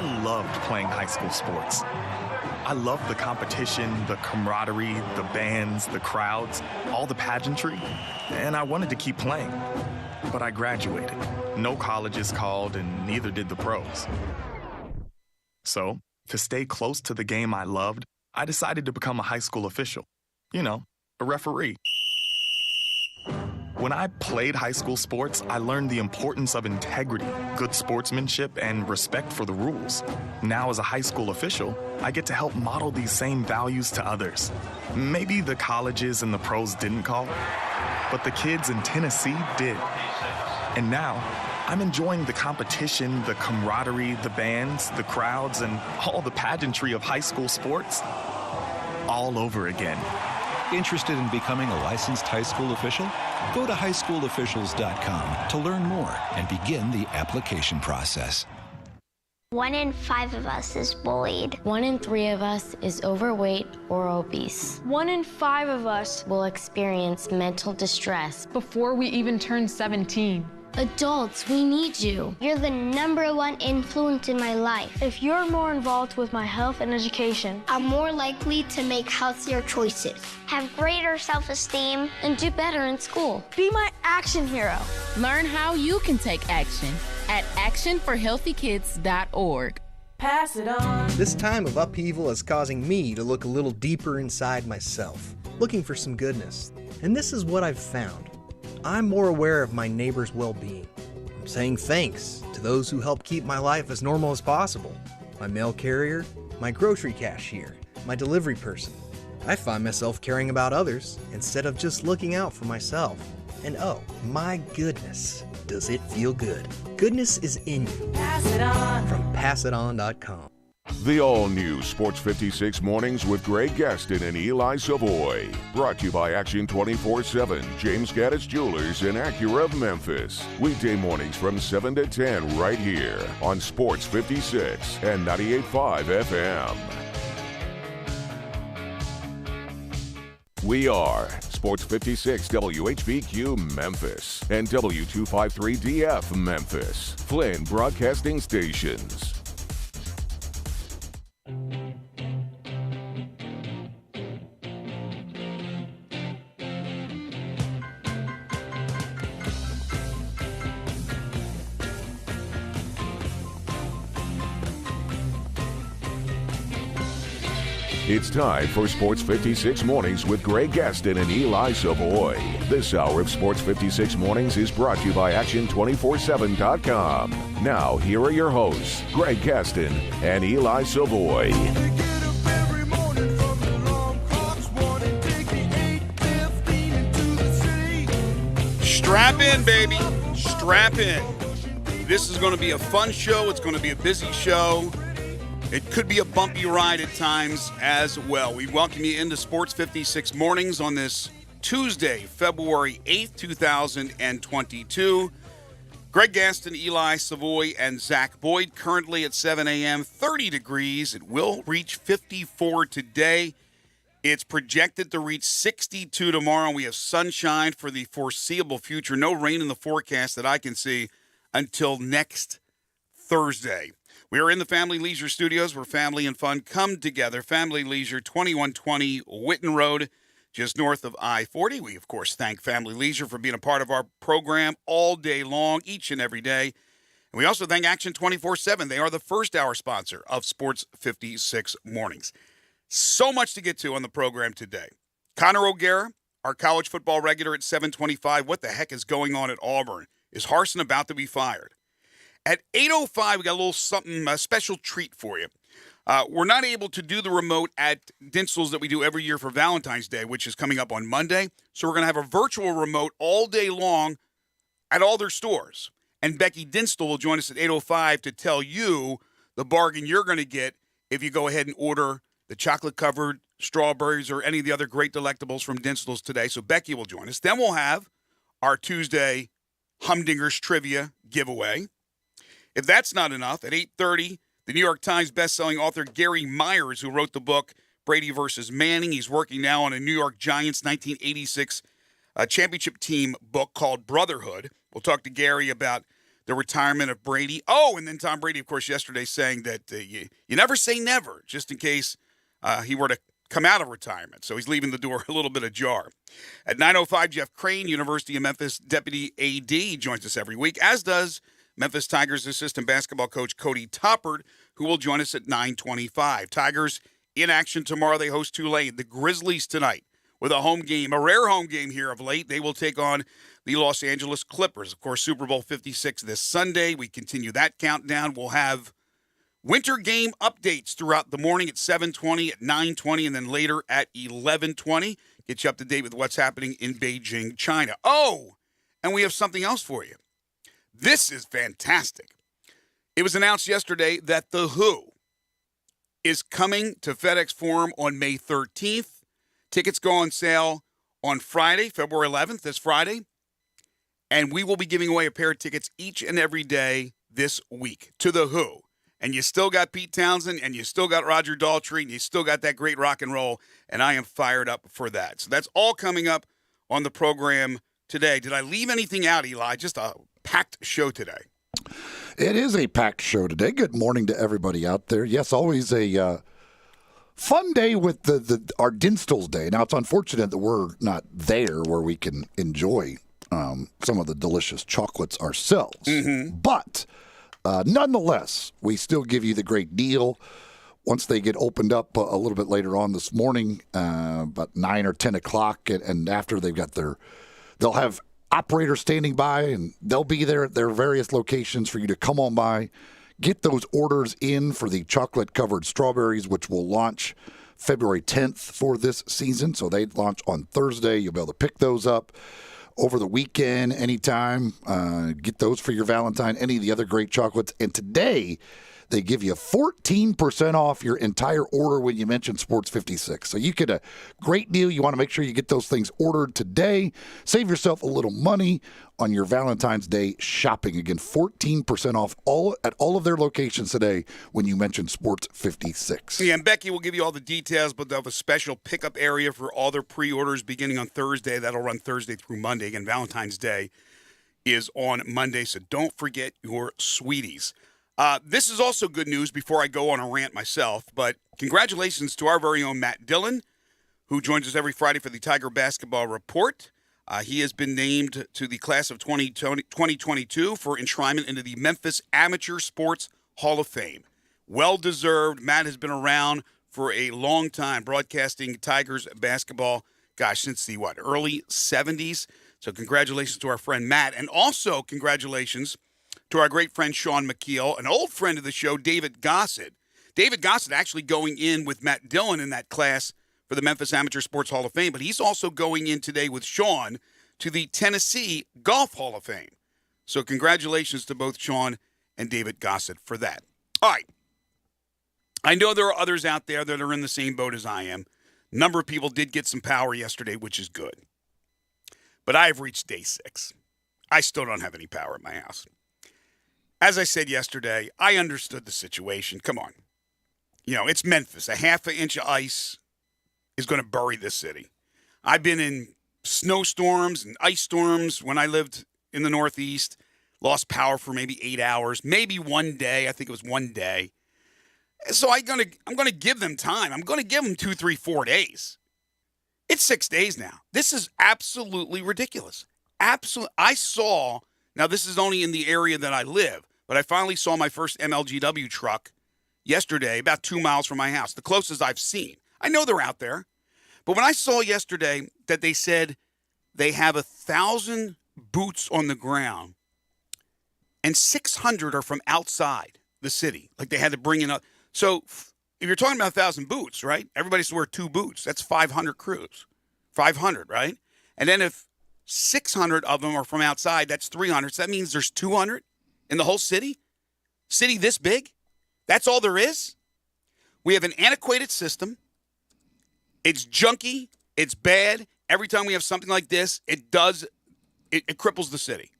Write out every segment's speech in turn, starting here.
I loved playing high school sports. I loved the competition, the camaraderie, the bands, the crowds, all the pageantry, and I wanted to keep playing. But I graduated. No colleges called, and neither did the pros. So, to stay close to the game I loved, I decided to become a high school official. You know, a referee. When I played high school sports, I learned the importance of integrity, good sportsmanship, and respect for the rules. Now, as a high school official, I get to help model these same values to others. Maybe the colleges and the pros didn't call, but the kids in Tennessee did. And now, I'm enjoying the competition, the camaraderie, the bands, the crowds, and all the pageantry of high school sports all over again. Interested in becoming a licensed high school official? Go to highschoolofficials.com to learn more and begin the application process. 1 in 5 of us is bullied. 1 in 3 of us is overweight or obese. 1 in 5 of us will experience mental distress before we even turn 17. Adults, we need you. You're the #1 influence in my life. If you're more involved with my health and education, I'm more likely to make healthier choices, have greater self-esteem, and do better in school. Be my action hero. Learn how you can take action at actionforhealthykids.org. Pass it on. This time of upheaval is causing me to look a little deeper inside myself, looking for some goodness. And this is what I've found. I'm more aware of my neighbor's well-being. I'm saying thanks to those who help keep my life as normal as possible. My mail carrier, my grocery cashier, my delivery person. I find myself caring about others instead of just looking out for myself. And oh, my goodness, does it feel good. Goodness is in you. Pass it on. From PassItOn.com. The all-new Sports 56 Mornings with Greg Gaston and Eli Savoy. Brought to you by Action 24/7, James Gaddis Jewelers and Acura of Memphis. Weekday mornings from 7 to 10 right here on Sports 56 and 98.5 FM. We are Sports 56 WHBQ Memphis and W253DF Memphis, Flynn Broadcasting Stations. It's time for Sports 56 Mornings with Greg Gaston and Eli Savoy. This hour of Sports 56 Mornings is brought to you by Action247.com. Now, here are your hosts, Greg Gaston and Eli Savoy. Strap in, baby. Strap in. This is going to be a fun show. It's going to be a busy show. It could be a bumpy ride at times as well. We welcome you into Sports 56 Mornings on this Tuesday, February 8th, 2022. Greg Gaston, Eli Savoy, and Zach Boyd currently at 7 a.m., 30 degrees. It will reach 54 today. It's projected to reach 62 tomorrow. We have sunshine for the foreseeable future. No rain in the forecast that I can see until next Thursday. We are in the Family Leisure Studios where family and fun come together. Family Leisure, 2120 Whitten Road, just north of I-40. We, of course, thank Family Leisure for being a part of our program all day long, each and every day. And we also thank Action 24/7. They are the first-hour sponsor of Sports 56 Mornings. So much to get to on the program today. Connor O'Gara, our college football regular at 725. What the heck is going on at Auburn? Is Harsin about to be fired? At 8:05, we got a little something, a special treat for you. We're not able to do the remote at Dinstall's that we do every year for Valentine's Day, which is coming up on Monday. So we're going to have a virtual remote all day long at all their stores. And Becky Dinstall will join us at 8:05 to tell you the bargain you're going to get if you go ahead and order the chocolate-covered strawberries or any of the other great delectables from Dinstall's today. So Becky will join us. Then we'll have our Tuesday Humdinger's Trivia giveaway. If that's not enough, at 8:30, the New York Times bestselling author Gary Myers, who wrote the book Brady versus Manning, he's working now on a New York Giants 1986 championship team book called Brotherhood. We'll talk to Gary about the retirement of Brady. Oh, and then Tom Brady, of course, yesterday saying that you never say never, just in case he were to come out of retirement. So he's leaving the door a little bit ajar. At 9:05, Jeff Crane, University of Memphis Deputy AD, joins us every week, as does Memphis Tigers assistant basketball coach Cody Toppert, who will join us at 9:25. Tigers in action tomorrow. They host Tulane. The Grizzlies tonight with a home game, a rare home game here of late. They will take on the Los Angeles Clippers. Of course, Super Bowl 56 this Sunday. We continue that countdown. We'll have winter game updates throughout the morning at 7:20, at 9:20, and then later at 11:20. Get you up to date with what's happening in Beijing, China. Oh, and we have something else for you. This is fantastic. It was announced yesterday that The Who is coming to FedEx Forum on May 13th. Tickets go on sale on Friday, February 11th, this Friday. And we will be giving away a pair of tickets each and every day this week to The Who. And you still got Pete Townsend, and you still got Roger Daltrey, and you still got that great rock and roll, and I am fired up for that. So that's all coming up on the program today. Did I leave anything out, Eli? Just a packed show today. It is a packed show today. Good morning to everybody out there. Yes, always a fun day with our Dinstall's Day. Now, it's unfortunate that we're not there where we can enjoy some of the delicious chocolates ourselves. Mm-hmm. But nonetheless, we still give you the great deal. Once they get opened up a little bit later on this morning, about 9 or 10 o'clock, and after they'll have operators standing by, and they'll be there at their various locations for you to come on by, get those orders in for the chocolate-covered strawberries, which will launch February 10th for this season. So they launch on Thursday. You'll be able to pick those up over the weekend, anytime. Get those for your Valentine, any of the other great chocolates. And today, they give you 14% off your entire order when you mention Sports 56. So you get a great deal. You want to make sure you get those things ordered today. Save yourself a little money on your Valentine's Day shopping. Again, 14% off at all of their locations today when you mention Sports 56. Yeah, and Becky will give you all the details, but they'll have a special pickup area for all their pre-orders beginning on Thursday. That'll run Thursday through Monday. Again, Valentine's Day is on Monday, so don't forget your sweeties. This is also good news before I go on a rant myself, but congratulations to our very own Matt Dillon, who joins us every Friday for the Tiger Basketball Report. He has been named to the class of 2022 for enshrinement into the Memphis Amateur Sports Hall of Fame. Well-deserved. Matt has been around for a long time, broadcasting Tigers basketball, since the early 70s. So congratulations to our friend Matt, and also congratulations to our great friend Sean McKeel, an old friend of the show, David Gossett. David Gossett actually going in with Matt Dillon in that class for the Memphis Amateur Sports Hall of Fame, but he's also going in today with Sean to the Tennessee Golf Hall of Fame. So congratulations to both Sean and David Gossett for that. All right. I know there are others out there that are in the same boat as I am. A number of people did get some power yesterday, which is good. But I have reached day 6. I still don't have any power at my house. As I said yesterday, I understood the situation. Come on. It's Memphis. A half an inch of ice is going to bury this city. I've been in snowstorms and ice storms when I lived in the Northeast. Lost power for maybe 8 hours, maybe one day. I think it was one day. So I'm going to give them time. I'm going to give them 2, 3, 4 days. It's 6 days now. This is absolutely ridiculous. Now, this is only in the area that I live, but I finally saw my first MLGW truck yesterday, about 2 miles from my house, the closest I've seen. I know they're out there. But when I saw yesterday that they said they have 1,000 boots on the ground and 600 are from outside the city, like they had to bring in up. So if you're talking about 1,000 boots, right, everybody's to wear 2 boots. That's 500 crews. 500, right? And then if 600 of them are from outside, that's 300. So that means there's 200 in the whole city? City this big? That's all there is? We have an antiquated system. It's junky. It's bad. Every time we have something like this, it cripples the city.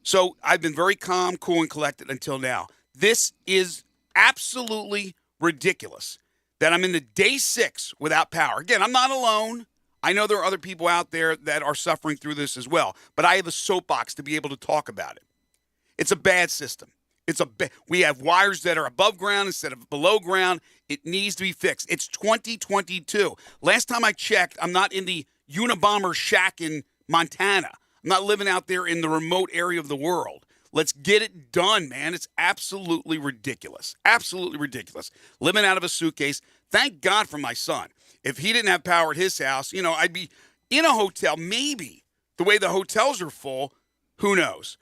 So I've been very calm, cool, and collected until now. This is absolutely ridiculous that I'm in the day 6 without power. Again, I'm not alone. I know there are other people out there that are suffering through this as well, but I have a soapbox to be able to talk about it. It's a bad system. We have wires that are above ground instead of below ground. It needs to be fixed. It's 2022. Last time I checked, I'm not in the Unabomber shack in Montana. I'm not living out there in the remote area of the world. Let's get it done, man. It's absolutely ridiculous. Absolutely ridiculous. Living out of a suitcase. Thank God for my son. If he didn't have power at his house, I'd be in a hotel, maybe. The way the hotels are full, who knows?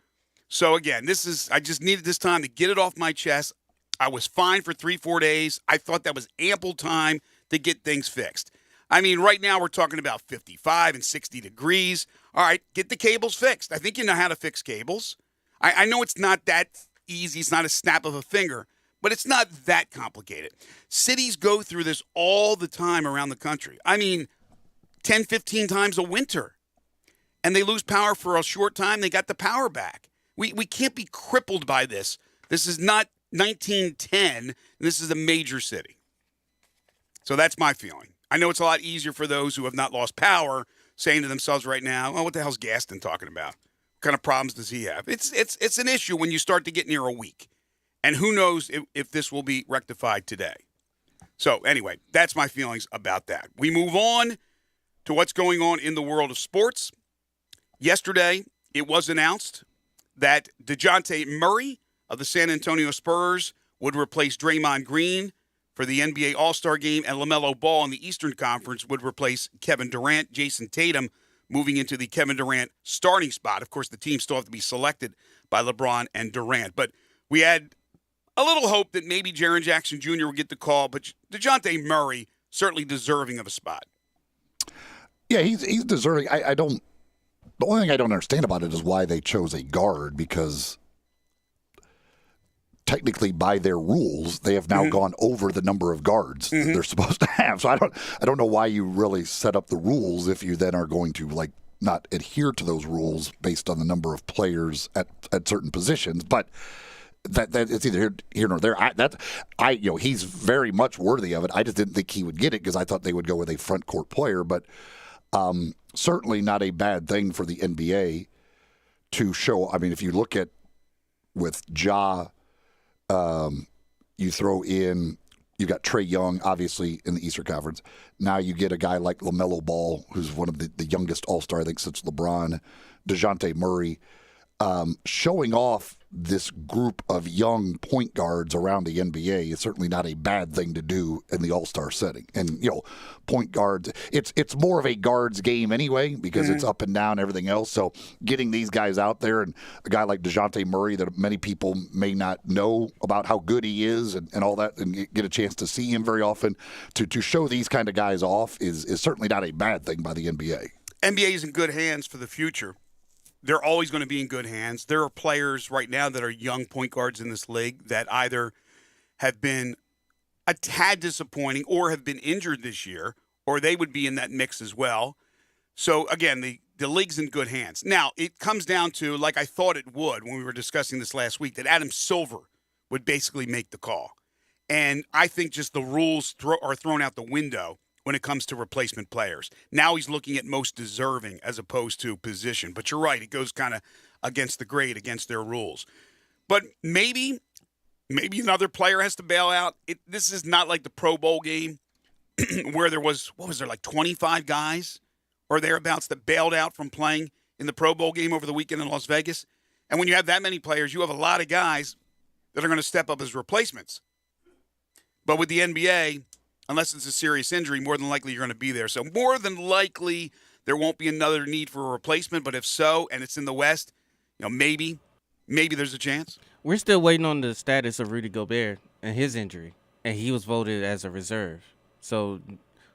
So, again, I just needed this time to get it off my chest. I was fine for 3-4 days. I thought that was ample time to get things fixed. I mean, right now we're talking about 55 and 60 degrees. All right, get the cables fixed. I think you know how to fix cables. I know it's not that easy. It's not a snap of a finger, but it's not that complicated. Cities go through this all the time around the country. I mean, 10, 15 times a winter. And they lose power for a short time. They got the power back. We can't be crippled by this. This is not 1910. This is a major city. So that's my feeling. I know it's a lot easier for those who have not lost power saying to themselves right now, oh, what the hell's Gaston talking about? What kind of problems does he have? It's an issue when you start to get near a week. And who knows if this will be rectified today. So anyway, that's my feelings about that. We move on to what's going on in the world of sports. Yesterday, it was announced that DeJounte Murray of the San Antonio Spurs would replace Draymond Green for the NBA All-Star Game, and LaMelo Ball in the Eastern Conference would replace Kevin Durant. Jason Tatum moving into the Kevin Durant starting spot. Of course, the team still have to be selected by LeBron and Durant. But we had a little hope that maybe Jaren Jackson Jr. would get the call, but DeJounte Murray certainly deserving of a spot. Yeah, he's deserving. The only thing I don't understand about it is why they chose a guard, because technically by their rules, they have now gone over the number of guards that they're supposed to have. So I don't know why you really set up the rules if you then are going to not adhere to those rules based on the number of players at certain positions. But that it's either here nor there. He's very much worthy of it. I just didn't think he would get it because I thought they would go with a front court player, but certainly not a bad thing for the NBA to show. I mean, if you look at with Ja, you throw in, you got Trae Young, obviously, in the Eastern Conference. Now you get a guy like LaMelo Ball, who's one of the youngest All-Star, I think, since LeBron, DeJounte Murray, showing off this group of young point guards around the NBA is certainly not a bad thing to do in the All-Star setting. And, point guards, it's more of a guards game anyway because it's up and down and everything else. So getting these guys out there, and a guy like DeJounte Murray that many people may not know about how good he is and all that, and get a chance to see him very often, to show these kind of guys off is certainly not a bad thing by the NBA. NBA is in good hands for the future. They're always going to be in good hands. There are players right now that are young point guards in this league that either have been a tad disappointing or have been injured this year, or they would be in that mix as well. So, again, the league's in good hands. Now, it comes down to, like I thought it would when we were discussing this last week, that Adam Silver would basically make the call. And I think just the rules are thrown out the window when it comes to replacement players. Now he's looking at most deserving as opposed to position. But you're right, it goes kind of against the grade, against their rules. But maybe another player has to bail out. This is not like the Pro Bowl game where there was, 25 guys or thereabouts that bailed out from playing in the Pro Bowl game over the weekend in Las Vegas. And when you have that many players, you have a lot of guys that are going to step up as replacements. But with the NBA, unless it's a serious injury, more than likely you're going to be there. So more than likely there won't be another need for a replacement. But if so, and it's in the West, maybe there's a chance. We're still waiting on the status of Rudy Gobert and his injury, and he was voted as a reserve. So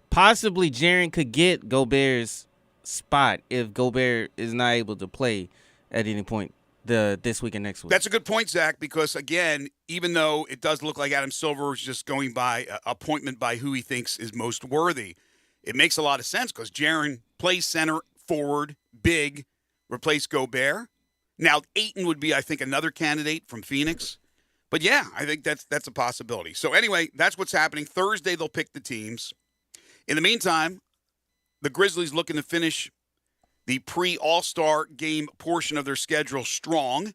possibly Jaren could get Gobert's spot if Gobert is not able to play at any point this week and next week. That's a good point, Zach, because, again, even though it does look like Adam Silver is just going by appointment by who he thinks is most worthy, it makes a lot of sense because Jaren plays center, forward, big, replace Gobert. Now, Ayton would be, I think, another candidate from Phoenix. But, yeah, I think that's a possibility. So, anyway, that's what's happening. Thursday, they'll pick the teams. In the meantime, the Grizzlies looking to finish the pre-All-Star game portion of their schedule strong.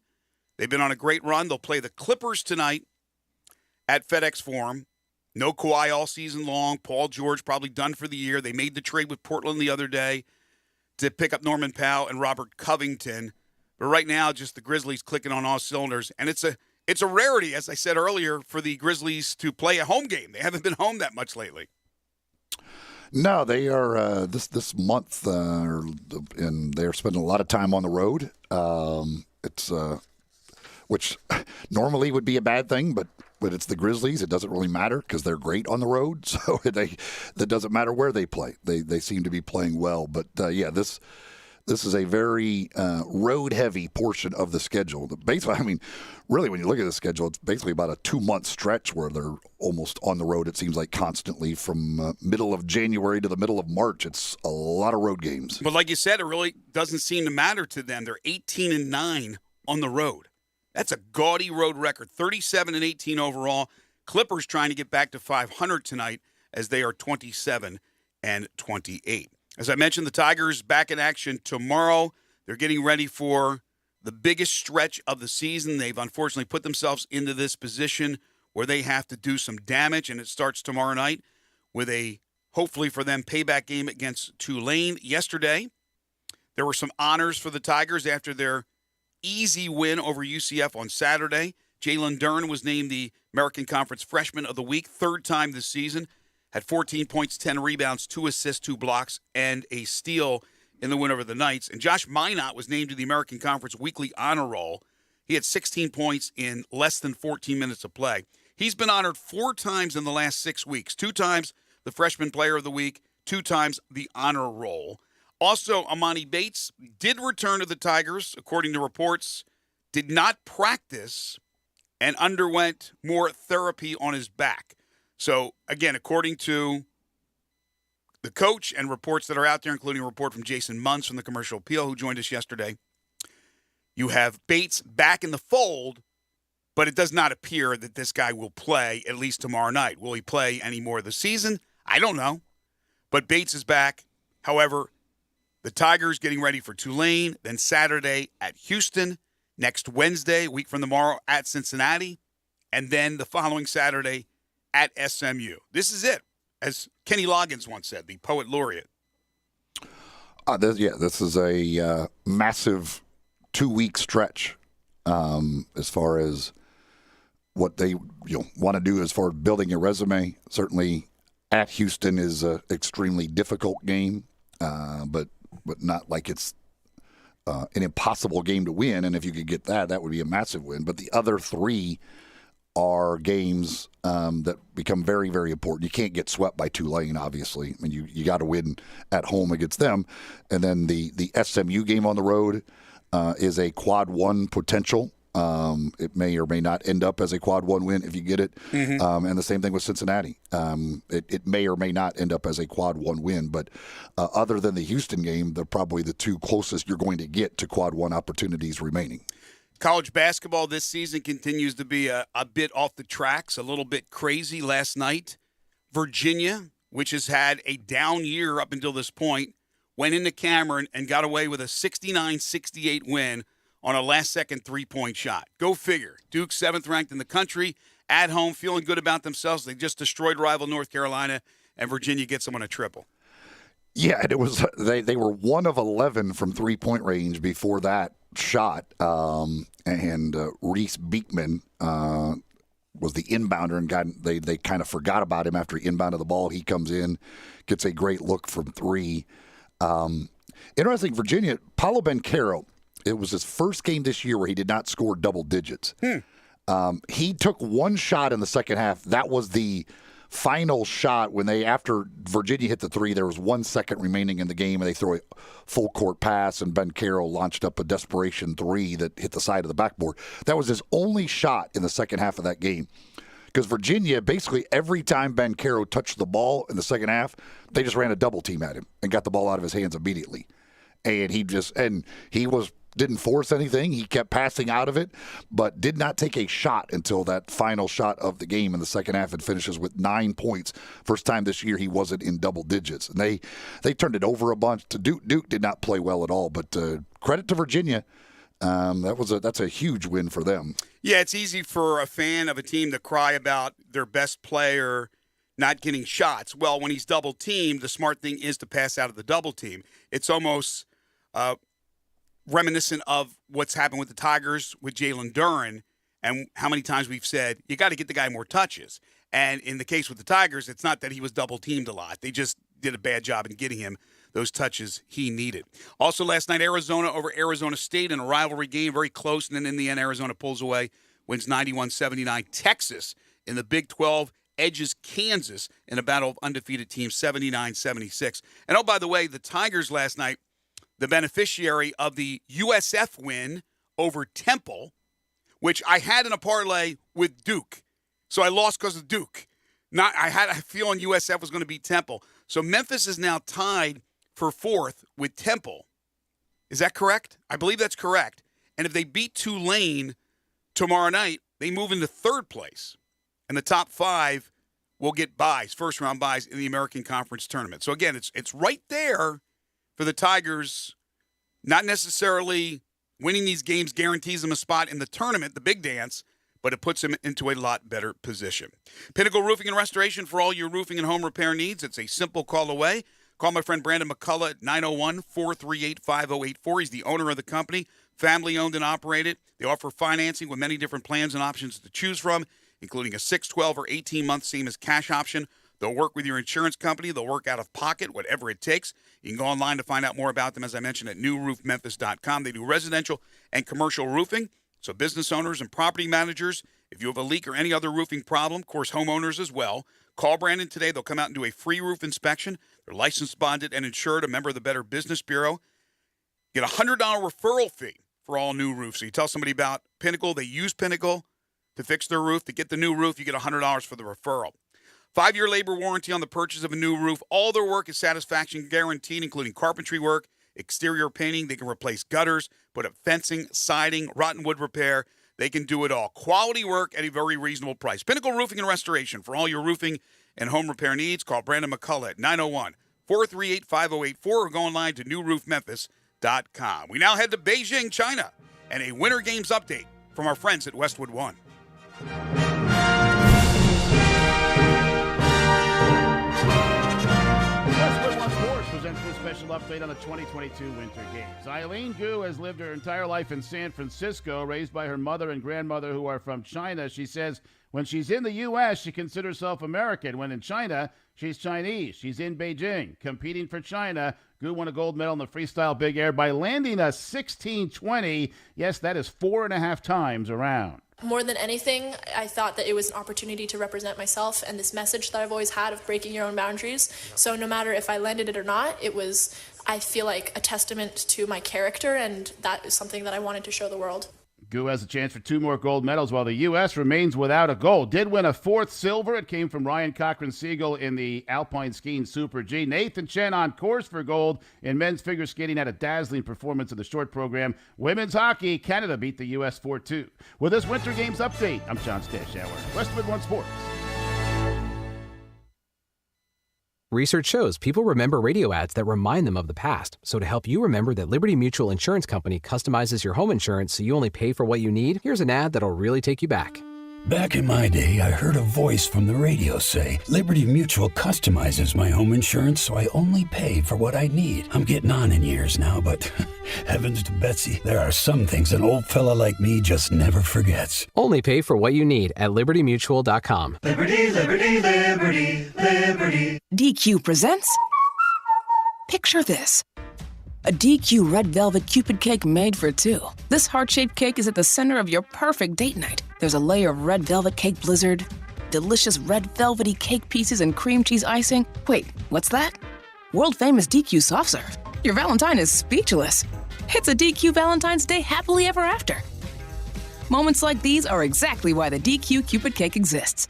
They've been on a great run. They'll play the Clippers tonight at FedEx Forum. No Kawhi all season long. Paul George probably done for the year. They made the trade with Portland the other day to pick up Norman Powell and Robert Covington. But right now, just the Grizzlies clicking on all cylinders. And it's a rarity, as I said earlier, for the Grizzlies to play a home game. They haven't been home that much lately. No, they are this month, and they're spending a lot of time on the road. It's which normally would be a bad thing, but it's the Grizzlies. It doesn't really matter because they're great on the road. So that doesn't matter where they play. They seem to be playing well. But this is a very road-heavy portion of the schedule. Basically, I mean, really, when you look at the schedule, it's basically about a 2-month stretch where they're almost on the road, it seems like, constantly from middle of January to the middle of March. It's a lot of road games. But like you said, it really doesn't seem to matter to them. They're 18-9 on the road. That's a gaudy road record, 37-18 overall. Clippers trying to get back to 500 tonight as they are 27-28. As I mentioned, the Tigers back in action tomorrow. They're getting ready for the biggest stretch of the season. They've unfortunately put themselves into this position where they have to do some damage, and it starts tomorrow night with a, hopefully for them, payback game against Tulane. Yesterday, there were some honors for the Tigers after their easy win over UCF on Saturday. Jalen Duren was named the American Conference Freshman of the Week, third time this season. Had 14 points, 10 rebounds, 2 assists, 2 blocks, and a steal in the win over the Knights. And Josh Minot was named to the American Conference Weekly Honor Roll. He had 16 points in less than 14 minutes of play. He's been honored 4 times in the last 6 weeks. 2 times the Freshman Player of the Week, 2 times the Honor Roll. Also, Amani Bates did return to the Tigers, according to reports, did not practice, and underwent more therapy on his back. So, again, according to the coach and reports that are out there, including a report from Jason Munz from the Commercial Appeal, who joined us yesterday, you have Bates back in the fold, but it does not appear that this guy will play at least tomorrow night. Will he play any more of the season? I don't know. But Bates is back. However, the Tigers getting ready for Tulane, then Saturday at Houston, next Wednesday, a week from tomorrow, at Cincinnati, and then the following Saturday at SMU. This is it, as Kenny Loggins once said, the poet laureate. This is a massive 2-week stretch as far as what they want to do as far as building a resume. Certainly at Houston is an extremely difficult game, but not like it's an impossible game to win. And if you could get that would be a massive win. But the other 3 are games that become very, very important. You can't get swept by Tulane, obviously. I mean, you got to win at home against them. And then the SMU game on the road is a quad 1 potential. It may or may not end up as a quad 1 win if you get it. Mm-hmm. And the same thing with Cincinnati. It may or may not end up as a quad 1 win. But other than the Houston game, they're probably the 2 closest you're going to get to quad 1 opportunities remaining. College basketball this season continues to be a bit off the tracks, a little bit crazy. Last night, Virginia, which has had a down year up until this point, went into Cameron and got away with a 69-68 win on a last-second 3-point shot. Go figure. Duke, 7th ranked in the country, at home, feeling good about themselves. They just destroyed rival North Carolina, and Virginia gets them on a triple. Yeah, and it was they were 1 of 11 from 3-point range before that shot, and Reese Beekman was the inbounder, and they kind of forgot about him after he inbounded the ball. He comes in, gets a great look from 3. Interesting, Virginia, Paolo Banchero, it was his first game this year where he did not score double digits. He took 1 shot in the second half. That was the final shot when after Virginia hit the 3, there was 1 second remaining in the game, and they throw a full court pass, and Banchero launched up a desperation 3 that hit the side of the backboard. That was his only shot in the second half of that game. Because Virginia, basically every time Banchero touched the ball in the second half, they just ran a double team at him and got the ball out of his hands immediately. And he didn't force anything. He kept passing out of it, but did not take a shot until that final shot of the game in the second half, and finishes with 9 points. First time this year he wasn't in double digits. And they turned it over a bunch. Duke did not play well at all, but credit to Virginia. That's a huge win for them. Yeah, it's easy for a fan of a team to cry about their best player not getting shots. Well, when he's double teamed, the smart thing is to pass out of the double team. It's almost reminiscent of what's happened with the Tigers with Jalen Duren, and how many times we've said, you got to get the guy more touches. And in the case with the Tigers, it's not that he was double teamed a lot. They just did a bad job in getting him those touches he needed. Also last night, Arizona over Arizona State in a rivalry game, very close, and then in the end, Arizona pulls away, wins 91-79. Texas in the Big 12 edges Kansas in a battle of undefeated teams, 79-76. And oh, by the way, the Tigers last night, the beneficiary of the USF win over Temple, which I had in a parlay with Duke. So I lost because of Duke. I had a feeling USF was going to beat Temple. So Memphis is now tied for 4th with Temple. Is that correct? I believe that's correct. And if they beat Tulane tomorrow night, they move into 3rd place. And the top 5 will get buys, first-round buys in the American Conference Tournament. So, again, it's right there for the Tigers. Not necessarily winning these games guarantees them a spot in the tournament, the big dance, but it puts them into a lot better position. Pinnacle Roofing and Restoration for all your roofing and home repair needs. It's a simple call away. Call my friend Brandon McCullough at 901-438-5084. He's the owner of the company, family-owned and operated. They offer financing with many different plans and options to choose from, including a 6, 12, or 18-month same as cash option. They'll work with your insurance company. They'll work out of pocket, whatever it takes. You can go online to find out more about them, as I mentioned, at newroofmemphis.com. They do residential and commercial roofing. So business owners and property managers, if you have a leak or any other roofing problem, of course, homeowners as well, call Brandon today. They'll come out and do a free roof inspection. They're licensed, bonded, and insured, a member of the Better Business Bureau. Get a $100 referral fee for all new roofs. So you tell somebody about Pinnacle. They use Pinnacle to fix their roof. To get the new roof, you get $100 for the referral. 5-year labor warranty on the purchase of a new roof. All their work is satisfaction guaranteed, including carpentry work, exterior painting. They can replace gutters, put up fencing, siding, rotten wood repair. They can do it all. Quality work at a very reasonable price. Pinnacle Roofing and Restoration for all your roofing and home repair needs. Call Brandon McCullough at 901-438-5084 or go online to newroofmemphis.com. We now head to Beijing, China, and a Winter Games update from our friends at Westwood One. Westwood One Sports presents this special update on the 2022 Winter Games. Eileen Gu has lived her entire life in San Francisco, raised by her mother and grandmother who are from China. She says when she's in the U.S., she considers herself American. When in China, she's Chinese. She's in Beijing, competing for China. Gu won a gold medal in the freestyle big air by landing a 16.20. Yes, that is 4.5 times around. More than anything, I thought that it was an opportunity to represent myself and this message that I've always had of breaking your own boundaries. So no matter if I landed it or not, it was, I feel like, a testament to my character, and that is something that I wanted to show the world. Gu has a chance for 2 more gold medals while the U.S. remains without a gold. Did win a 4th silver. It came from Ryan Cochran-Siegel in the Alpine Skiing Super G. Nathan Chen on course for gold in men's figure skating, had a dazzling performance in the short program. Women's hockey, Canada beat the U.S. 4-2. With this Winter Games update, I'm John Stashower, Westwood One Sports. Research shows people remember radio ads that remind them of the past. So to help you remember that Liberty Mutual Insurance Company customizes your home insurance so you only pay for what you need, here's an ad that'll really take you back. Back in my day, I heard a voice from the radio say, Liberty Mutual customizes my home insurance so I only pay for what I need. I'm getting on in years now, but heavens to Betsy, there are some things an old fella like me just never forgets. Only pay for what you need at LibertyMutual.com. Liberty, liberty, liberty, liberty. DQ presents Picture This. A DQ Red Velvet Cupid cake made for 2. This heart-shaped cake is at the center of your perfect date night. There's a layer of red velvet cake blizzard, delicious red velvety cake pieces and cream cheese icing. Wait, what's that? World-famous DQ soft serve. Your Valentine is speechless. It's a DQ Valentine's Day happily ever after. Moments like these are exactly why the DQ Cupid cake exists.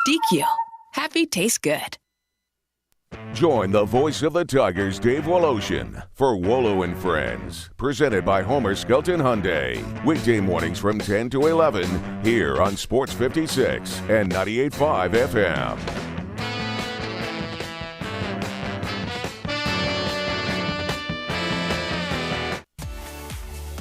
DQ. Happy tastes good. Join the voice of the Tigers, Dave Woloshin, for Wolo and Friends, presented by Homer Skelton Hyundai. Weekday mornings from 10 to 11 here on Sports 56 and 98.5 FM.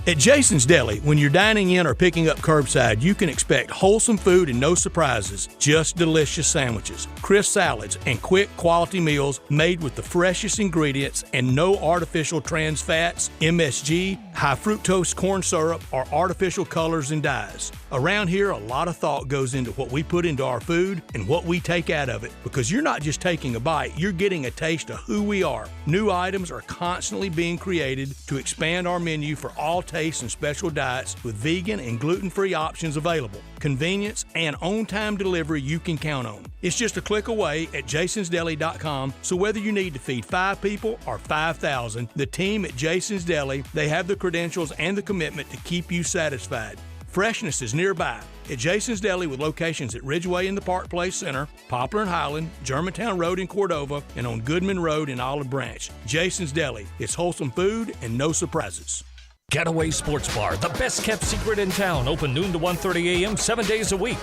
At Jason's Deli, when you're dining in or picking up curbside, you can expect wholesome food and no surprises, just delicious sandwiches, crisp salads, and quick quality meals made with the freshest ingredients and no artificial trans fats, MSG, high fructose corn syrup, or artificial colors and dyes. Around here, a lot of thought goes into what we put into our food and what we take out of it, because you're not just taking a bite, you're getting a taste of who we are. New items are constantly being created to expand our menu for all tastes and special diets with vegan and gluten-free options available. Convenience and on-time delivery you can count on. It's just a click away at jasonsdeli.com, so whether you need to feed 5 people or 5,000, the team at Jason's Deli, they have the credentials and the commitment to keep you satisfied. Freshness is nearby at Jason's Deli with locations at Ridgeway in the Park Place Center, Poplar and Highland, Germantown Road in Cordova, and on Goodman Road in Olive Branch. Jason's Deli. It's wholesome food and no surprises. Getaway Sports Bar, the best kept secret in town, open noon to 1:30 a.m. 7 days a week.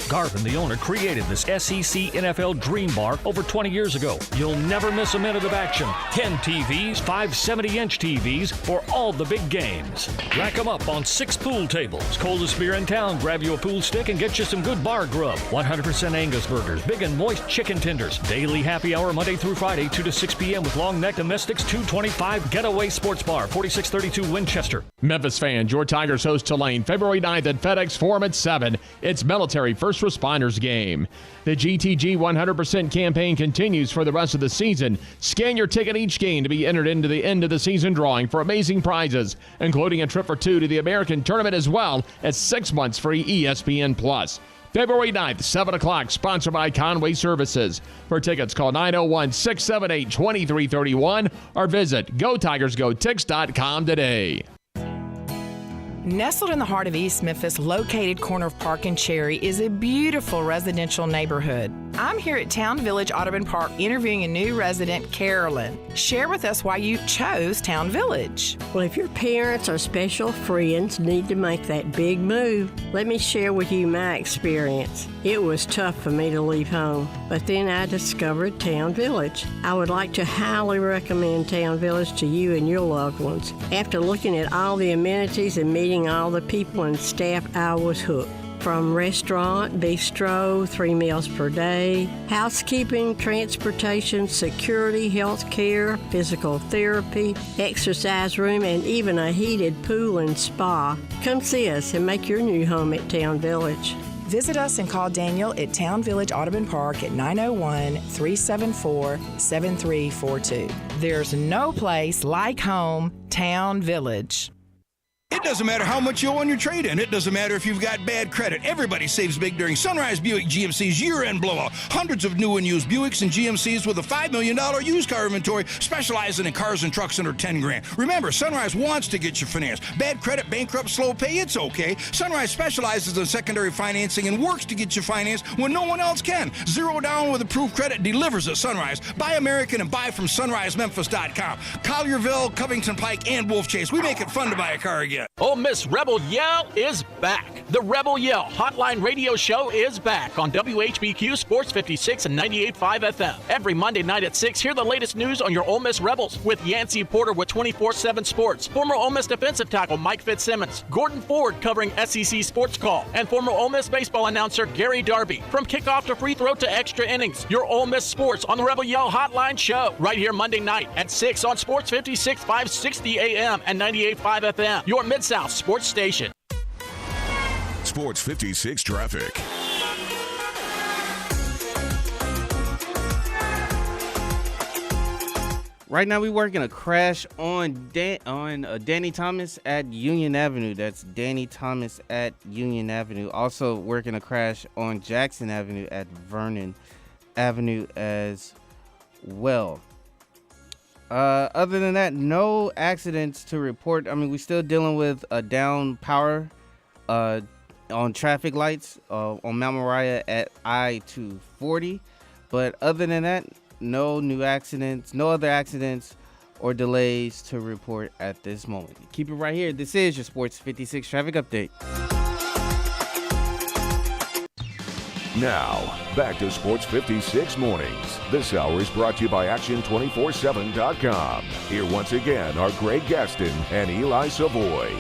Garvin, the owner, created this SEC NFL Dream Bar over 20 years ago. You'll never miss a minute of action. 10 TVs, 5 70-inch TVs for all the big games. Rack them up on 6 pool tables. Coldest beer in town, grab you a pool stick and get you some good bar grub. 100% Angus burgers, big and moist chicken tenders. Daily happy hour Monday through Friday, 2 to 6 p.m. with long neck domestics, $2.25. Getaway Sports Bar, 4632 Winchester. Memphis fans, your Tigers host Tulane February 9th at FedEx Forum at 7. It's Military First Responders Game. The GTG 100% campaign continues for the rest of the season. Scan your ticket each game to be entered into the end of the season drawing for amazing prizes, including a trip for 2 to the American Tournament as well as 6 months free ESPN+. February 9th, 7 o'clock, sponsored by Conway Services. For tickets, call 901-678-2331 or visit GoTigersGoTix.com today. Nestled in the heart of East Memphis, located corner of Park and Cherry, is a beautiful residential neighborhood. I'm here at Town Village Audubon Park interviewing a new resident, Carolyn. Share with us why you chose Town Village. Well, if your parents or special friends need to make that big move, let me share with you my experience. It was tough for me to leave home, but then I discovered Town Village. I would like to highly recommend Town Village to you and your loved ones. After looking at all the amenities and meeting all the people and staff, I was hooked. From restaurant, bistro, 3 meals per day, housekeeping, transportation, security, health care, physical therapy, exercise room, and even a heated pool and spa. Come see us and make your new home at Town Village. Visit us and call Daniel at Town Village Audubon Park at 901-374-7342. There's no place like home, Town Village. It doesn't matter how much you owe on your trade-in. It doesn't matter if you've got bad credit. Everybody saves big during Sunrise Buick GMC's year-end blowout. Hundreds of new and used Buicks and GMCs with a $5 million used car inventory, specializing in cars and trucks under $10,000. Remember, Sunrise wants to get you financed. Bad credit, bankrupt, slow pay, it's okay. Sunrise specializes in secondary financing and works to get you financed when no one else can. Zero down with approved credit delivers at Sunrise. Buy American and buy from sunrisememphis.com. Collierville, Covington Pike, and Wolf Chase. We make it fun to buy a car again. Ole Miss Rebel Yell is back. The Rebel Yell Hotline Radio Show is back on WHBQ Sports 56 and 98.5 FM. Every Monday night at 6, hear the latest news on your Ole Miss Rebels with Yancey Porter with 24/7 Sports, former Ole Miss defensive tackle Mike Fitzsimmons, Gordon Ford covering SEC Sports Call, and former Ole Miss baseball announcer Gary Darby. From kickoff to free throw to extra innings, your Ole Miss sports on the Rebel Yell Hotline Show right here Monday night at 6 on Sports 56, 560 AM and 98.5 FM. Your Mid-South Sports Station. Sports 56 traffic. Right now, we're working a crash on Danny Thomas at Union Avenue. That's Danny Thomas at Union Avenue. Also working a crash on Jackson Avenue at Vernon Avenue as well. Other than that, no accidents to report. I mean, we're still dealing with a down power on traffic lights on Mount Moriah at I-240. But other than that, no new accidents, no other accidents or delays to report at this moment. Keep it right here. This is your Sports 56 traffic update. Now, back to Sports 56 Mornings. This hour is brought to you by Action247.com. Here once again are Greg Gaston and Eli Savoy.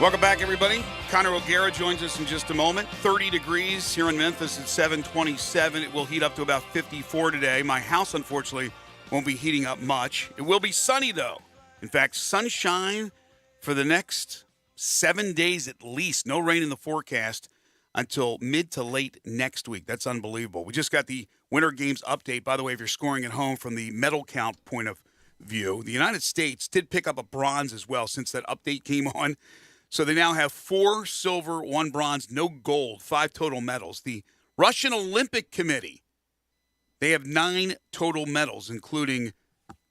Welcome back, everybody. Connor O'Gara joins us in just a moment. 30 degrees here in Memphis at 7:27. It will heat up to about 54 today. My house, unfortunately, won't be heating up much. It will be sunny, though. In fact, sunshine for the next 7 days at least. No rain in the forecast until mid to late next week. That's unbelievable. We just got the Winter Games update. By the way, if you're scoring at home from the medal count point of view, the United States did pick up a bronze as well since that update came on. So they now have 4 silver, 1 bronze, no gold, 5 total medals. The Russian Olympic Committee, they have 9 total medals, including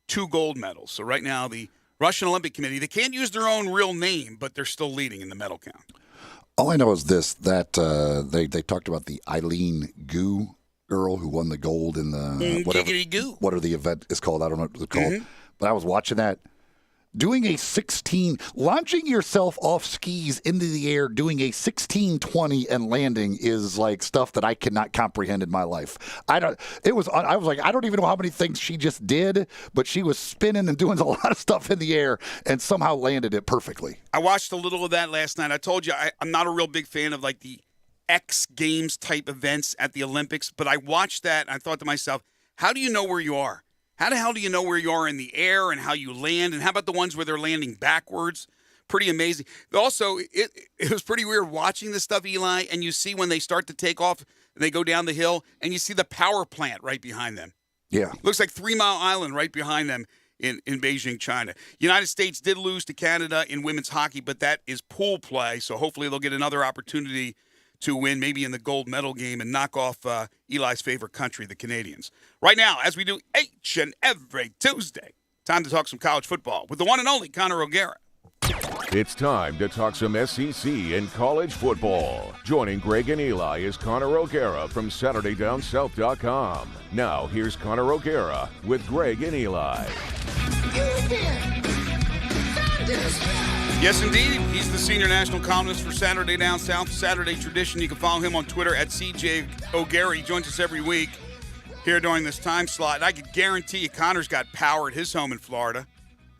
2 gold medals. So right now, the Russian Olympic Committee, they can't use their own real name, but they're still leading in the medal count. All I know is this, that they talked about the Eileen Gu girl who won the gold in the whatever the event is called. I don't know what it's called. But I was watching that. Doing launching yourself off skis into the air, doing a 1620 and landing is like stuff that I cannot comprehend in my life. I was like, I don't even know how many things she just did, but she was spinning and doing a lot of stuff in the air and somehow landed it perfectly. I watched a little of that last night. I told you I'm not a real big fan of like the X Games type events at the Olympics, but I watched that and I thought to myself, how do you know where you are? How the hell do you know where you are in the air and how you land? And how about the ones where they're landing backwards? Pretty amazing. Also, it was pretty weird watching this stuff, Eli, and you see when they start to take off and they go down the hill, and you see the power plant right behind them. Yeah. Looks like 3 Mile Island right behind them in Beijing, China. United States did lose to Canada in women's hockey, but that is pool play, so hopefully they'll get another opportunity to win, maybe in the gold medal game, and knock off Eli's favorite country, the Canadians. Right now, as we do each and every Tuesday, time to talk some college football with the one and only Connor O'Gara. It's time to talk some SEC and college football. Joining Greg and Eli is Connor O'Gara from SaturdayDownSouth.com. Now, here's Connor O'Gara with Greg and Eli. Yes, indeed. He's the senior national columnist for Saturday Down South, Saturday Tradition. You can follow him on Twitter at CJ O'Gara. He joins us every week here during this time slot. And I could guarantee you Connor's got power at his home in Florida.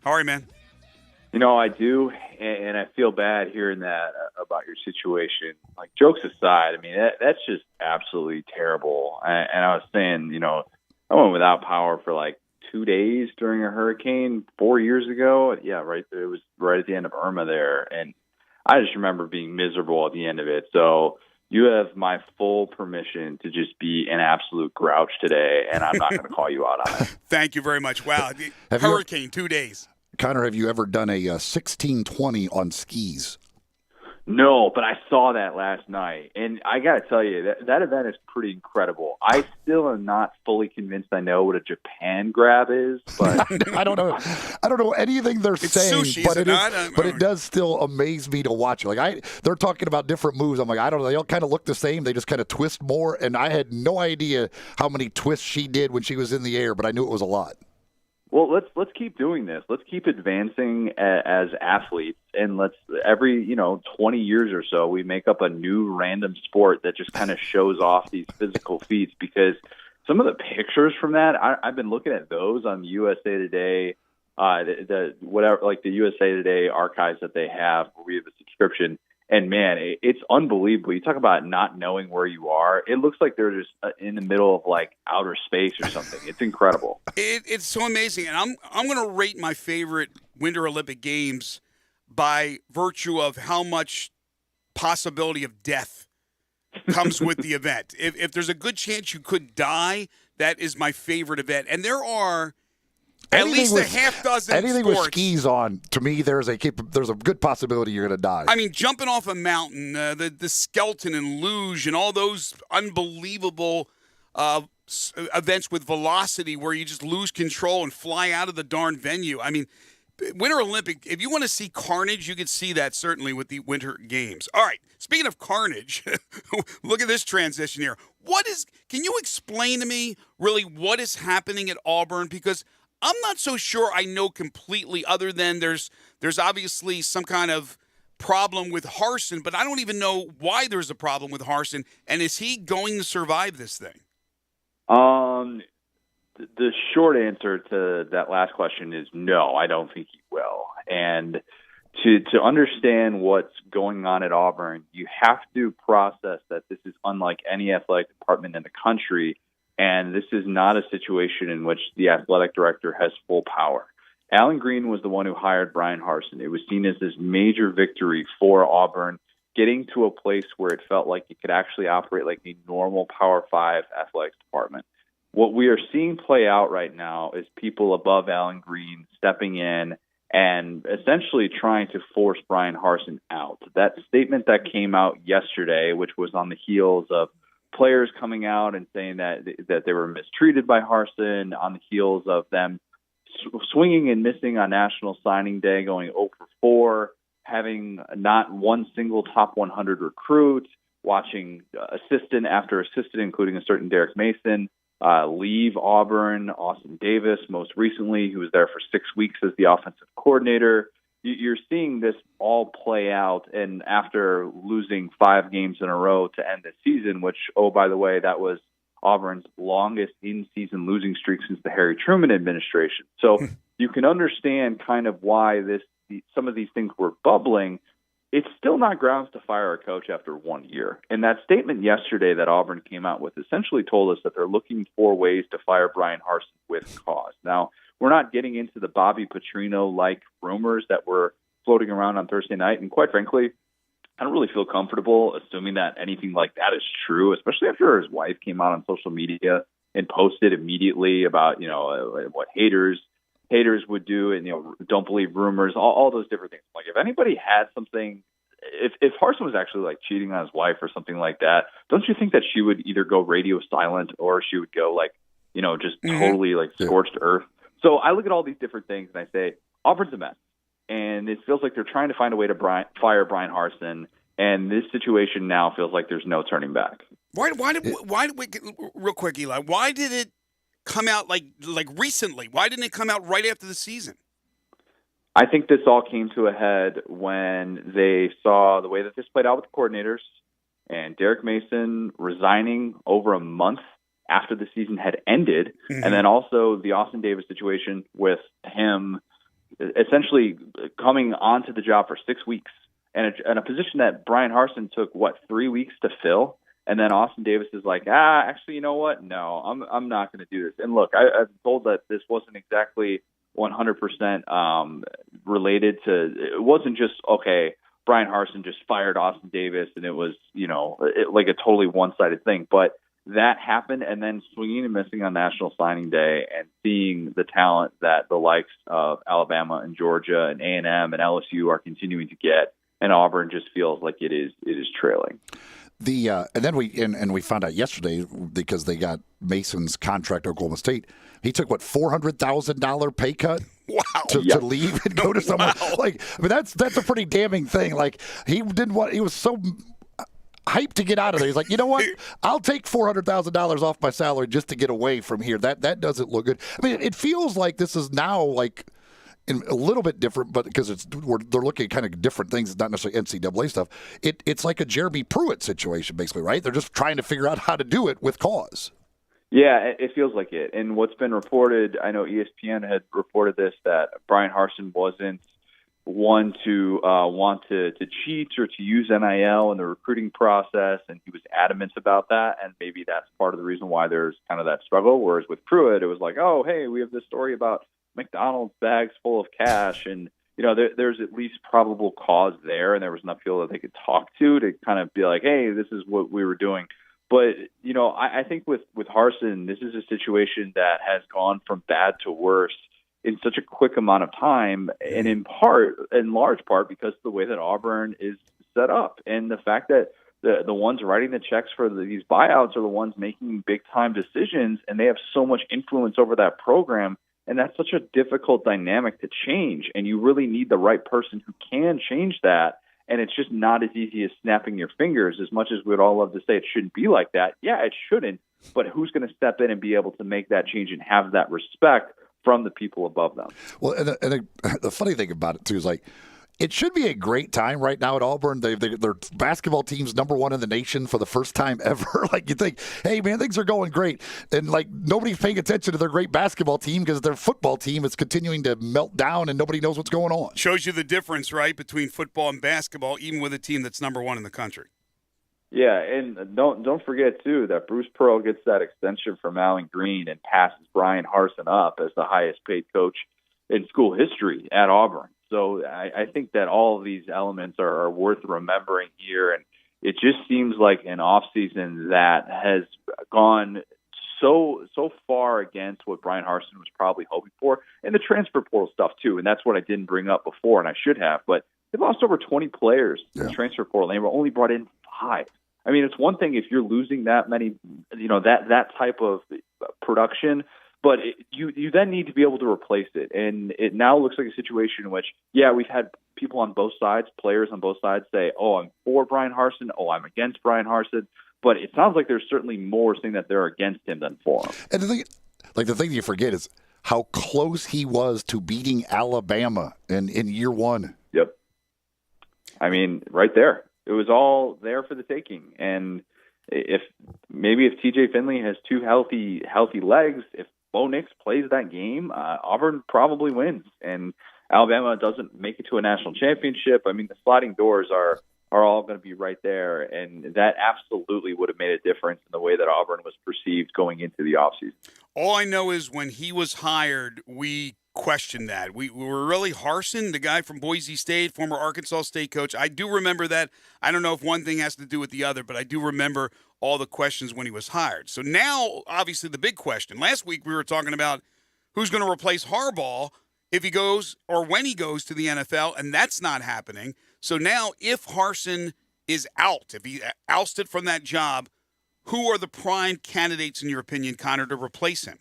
How are you, man? You know, I do, and I feel bad hearing that about your situation. Like, jokes aside, I mean, that's just absolutely terrible. And I was saying, you know, I went without power for like 2 days during a hurricane 4 years ago. Yeah, right. It was right at the end of Irma there. And I just remember being miserable at the end of it. So you have my full permission to just be an absolute grouch today, and I'm not going to call you out on it. Thank you very much. Wow. Hurricane, 2 days. Connor, have you ever done a 1620 on skis? No, but I saw that last night, and I got to tell you, that event is pretty incredible. I still am not fully convinced I know what a Japan grab is, but I don't know anything they're saying, sushi, but it does still amaze me to watch. Like they're talking about different moves. I'm like, I don't know. They all kind of look the same. They just kind of twist more, and I had no idea how many twists she did when she was in the air, but I knew it was a lot. Well, let's keep doing this. Let's keep advancing as athletes, and let's every 20 years or so we make up a new random sport that just kind of shows off these physical feats. Because some of the pictures from that, I've been looking at those on USA Today, the USA Today archives that they have where we have a subscription. And, man, it's unbelievable. You talk about not knowing where you are. It looks like they're just in the middle of, like, outer space or something. It's incredible. It's so amazing. And I'm going to rate my favorite Winter Olympic Games by virtue of how much possibility of death comes with the event. If there's a good chance you could die, that is my favorite event. And there are at least a half dozen anything sports. With skis on, to me, there's a good possibility you're going to die. I mean, jumping off a mountain, the skeleton and luge, and all those unbelievable events with velocity where you just lose control and fly out of the darn venue. I mean, Winter Olympic, if you want to see carnage, you could see that certainly with the Winter Games. All right, speaking of carnage, look at this transition here. Can you explain to me really what is happening at Auburn? Because I'm not so sure I know completely, other than there's obviously some kind of problem with Harsin, but I don't even know why there's a problem with Harsin, and is he going to survive this thing? The short answer to that last question is no, I don't think he will. And To understand what's going on at Auburn, you have to process that this is unlike any athletic department in the country, and this is not a situation in which the athletic director has full power. Alan Green was the one who hired Brian Harsin. It was seen as this major victory for Auburn, getting to a place where it felt like it could actually operate like a normal Power 5 athletics department. What we are seeing play out right now is people above Alan Green stepping in and essentially trying to force Brian Harsin out. That statement that came out yesterday, which was on the heels of players coming out and saying that they were mistreated by Harsin, on the heels of them swinging and missing on National Signing Day, going 0 for 4, having not one single top 100 recruit, watching assistant after assistant, including a certain Derek Mason, leave Auburn, Austin Davis, most recently, who was there for 6 weeks as the offensive coordinator. You're seeing this all play out, and after losing 5 games in a row to end the season, which, oh, by the way, that was Auburn's longest in-season losing streak since the Harry Truman administration. So you can understand kind of why some of these things were bubbling. It's still not grounds to fire a coach after 1 year. And that statement yesterday that Auburn came out with essentially told us that they're looking for ways to fire Brian Harsin with cause. Now, we're not getting into the Bobby Petrino-like rumors that were floating around on Thursday night. And quite frankly, I don't really feel comfortable assuming that anything like that is true, especially after his wife came out on social media and posted immediately about, what haters would do and, don't believe rumors, all those different things. Like if anybody had something, if Harsin was actually like cheating on his wife or something like that, don't you think that she would either go radio silent or she would go like, just totally like scorched earth? So I look at all these different things and I say, Auburn's a mess. And it feels like they're trying to find a way to fire Brian Harsin. And this situation now feels like there's no turning back. Why did we real quick, Eli? Why did it come out like recently? Why didn't it come out right after the season? I think this all came to a head when they saw the way that this played out with the coordinators and Derek Mason resigning over a month after the season had ended, and then also the Austin Davis situation with him essentially coming onto the job for 6 weeks and a position that Brian Harsin took 3 weeks to fill, and then Austin Davis is like, actually, you know what? No, I'm not going to do this. And look, I'm told that this wasn't exactly 100% related to. It wasn't just Brian Harsin just fired Austin Davis, and it was like a totally one-sided thing, but that happened, and then swinging and missing on National Signing Day and seeing the talent that the likes of Alabama and Georgia and A&M and LSU are continuing to get, and Auburn just feels like it is trailing. And then we found out yesterday, because they got Mason's contract at Oklahoma State, he took $400,000 pay cut. Wow. To leave and go to somewhere. That's a pretty damning thing. Like he was so hyped to get out of there. He's like, you know what? I'll take $400,000 off my salary just to get away from here. That doesn't look good. I mean, it feels like this is now like a little bit different, but because they're looking at kind of different things, not necessarily NCAA stuff. It's like a Jeremy Pruitt situation, basically, right? They're just trying to figure out how to do it with cause. Yeah, it feels like it. And what's been reported, I know ESPN had reported this, that Brian Harsin wasn't one to want to cheat or to use NIL in the recruiting process, and he was adamant about that, and maybe that's part of the reason why there's kind of that struggle, whereas with Pruitt, it was like, oh, hey, we have this story about McDonald's bags full of cash, and there's at least probable cause there, and there was enough people that they could talk to kind of be like, hey, this is what we were doing. But, I think with Harsin, this is a situation that has gone from bad to worse in such a quick amount of time, and in large part, because of the way that Auburn is set up and the fact that the ones writing the checks for these buyouts are the ones making big time decisions, and they have so much influence over that program. And that's such a difficult dynamic to change. And you really need the right person who can change that. And it's just not as easy as snapping your fingers. As much as we'd all love to say it shouldn't be like that. Yeah, it shouldn't. But who's going to step in and be able to make that change and have that respect from the people above them? Well, and the funny thing about it, too, is like, It should be a great time right now at Auburn. Their basketball team's #1 in the nation for the first time ever. Like, you think, hey, man, things are going great. And, like, nobody's paying attention to their great basketball team because their football team is continuing to melt down and nobody knows what's going on. Shows you the difference, right, between football and basketball, even with a team that's #1 in the country. Yeah, and don't forget, too, that Bruce Pearl gets that extension from Allen Green and passes Brian Harsin up as the highest-paid coach in school history at Auburn. So I think that all of these elements are worth remembering here, and it just seems like an offseason that has gone so far against what Brian Harsin was probably hoping for, and the transfer portal stuff, too, and that's what I didn't bring up before, and I should have, but they've lost over 20 players in the transfer portal, and they were only brought in 5. I mean, it's one thing if you're losing that many, that type of production, but you then need to be able to replace it. And it now looks like a situation in which, we've had people on both sides, players on both sides say, oh, I'm for Brian Harsin, oh, I'm against Brian Harsin. But it sounds like there's certainly more saying that they're against him than for him. And the thing you forget is how close he was to beating Alabama in year 1. Yep. I mean, right there. It was all there for the taking. And if TJ Finley has 2 healthy legs, if Bo Nix plays that game, Auburn probably wins. And Alabama doesn't make it to a national championship. I mean, the sliding doors are all going to be right there. And that absolutely would have made a difference in the way that Auburn was perceived going into the offseason. All I know is when he was hired, we questioned that. We were really Harsin, the guy from Boise State, former Arkansas State coach. I do remember that. I don't know if one thing has to do with the other, but I do remember all the questions when he was hired. So now, obviously, the big question. Last week we were talking about who's going to replace Harbaugh if he goes or when he goes to the NFL, and that's not happening. So now if Harsin is out, if he ousted from that job, who are the prime candidates, in your opinion, Connor, to replace him?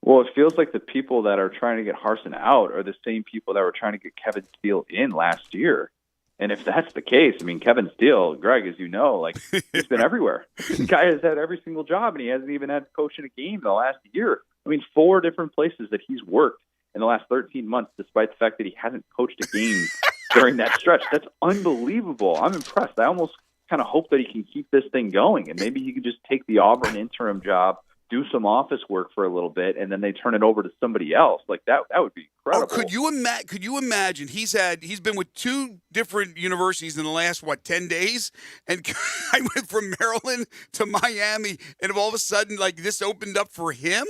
Well, it feels like the people that are trying to get Harsin out are the same people that were trying to get Kevin Steele in last year. And if that's the case, I mean, Kevin Steele, Greg, as you know, like, he's been everywhere. The guy has had every single job, and he hasn't even had to coach in a game in the last year. I mean, 4 different places that he's worked in the last 13 months, despite the fact that he hasn't coached a game during that stretch. That's unbelievable. I'm impressed. I almost kind of hope that he can keep this thing going, and maybe he could just take the Auburn interim job, do some office work for a little bit, and then they turn it over to somebody else. Like, that would be incredible. Oh, could you imagine? He's been with 2 different universities in the last 10 days, and I went from Maryland to Miami, and all of a sudden, like, this opened up for him.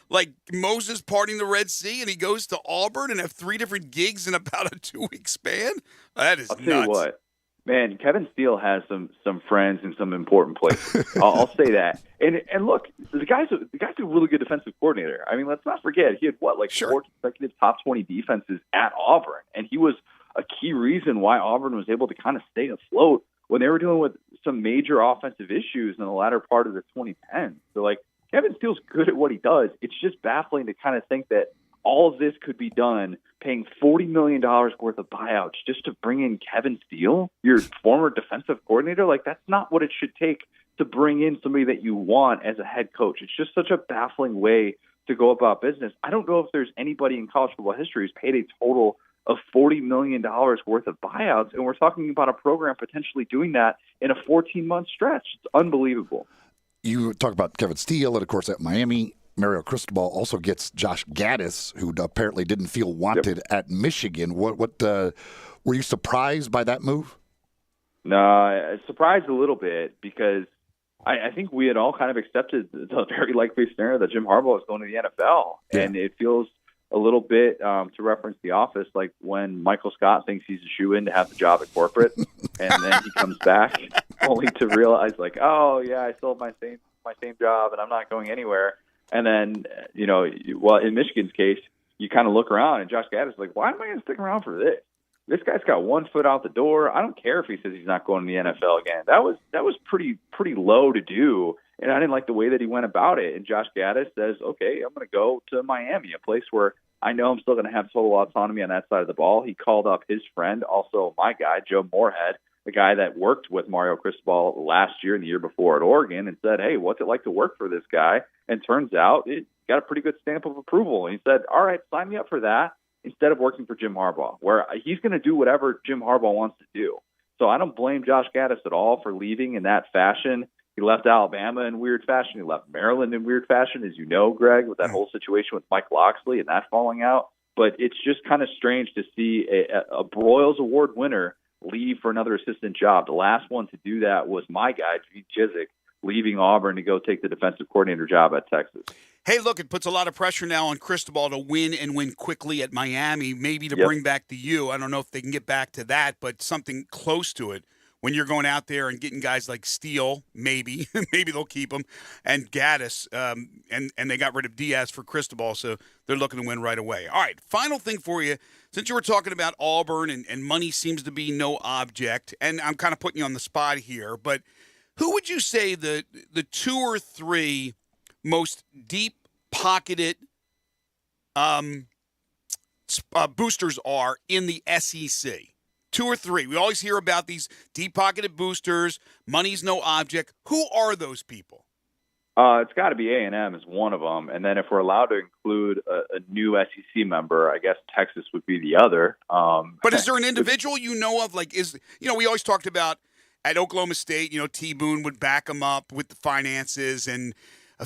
Like Moses parting the Red Sea, and he goes to Auburn and have 3 different gigs in about a 2-week span. That is nuts. I'll tell you what. Man, Kevin Steele has some friends in some important places. I'll say that. And look, the guy's a really good defensive coordinator. I mean, let's not forget he had 4 consecutive top 20 defenses at Auburn, and he was a key reason why Auburn was able to kind of stay afloat when they were dealing with some major offensive issues in the latter part of the 2010s. So, like, Kevin Steele's good at what he does. It's just baffling to kind of think that all of this could be done paying $40 million worth of buyouts just to bring in Kevin Steele, your former defensive coordinator. Like, that's not what it should take to bring in somebody that you want as a head coach. It's just such a baffling way to go about business. I don't know if there's anybody in college football history who's paid a total of $40 million worth of buyouts, and we're talking about a program potentially doing that in a 14-month stretch. It's unbelievable. You talk about Kevin Steele, and, of course, at Miami, Mario Cristobal also gets Josh Gaddis, who apparently didn't feel wanted at Michigan. What were you surprised by that move? No, surprised a little bit because I think we had all kind of accepted the very likely scenario that Jim Harbaugh was going to the NFL. Yeah. And it feels a little bit, to reference The Office, like when Michael Scott thinks he's a shoo-in to have the job at corporate, and then he comes back only to realize, like, oh, yeah, I still have my same job, and I'm not going anywhere. And then, in Michigan's case, you kind of look around, and Josh Gaddis is like, why am I going to stick around for this? This guy's got 1 foot out the door. I don't care if he says he's not going to the NFL again. That was pretty low to do, and I didn't like the way that he went about it. And Josh Gaddis says, okay, I'm going to go to Miami, a place where I know I'm still going to have total autonomy on that side of the ball. He called up his friend, also my guy, Joe Moorhead, the guy that worked with Mario Cristobal last year and the year before at Oregon, and said, hey, what's it like to work for this guy? And turns out it got a pretty good stamp of approval. And he said, all right, sign me up for that. instead of working for Jim Harbaugh, where he's going to do whatever Jim Harbaugh wants to do. So I don't blame Josh Gattis at all for leaving in that fashion. He left Alabama in weird fashion. He left Maryland in weird fashion, as you know, Greg, with that whole situation with Mike Loxley and that falling out. But it's just kind of strange to see a Broyles Award winner leave for another assistant job. The last one to do that was my guy, Gene Chizik, leaving Auburn to go take the defensive coordinator job at Texas. Hey, look, it puts a lot of pressure now on Cristobal to win and win quickly at Miami, maybe to bring back the U. I don't know if they can get back to that, but something close to it. When you're going out there and getting guys like Steele, maybe they'll keep him, and Gattis, and they got rid of Diaz for Cristobal, so they're looking to win right away. All right, final thing for you. Since you were talking about Auburn and money seems to be no object, and I'm kind of putting you on the spot here, but who would you say the 2 or 3 most deep-pocketed boosters are in the SEC? 2 or 3. We always hear about these deep-pocketed boosters. Money's no object. Who are those people? It's got to be A&M is one of them. And then if we're allowed to include a new SEC member, I guess Texas would be the other. But is there an individual you know of? Like, we always talked about at Oklahoma State, T. Boone would back them up with the finances, and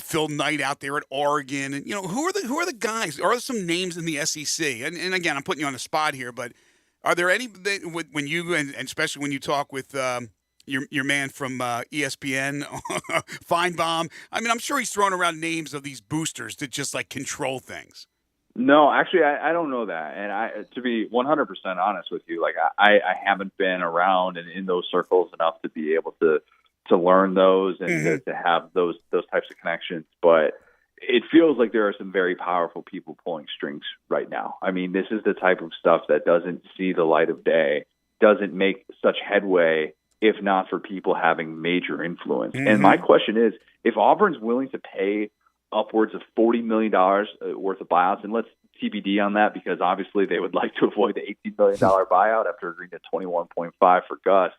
Phil Knight out there at Oregon. And, who are the guys? Are there some names in the SEC? And again, I'm putting you on the spot here, but are there any, when you, and especially when you talk with your man from ESPN, Feinbaum, I mean, I'm sure he's throwing around names of these boosters to just, control things. No, actually, I don't know that. And to be 100% honest with you, I haven't been around and in those circles enough to be able to learn those and to have those types of connections. But it feels like there are some very powerful people pulling strings right now. I mean, this is the type of stuff that doesn't see the light of day, doesn't make such headway if not for people having major influence. And my question is, if Auburn's willing to pay upwards of $40 million worth of buyouts, and let's TBD on that because obviously they would like to avoid the $18 million buyout after agreeing to 21.5 for Gus.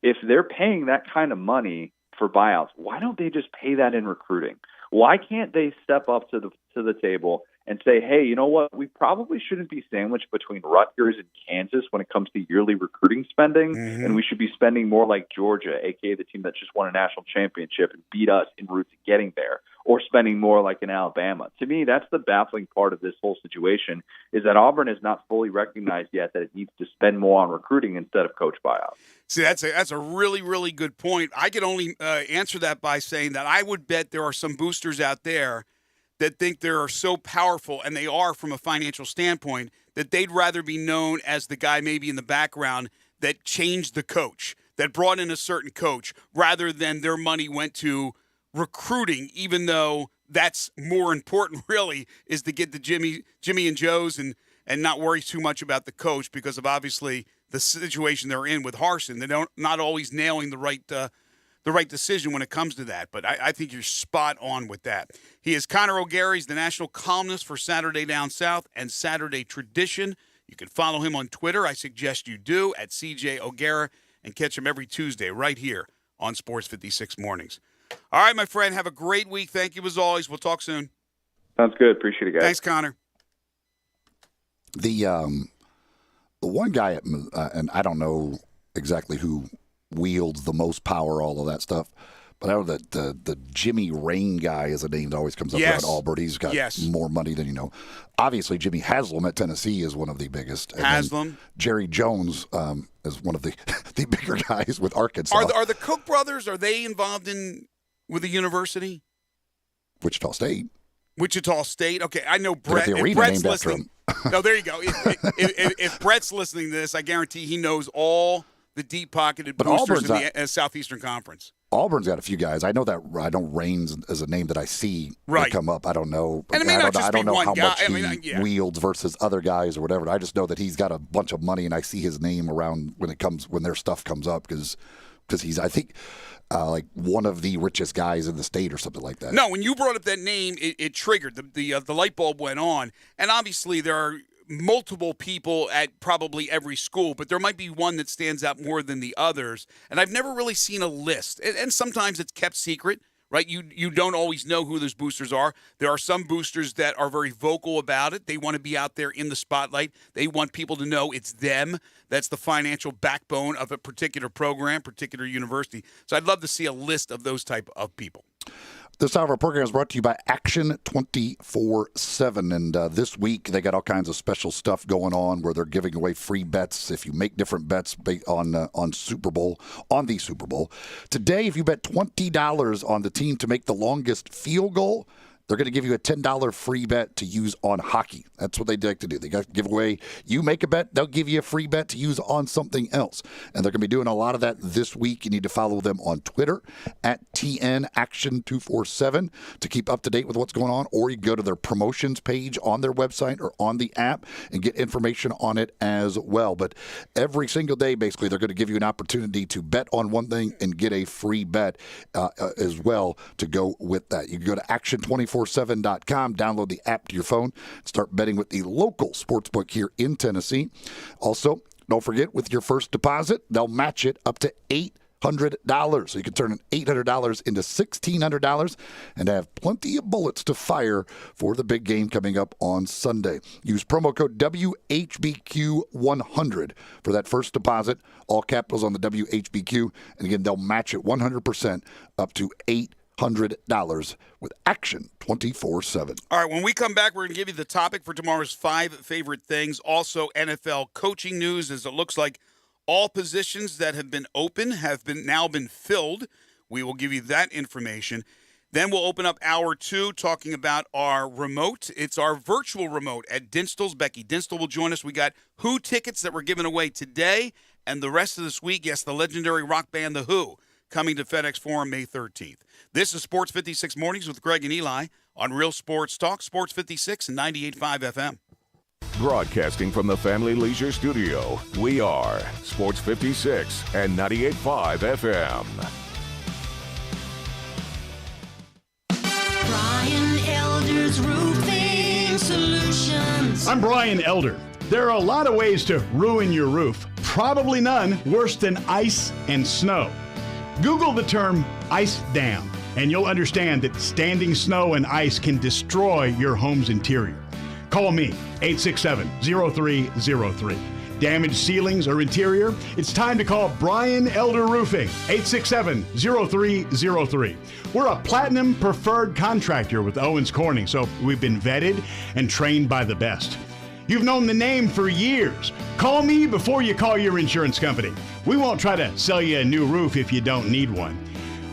If they're paying that kind of money for buyouts, why don't they just pay that in recruiting? Why can't they step up to the table and say, hey, you know what? We probably shouldn't be sandwiched between Rutgers and Kansas when it comes to yearly recruiting spending, and we should be spending more like Georgia, a.k.a. the team that just won a national championship and beat us en route to getting there, or spending more like in Alabama. To me, that's the baffling part of this whole situation, is that Auburn has not fully recognized yet that it needs to spend more on recruiting instead of coach buyouts. See, that's a really, really good point. I could only answer that by saying that I would bet there are some boosters out there that think they are so powerful, and they are from a financial standpoint, that they'd rather be known as the guy maybe in the background that changed the coach, that brought in a certain coach, rather than their money went to recruiting, even though that's more important really, is to get the Jimmy and Joes and not worry too much about the coach because of obviously the situation they're in with Harsin. They're not always nailing the right decision when it comes to that. But I think you're spot on with that. He is Connor O'Gara. He's the national columnist for Saturday Down South and Saturday Tradition. You can follow him on Twitter. I suggest you do at CJ O'Gara, and catch him every Tuesday right here on Sports 56 Mornings. All right, my friend, have a great week. Thank you as always. We'll talk soon. Sounds good. Appreciate it, guys. Thanks, Connor. The one guy at, and I don't know exactly who wields the most power, all of that stuff, but I know that the Jimmy Rain guy is a name that always comes up around Auburn. He's got more money than you know. Obviously, Jimmy Haslam at Tennessee is one of the biggest. And Haslam. Jerry Jones is one of the bigger guys with Arkansas. Are the Cook brothers, are they involved with the university? Wichita State. Wichita State. Okay, I know Brett. The arena Brett's named after listening. him. No, there you go. If Brett's listening to this, I guarantee he knows all the deep-pocketed boosters in the Southeastern Conference. Auburn's got a few guys. I know Raines is a name that I see come up. I don't know. And I don't know how much he wields versus other guys or whatever. I just know that he's got a bunch of money, and I see his name around when their stuff comes up because he's, I think, like one of the richest guys in the state or something like that. No, when you brought up that name, it triggered. The light bulb went on. And obviously there are multiple people at probably every school, but there might be one that stands out more than the others. And I've never really seen a list. And sometimes it's kept secret, right? You don't always know who those boosters are. There are some boosters that are very vocal about it. They want to be out there in the spotlight. They want people to know it's them. That's the financial backbone of a particular program, particular university. So I'd love to see a list of those type of people. This hour of our program is brought to you by Action 24/7. And this week, they got all kinds of special stuff going on where they're giving away free bets if you make different bets on Super Bowl, on the Super Bowl. Today, if you bet $20 on the team to make the longest field goal, they're going to give you a $10 free bet to use on hockey. That's what they like to do. They got to give away. You make a bet, they'll give you a free bet to use on something else. And they're going to be doing a lot of that this week. You need to follow them on Twitter at TNAction247 to keep up to date with what's going on. Or you can go to their promotions page on their website or on the app and get information on it as well. But every single day, basically, they're going to give you an opportunity to bet on one thing and get a free bet as well to go with that. You can go to Action247.com, download the app to your phone, start betting with the local sportsbook here in Tennessee. Also, don't forget, with your first deposit, they'll match it up to $800. So you can turn an $800 into $1,600 and have plenty of bullets to fire for the big game coming up on Sunday. Use promo code WHBQ100 for that first deposit. All capitals on the WHBQ. And again, they'll match it 100% up to $800 with Action 24/7. All right, when we come back, we're going to give you the topic for tomorrow's 5 favorite things. Also, NFL coaching news, as it looks like all positions that have been open have now been filled. We will give you that information. Then we'll open up hour 2 talking about our remote. It's our virtual remote at Dinstall's. Becky Dinstall will join us. We got Who tickets that were given away today and the rest of this week. Yes, the legendary rock band The Who coming to FedEx Forum May 13th. This is Sports 56 Mornings with Greg and Eli on Real Sports Talk, Sports 56 and 98.5 FM. Broadcasting from the Family Leisure Studio, we are Sports 56 and 98.5 FM. Brian Elder's Roofing Solutions. I'm Brian Elder. There are a lot of ways to ruin your roof. Probably none worse than ice and snow. Google the term ice dam, and you'll understand that standing snow and ice can destroy your home's interior. Call me, 867-0303. Damaged ceilings or interior? It's time to call Brian Elder Roofing, 867-0303. We're a platinum preferred contractor with Owens Corning, so we've been vetted and trained by the best. You've known the name for years. Call me before you call your insurance company. We won't try to sell you a new roof if you don't need one.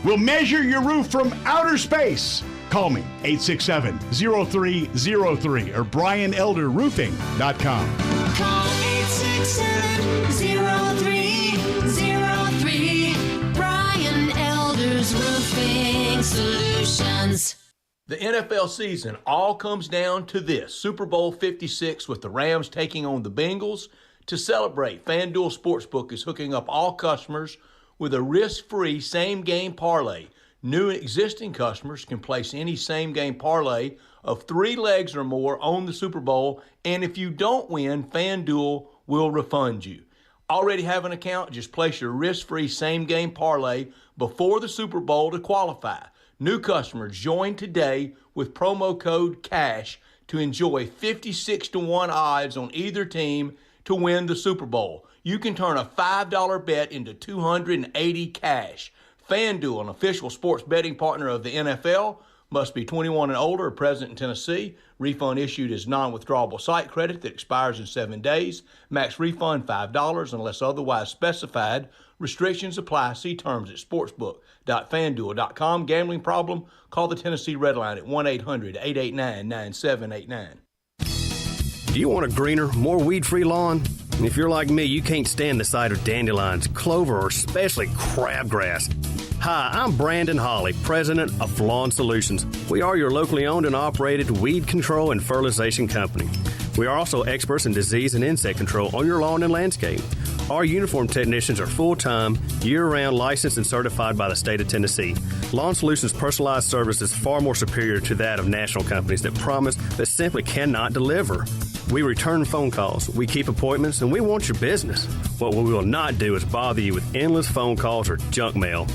We'll measure your roof from outer space. Call me, 867-0303 or BrianElderRoofing.com. Call 867-0303. Brian Elder's Roofing Solutions. The NFL season all comes down to this: Super Bowl 56 with the Rams taking on the Bengals. To celebrate, FanDuel Sportsbook is hooking up all customers with a risk-free same-game parlay. New and existing customers can place any same-game parlay of 3 legs or more on the Super Bowl, and if you don't win, FanDuel will refund you. Already have an account? Just place your risk-free same-game parlay before the Super Bowl to qualify. New customers join today with promo code CASH to enjoy 56-1 odds on either team to win the Super Bowl. You can turn a $5 bet into $280 cash. FanDuel, an official sports betting partner of the NFL, must be 21 and older or present in Tennessee. Refund issued as non-withdrawable site credit that expires in 7 days. Max refund $5 unless otherwise specified. Restrictions apply. See terms at sportsbook.fanduel.com. Gambling problem? Call the Tennessee Red Line at 1-800-889-9789. Do you want a greener, more weed-free lawn? And if you're like me, you can't stand the sight of dandelions, clover, or especially crabgrass. Hi, I'm Brandon Hawley, president of Lawn Solutions. We are your locally owned and operated weed control and fertilization company. We are also experts in disease and insect control on your lawn and landscape. Our uniformed technicians are full-time, year-round licensed and certified by the state of Tennessee. Lawn Solutions' personalized service is far more superior to that of national companies that promise but simply cannot deliver. We return phone calls, we keep appointments, and we want your business. What we will not do is bother you with endless phone calls or junk mail.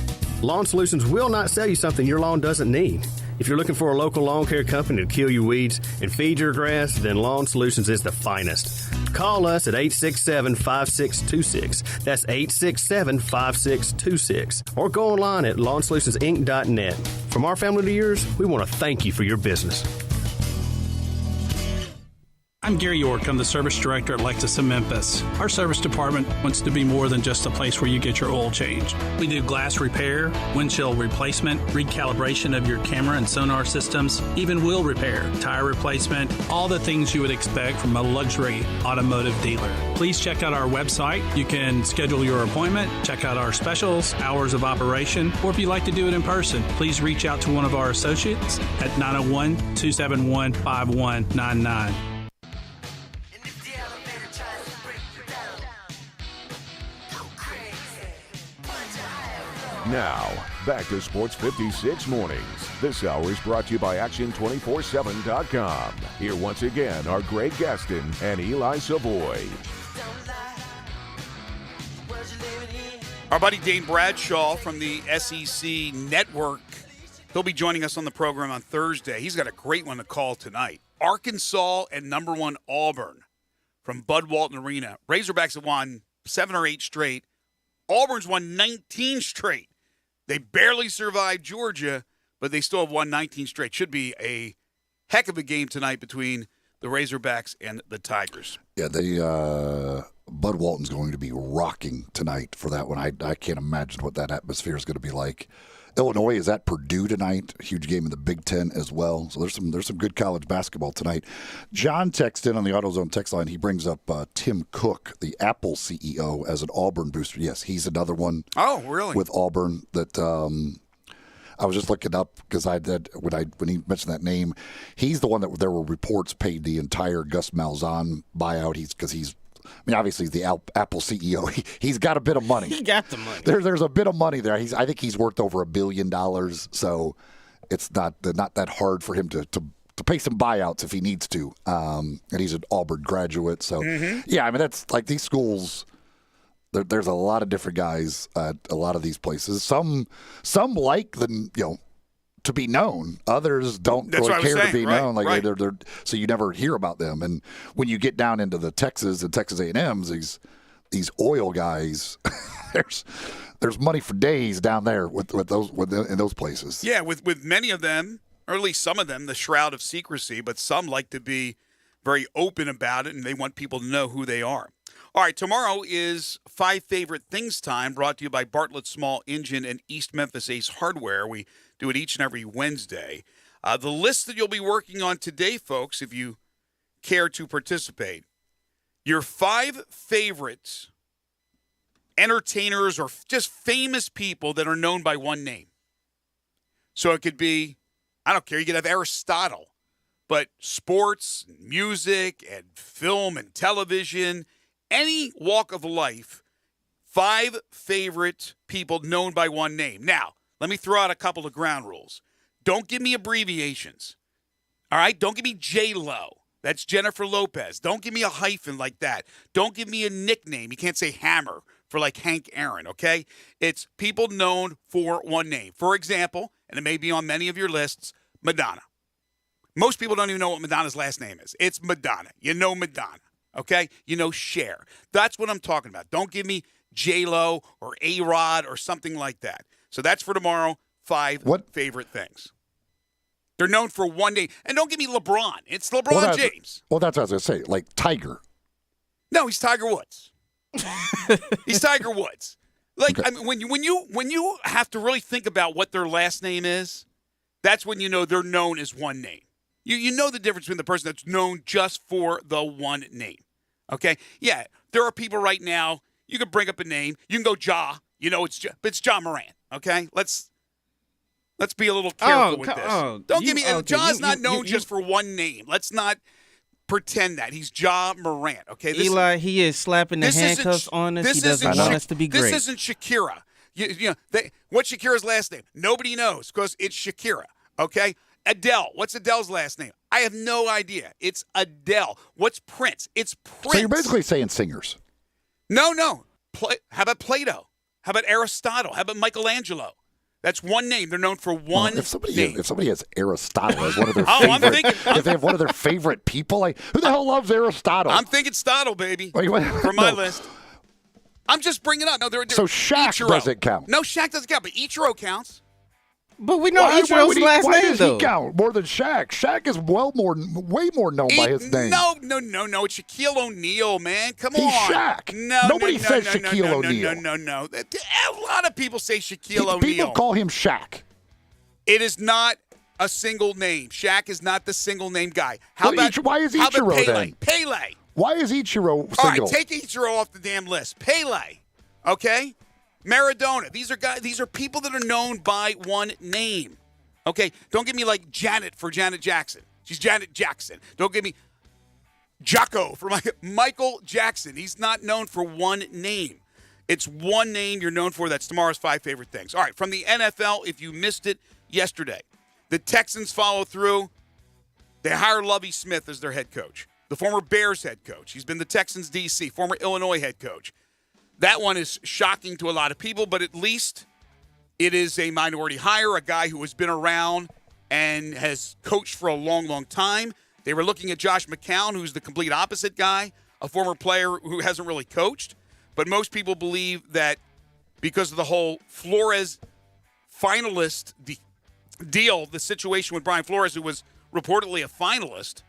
Lawn Solutions will not sell you something your lawn doesn't need. If you're looking for a local lawn care company to kill your weeds and feed your grass, then Lawn Solutions is the finest. Call us at 867-5626. That's 867-5626. Or go online at LawnSolutionsInc.net. From our family to yours, we want to thank you for your business. I'm Gary York. I'm the service director at Lexus of Memphis. Our service department wants to be more than just a place where you get your oil changed. We do glass repair, windshield replacement, recalibration of your camera and sonar systems, even wheel repair, tire replacement, all the things you would expect from a luxury automotive dealer. Please check out our website. You can schedule your appointment, check out our specials, hours of operation, or if you'd like to do it in person, please reach out to one of our associates at 901-271-5199. Now, back to Sports 56 Mornings. This hour is brought to you by Action247.com. Here once again are Greg Gaston and Eli Savoy. Our buddy Dane Bradshaw from the SEC Network, he'll be joining us on the program on Thursday. He's got a great one to call tonight. Arkansas and number 1 Auburn from Bud Walton Arena. Razorbacks have won 7 or 8 straight. Auburn's won 19 straight. They barely survived Georgia, but they still have won 19 straight. Should be a heck of a game tonight between the Razorbacks and the Tigers. Yeah, Bud Walton's going to be rocking tonight for that one. I can't imagine what that atmosphere is going to be like. Illinois is at Purdue tonight. A huge game in the Big Ten as well. So there's some good college basketball tonight. John texted in on the AutoZone text line. He brings up Tim Cook, the Apple CEO, as an Auburn booster. Yes, he's another one. Oh, really? With Auburn that I was just looking up because when he mentioned that name, he's the one that there were reports paid the entire Gus Malzahn buyout. Obviously, he's the Apple CEO. He's got a bit of money. He got the money. There's a bit of money there. I think he's worth over $1 billion. So it's not that hard for him to pay some buyouts if he needs to. And he's an Auburn graduate. So, yeah, that's like these schools. There's a lot of different guys at a lot of these places. Some like to be known. Others don't really care to be known. Like they're so you never hear about them. And when you get down into the Texas and Texas A&Ms, these oil guys, there's money for days down there in those places. Yeah, with many of them, or at least some of them, the shroud of secrecy. But some like to be very open about it, and they want people to know who they are. All right, tomorrow is 5 Favorite Things time, brought to you by Bartlett Small Engine and East Memphis Ace Hardware. We do it each and every Wednesday. The list that you'll be working on today, folks, if you care to participate, your 5 favorite entertainers or just famous people that are known by one name. So it could be, I don't care, you could have Aristotle, but sports, music, and film and television, any walk of life, 5 favorite people known by one name. Now, let me throw out a couple of ground rules. Don't give me abbreviations. All right? Don't give me J-Lo. That's Jennifer Lopez. Don't give me a hyphen like that. Don't give me a nickname. You can't say Hammer for like Hank Aaron, okay? It's people known for one name. For example, and it may be on many of your lists, Madonna. Most people don't even know what Madonna's last name is. It's Madonna. You know Madonna, okay? You know Cher. That's what I'm talking about. Don't give me J-Lo or A-Rod or something like that. So that's for tomorrow, 5 favorite things. They're known for one name. And don't give me LeBron. It's LeBron James. Well, that's what I was going to say. Like Tiger. No, he's Tiger Woods. He's Tiger Woods. Like, okay. I mean, when you have to really think about what their last name is, that's when you know they're known as one name. You know the difference between the person that's known just for the one name. Okay? Yeah, there are people right now, you can bring up a name. You can go Ja. You know it's Ja Morant. Okay? Let's be a little careful with this. Don't give me Ja's not known just for one name. Let's not pretend that. He's Ja Morant. Okay? Eli, he is slapping the handcuffs on us. He doesn't want us to be great. This isn't Shakira. What's Shakira's last name? Nobody knows because it's Shakira. Okay? Adele. What's Adele's last name? I have no idea. It's Adele. What's Prince? It's Prince. So you're basically saying singers. No. How about Plato? How about Aristotle? How about Michelangelo? That's one name. They're known for one if somebody name. If somebody has Aristotle as one of their I'm favorite, thinking- if they have one of their favorite people, like who the hell loves Aristotle? I'm thinking Stottle, baby, Wait, for my no. list. I'm just bringing it up. No, So Shaq doesn't count. No, Shaq doesn't count, but Ichiro counts. But we know Why Ichiro's last why name, does though. he count more than Shaq? Shaq is way more known by his name. No. It's Shaquille O'Neal, man. Come He's on. Shaq. No, Nobody says no, Shaquille O'Neal. No. A lot of people say Shaquille O'Neal. People call him Shaq. It is not a single name. Shaq is not the single name guy. How about why is how about Ichiro Pele? then? Pele. Why is Ichiro single? All right, take Ichiro off the damn list. Pele. Okay? Maradona. These are people that are known by one name. Okay? Don't give me like Janet for Janet Jackson. She's Janet Jackson. Don't give me Jocko for Michael Jackson. He's not known for one name. It's one name you're known for. That's tomorrow's 5 favorite things. All right, from the NFL, if you missed it yesterday, the Texans follow through. They hire Lovie Smith as their head coach, the former Bears head coach. He's been the Texans' DC, former Illinois head coach. That one is shocking to a lot of people, but at least it is a minority hire, a guy who has been around and has coached for a long, long time. They were looking at Josh McCown, who's the complete opposite guy, a former player who hasn't really coached. But most people believe that because of the whole Flores finalist deal, the situation with Brian Flores, who was reportedly a finalist,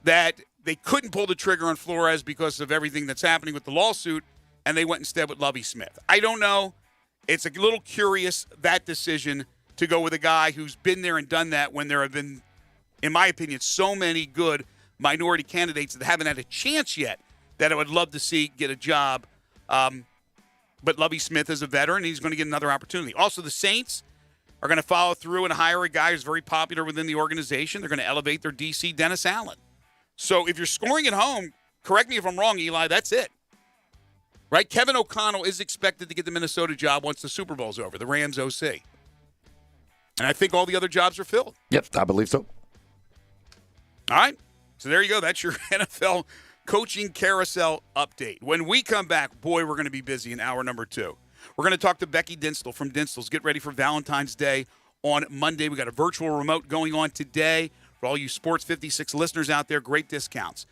that they couldn't pull the trigger on Flores because of everything that's happening with the lawsuit, and they went instead with Lovie Smith. I don't know. It's a little curious, that decision, to go with a guy who's been there and done that when there have been, in my opinion, so many good minority candidates that haven't had a chance yet that I would love to see get a job. But Lovie Smith is a veteran. He's going to get another opportunity. Also, the Saints are going to follow through and hire a guy who's very popular within the organization. They're going to elevate their DC, Dennis Allen. So if you're scoring at home, correct me if I'm wrong, Eli, that's it. Right? Kevin O'Connell is expected to get the Minnesota job once the Super Bowl's over, the Rams OC. And I think all the other jobs are filled. Yep, I believe so. All right. So there you go. That's your NFL coaching carousel update. When we come back, boy, we're going to be busy in hour number 2. We're going to talk to Becky Dinstall from Dinstall's. Get ready for Valentine's Day on Monday. We got a virtual remote going on today. For all you Sports 56 listeners out there, great discounts.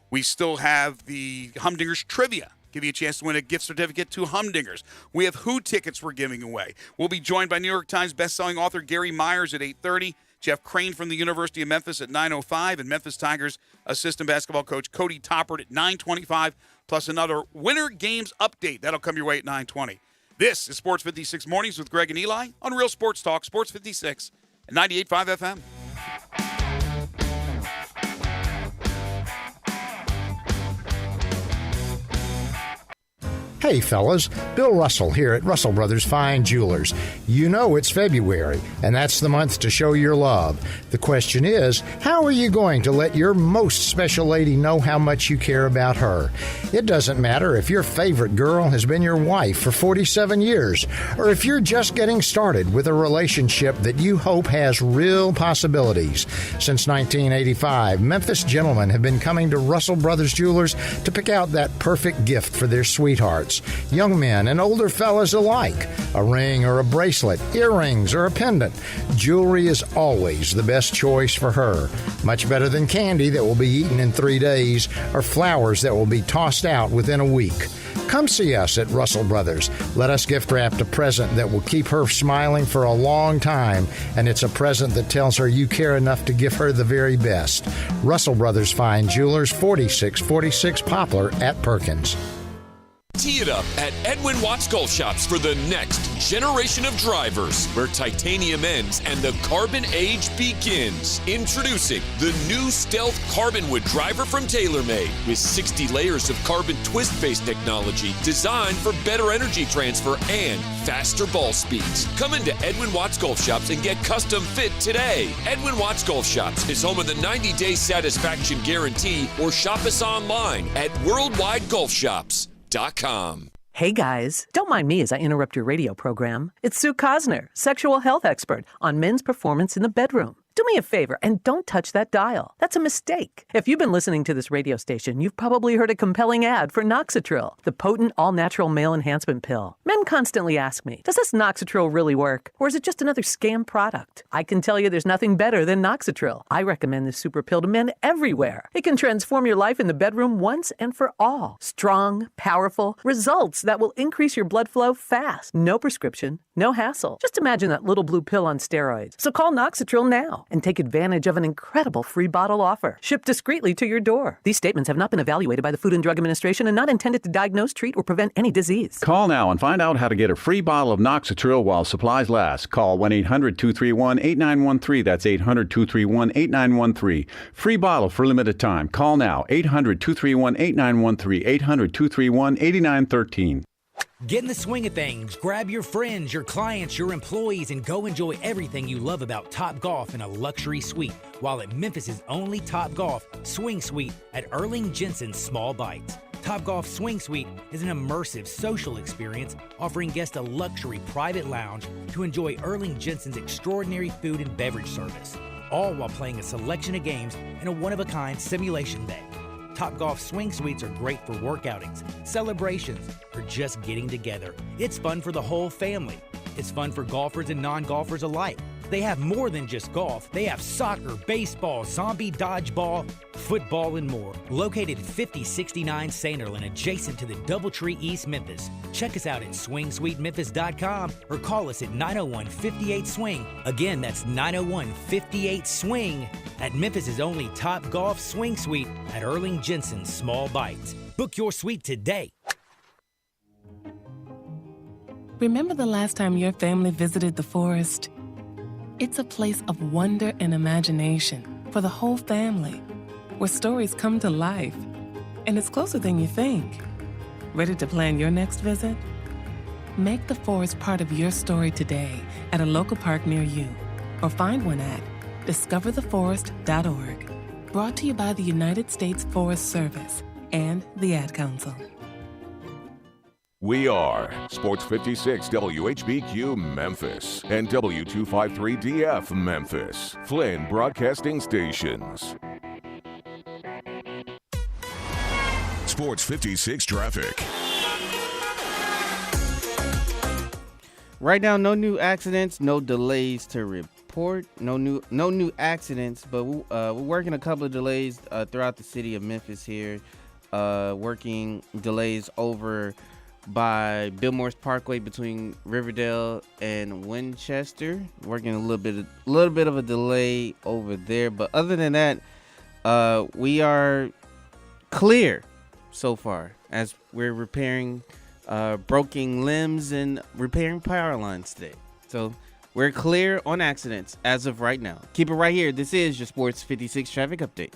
We still have the Humdingers Trivia. Give you a chance to win a gift certificate to Humdingers. We have Who tickets we're giving away. We'll be joined by New York Times bestselling author Gary Myers at 8:30. Jeff Crane from the University of Memphis at 9:05, and Memphis Tigers assistant basketball coach Cody Toppert at 9:25, plus another Winter Games update. That'll come your way at 9:20. This is Sports 56 Mornings with Greg and Eli on Real Sports Talk, Sports 56 and 98.5 FM. Hey fellas, Bill Russell here at Russell Brothers Fine Jewelers. You know it's February, and that's the month to show your love. The question is, how are you going to let your most special lady know how much you care about her? It doesn't matter if your favorite girl has been your wife for 47 years, or if you're just getting started with a relationship that you hope has real possibilities. Since 1985, Memphis gentlemen have been coming to Russell Brothers Jewelers to pick out that perfect gift for their sweethearts. Young men and older fellas alike. A ring or a bracelet, earrings or a pendant. Jewelry is always the best choice for her. Much better than candy that will be eaten in 3 days or flowers that will be tossed out within a week. Come see us at Russell Brothers. Let us gift wrap a present that will keep her smiling for a long time, and it's a present that tells her you care enough to give her the very best. Russell Brothers Fine Jewelers, 4646 Poplar at Perkins. Tee it up at Edwin Watts Golf Shops for the next generation of drivers, where titanium ends and the carbon age begins. Introducing the new Stealth Carbonwood driver from TaylorMade, with 60 layers of carbon twist-face technology designed for better energy transfer and faster ball speeds. Come into Edwin Watts Golf Shops and get custom fit today. Edwin Watts Golf Shops is home of the 90-day satisfaction guarantee, or shop us online at worldwidegolfshops.com. Hey guys, don't mind me as I interrupt your radio program. It's Sue Cosner, sexual health expert on men's performance in the bedroom. Do me a favor and don't touch that dial. That's a mistake. If you've been listening to this radio station, you've probably heard a compelling ad for Noxitril, the potent all-natural male enhancement pill. Men constantly ask me, does this Noxitril really work? Or is it just another scam product? I can tell you there's nothing better than Noxitril. I recommend this super pill to men everywhere. It can transform your life in the bedroom once and for all. Strong, powerful, results that will increase your blood flow fast. No prescription, no hassle. Just imagine that little blue pill on steroids. So call Noxitril now and take advantage of an incredible free bottle offer, shipped discreetly to your door. These statements have not been evaluated by the Food and Drug Administration and not intended to diagnose, treat, or prevent any disease. Call now and find out how to get a free bottle of Noxitril while supplies last. Call 1-800-231-8913. That's 800-231-8913. Free bottle for limited time. Call now. 800-231-8913. 800-231-8913. Get in the swing of things. Grab your friends, your clients, your employees, and go enjoy everything you love about Topgolf in a luxury suite while at Memphis' only Topgolf Swing Suite at Erling Jensen's Small Bites. Topgolf Swing Suite is an immersive social experience offering guests a luxury private lounge to enjoy Erling Jensen's extraordinary food and beverage service, all while playing a selection of games in a one-of-a-kind simulation day. Topgolf Swing Suites are great for work outings, celebrations, or just getting together. It's fun for the whole family. It's fun for golfers and non-golfers alike. They have more than just golf. They have soccer, baseball, zombie dodgeball, football, and more. Located at 5069 Sanderlin, adjacent to the Doubletree East Memphis. Check us out at swingsuitememphis.com or call us at 901-58-SWING. Again, that's 901-58-SWING at Memphis' only Topgolf Swing Suite at Erling Jensen's Small Bites. Book your suite today. Remember the last time your family visited the forest? It's a place of wonder and imagination for the whole family, where stories come to life. And it's closer than you think. Ready to plan your next visit? Make the forest part of your story today at a local park near you, or find one at discovertheforest.org. Brought to you by the United States Forest Service and the Ad Council. We are Sports 56 WHBQ Memphis and W253DF Memphis, Flynn Broadcasting Stations. Sports 56 traffic. Right now, no new accidents, no delays to report. No new accidents, but we're working a couple of delays throughout the city of Memphis here. Working delays over by Bill Morris Parkway between Riverdale and Winchester. Working a little bit of a delay over there, but other than that, we are clear so far as we're repairing broken limbs and repairing power lines today. So we're clear on accidents as of right now. Keep it right here. This is your Sports 56 traffic update.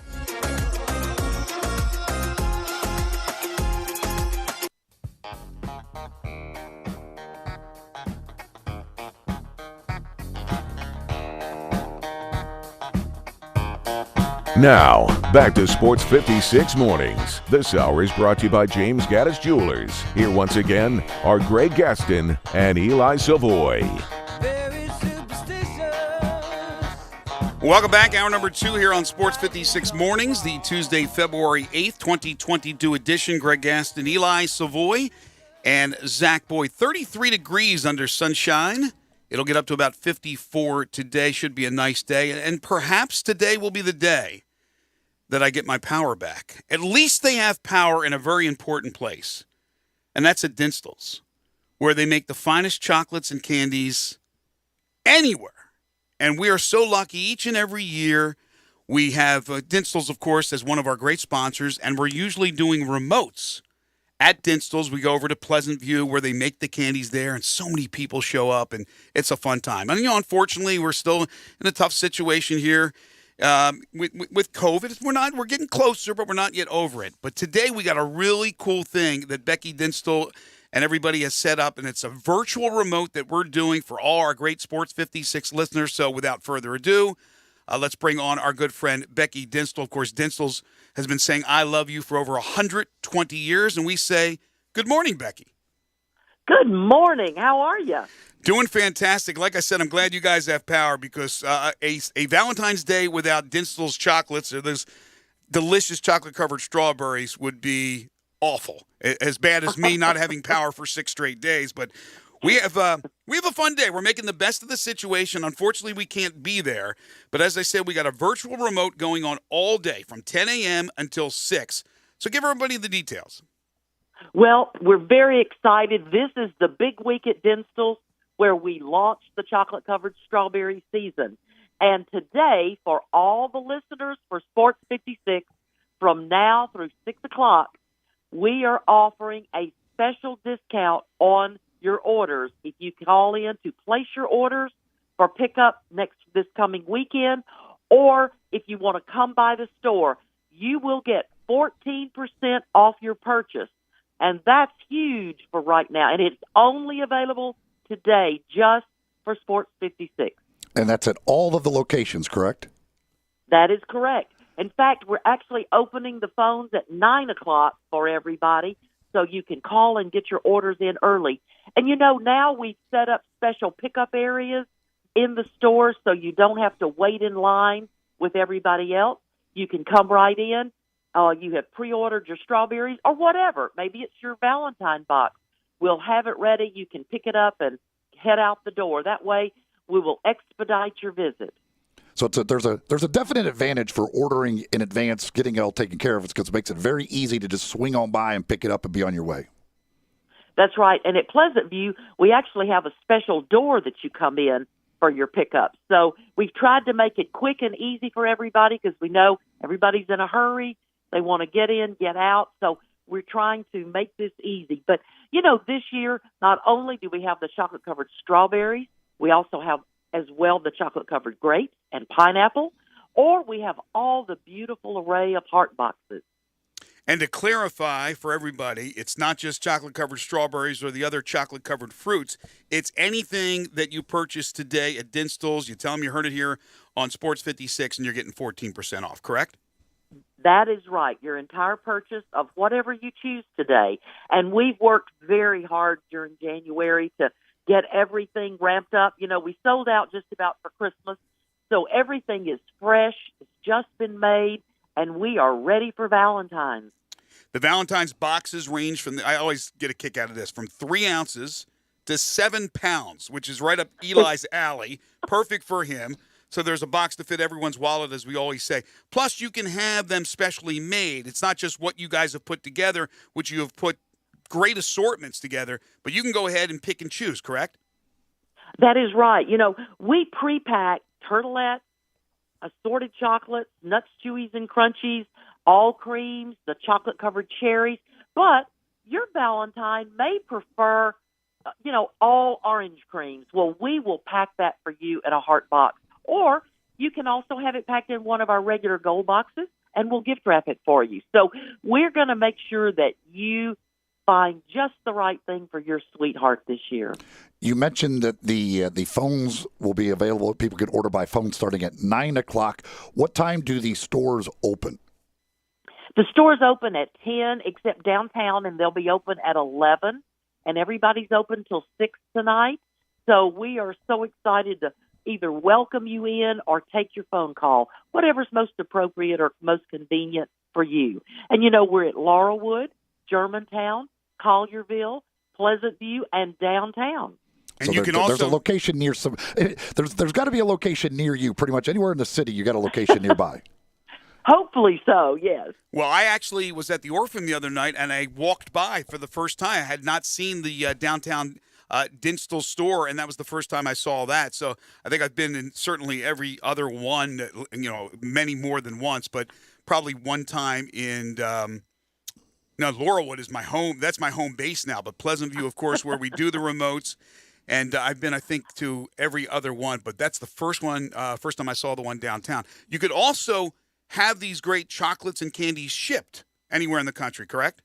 Now, back to Sports 56 Mornings. This hour is brought to you by James Gaddis Jewelers. Here once again are Greg Gaston and Eli Savoy. Welcome back. Hour number 2 here on Sports 56 Mornings, the Tuesday, February 8th, 2022 edition. Greg Gaston, Eli Savoy, and Zach Boyd. 33 degrees under sunshine. It'll get up to about 54 today. Should be a nice day. And perhaps today will be the day that I get my power back. At least they have power in a very important place, and that's at Dinstall's, where they make the finest chocolates and candies anywhere. And we are so lucky each and every year. We have Dinstall's, of course, as one of our great sponsors, and we're usually doing remotes at Dinstall's. We go over to Pleasant View where they make the candies there, and so many people show up, and it's a fun time. And, unfortunately, we're still in a tough situation here with COVID. We're getting closer, but we're not yet over it. But today we got a really cool thing that Becky Dinstall and everybody has set up, and it's a virtual remote that we're doing for all our great Sports 56 listeners. So without further ado, let's bring on our good friend Becky Dinstall. Of course, Dinstall's has been saying I love you for over 120 years, and we say good morning, Becky. Good morning. How are you? Doing fantastic. Like I said, I'm glad you guys have power because a Valentine's Day without Dinstall's chocolates or those delicious chocolate-covered strawberries would be awful. As bad as me not having power for 6 straight days. But we have a fun day. We're making the best of the situation. Unfortunately, we can't be there. But as I said, we got a virtual remote going on all day from 10 a.m. until 6. So give everybody the details. Well, we're very excited. This is the big week at Dinstall's where we launched the chocolate-covered strawberry season. And today, for all the listeners for Sports 56, from now through 6 o'clock, we are offering a special discount on your orders. If you call in to place your orders for pickup this coming weekend, or if you want to come by the store, you will get 14% off your purchase. And that's huge for right now. And it's only available today just for Sports 56. And that's at all of the locations, correct? That is correct. In fact, we're actually opening the phones at 9 o'clock for everybody, so you can call and get your orders in early. And, now we've set up special pickup areas in the store so you don't have to wait in line with everybody else. You can come right in. You have pre-ordered your strawberries or whatever. Maybe it's your Valentine box. We'll have it ready. You can pick it up and head out the door. That way, we will expedite your visit. So there's a definite advantage for ordering in advance, getting it all taken care of, because it makes it very easy to just swing on by and pick it up and be on your way. That's right. And at Pleasant View, we actually have a special door that you come in for your pickup. So we've tried to make it quick and easy for everybody because we know everybody's in a hurry. They want to get in, get out. So we're trying to make this easy. But, this year, not only do we have the chocolate-covered strawberries, we also have as well the chocolate-covered grapes and pineapple, or we have all the beautiful array of heart boxes. And to clarify for everybody, it's not just chocolate-covered strawberries or the other chocolate-covered fruits. It's anything that you purchase today at Dinstall's. You tell them you heard it here on Sports 56, and you're getting 14% off, correct? That is right, your entire purchase of whatever you choose today. And we've worked very hard during January to get everything ramped up. We sold out just about for Christmas, so everything is fresh. It's just been made, and we are ready for Valentine's. The Valentine's boxes range from, I always get a kick out of this, from 3 ounces to 7 pounds, which is right up Eli's alley. Perfect for him. So there's a box to fit everyone's wallet, as we always say. Plus, you can have them specially made. It's not just what you guys have put together, which you have put great assortments together, but you can go ahead and pick and choose, correct? That is right. We pre-pack turtleette, assorted chocolates, nuts, chewies, and crunchies, all creams, the chocolate-covered cherries. But your Valentine may prefer, all orange creams. Well, we will pack that for you in a heart box. Or you can also have it packed in one of our regular gold boxes, and we'll gift wrap it for you. So we're going to make sure that you find just the right thing for your sweetheart this year. You mentioned that the phones will be available. People can order by phone starting at 9 o'clock. What time do these stores open? The stores open at 10, except downtown, and they'll be open at 11. And everybody's open till 6 tonight. So we are so excited to either welcome you in or take your phone call, whatever's most appropriate or most convenient for you. And, we're at Laurelwood, Germantown, Collierville, Pleasant View, and downtown. And so there's a location near some. There's got to be a location near you. Pretty much anywhere in the city, you got a location nearby. Hopefully so, yes. Well, I actually was at the Orphan the other night, and I walked by for the first time. I had not seen the downtown Dinstall store, and that was the first time I saw that. So I think I've been in certainly every other one, many more than once, but probably one time in now Laurelwood is my home. That's my home base now, but Pleasant View, of course, where we do the remotes. And I've been, I think, to every other one, but that's the first one, first time I saw the one downtown. You could also have these great chocolates and candies shipped anywhere in the country, correct?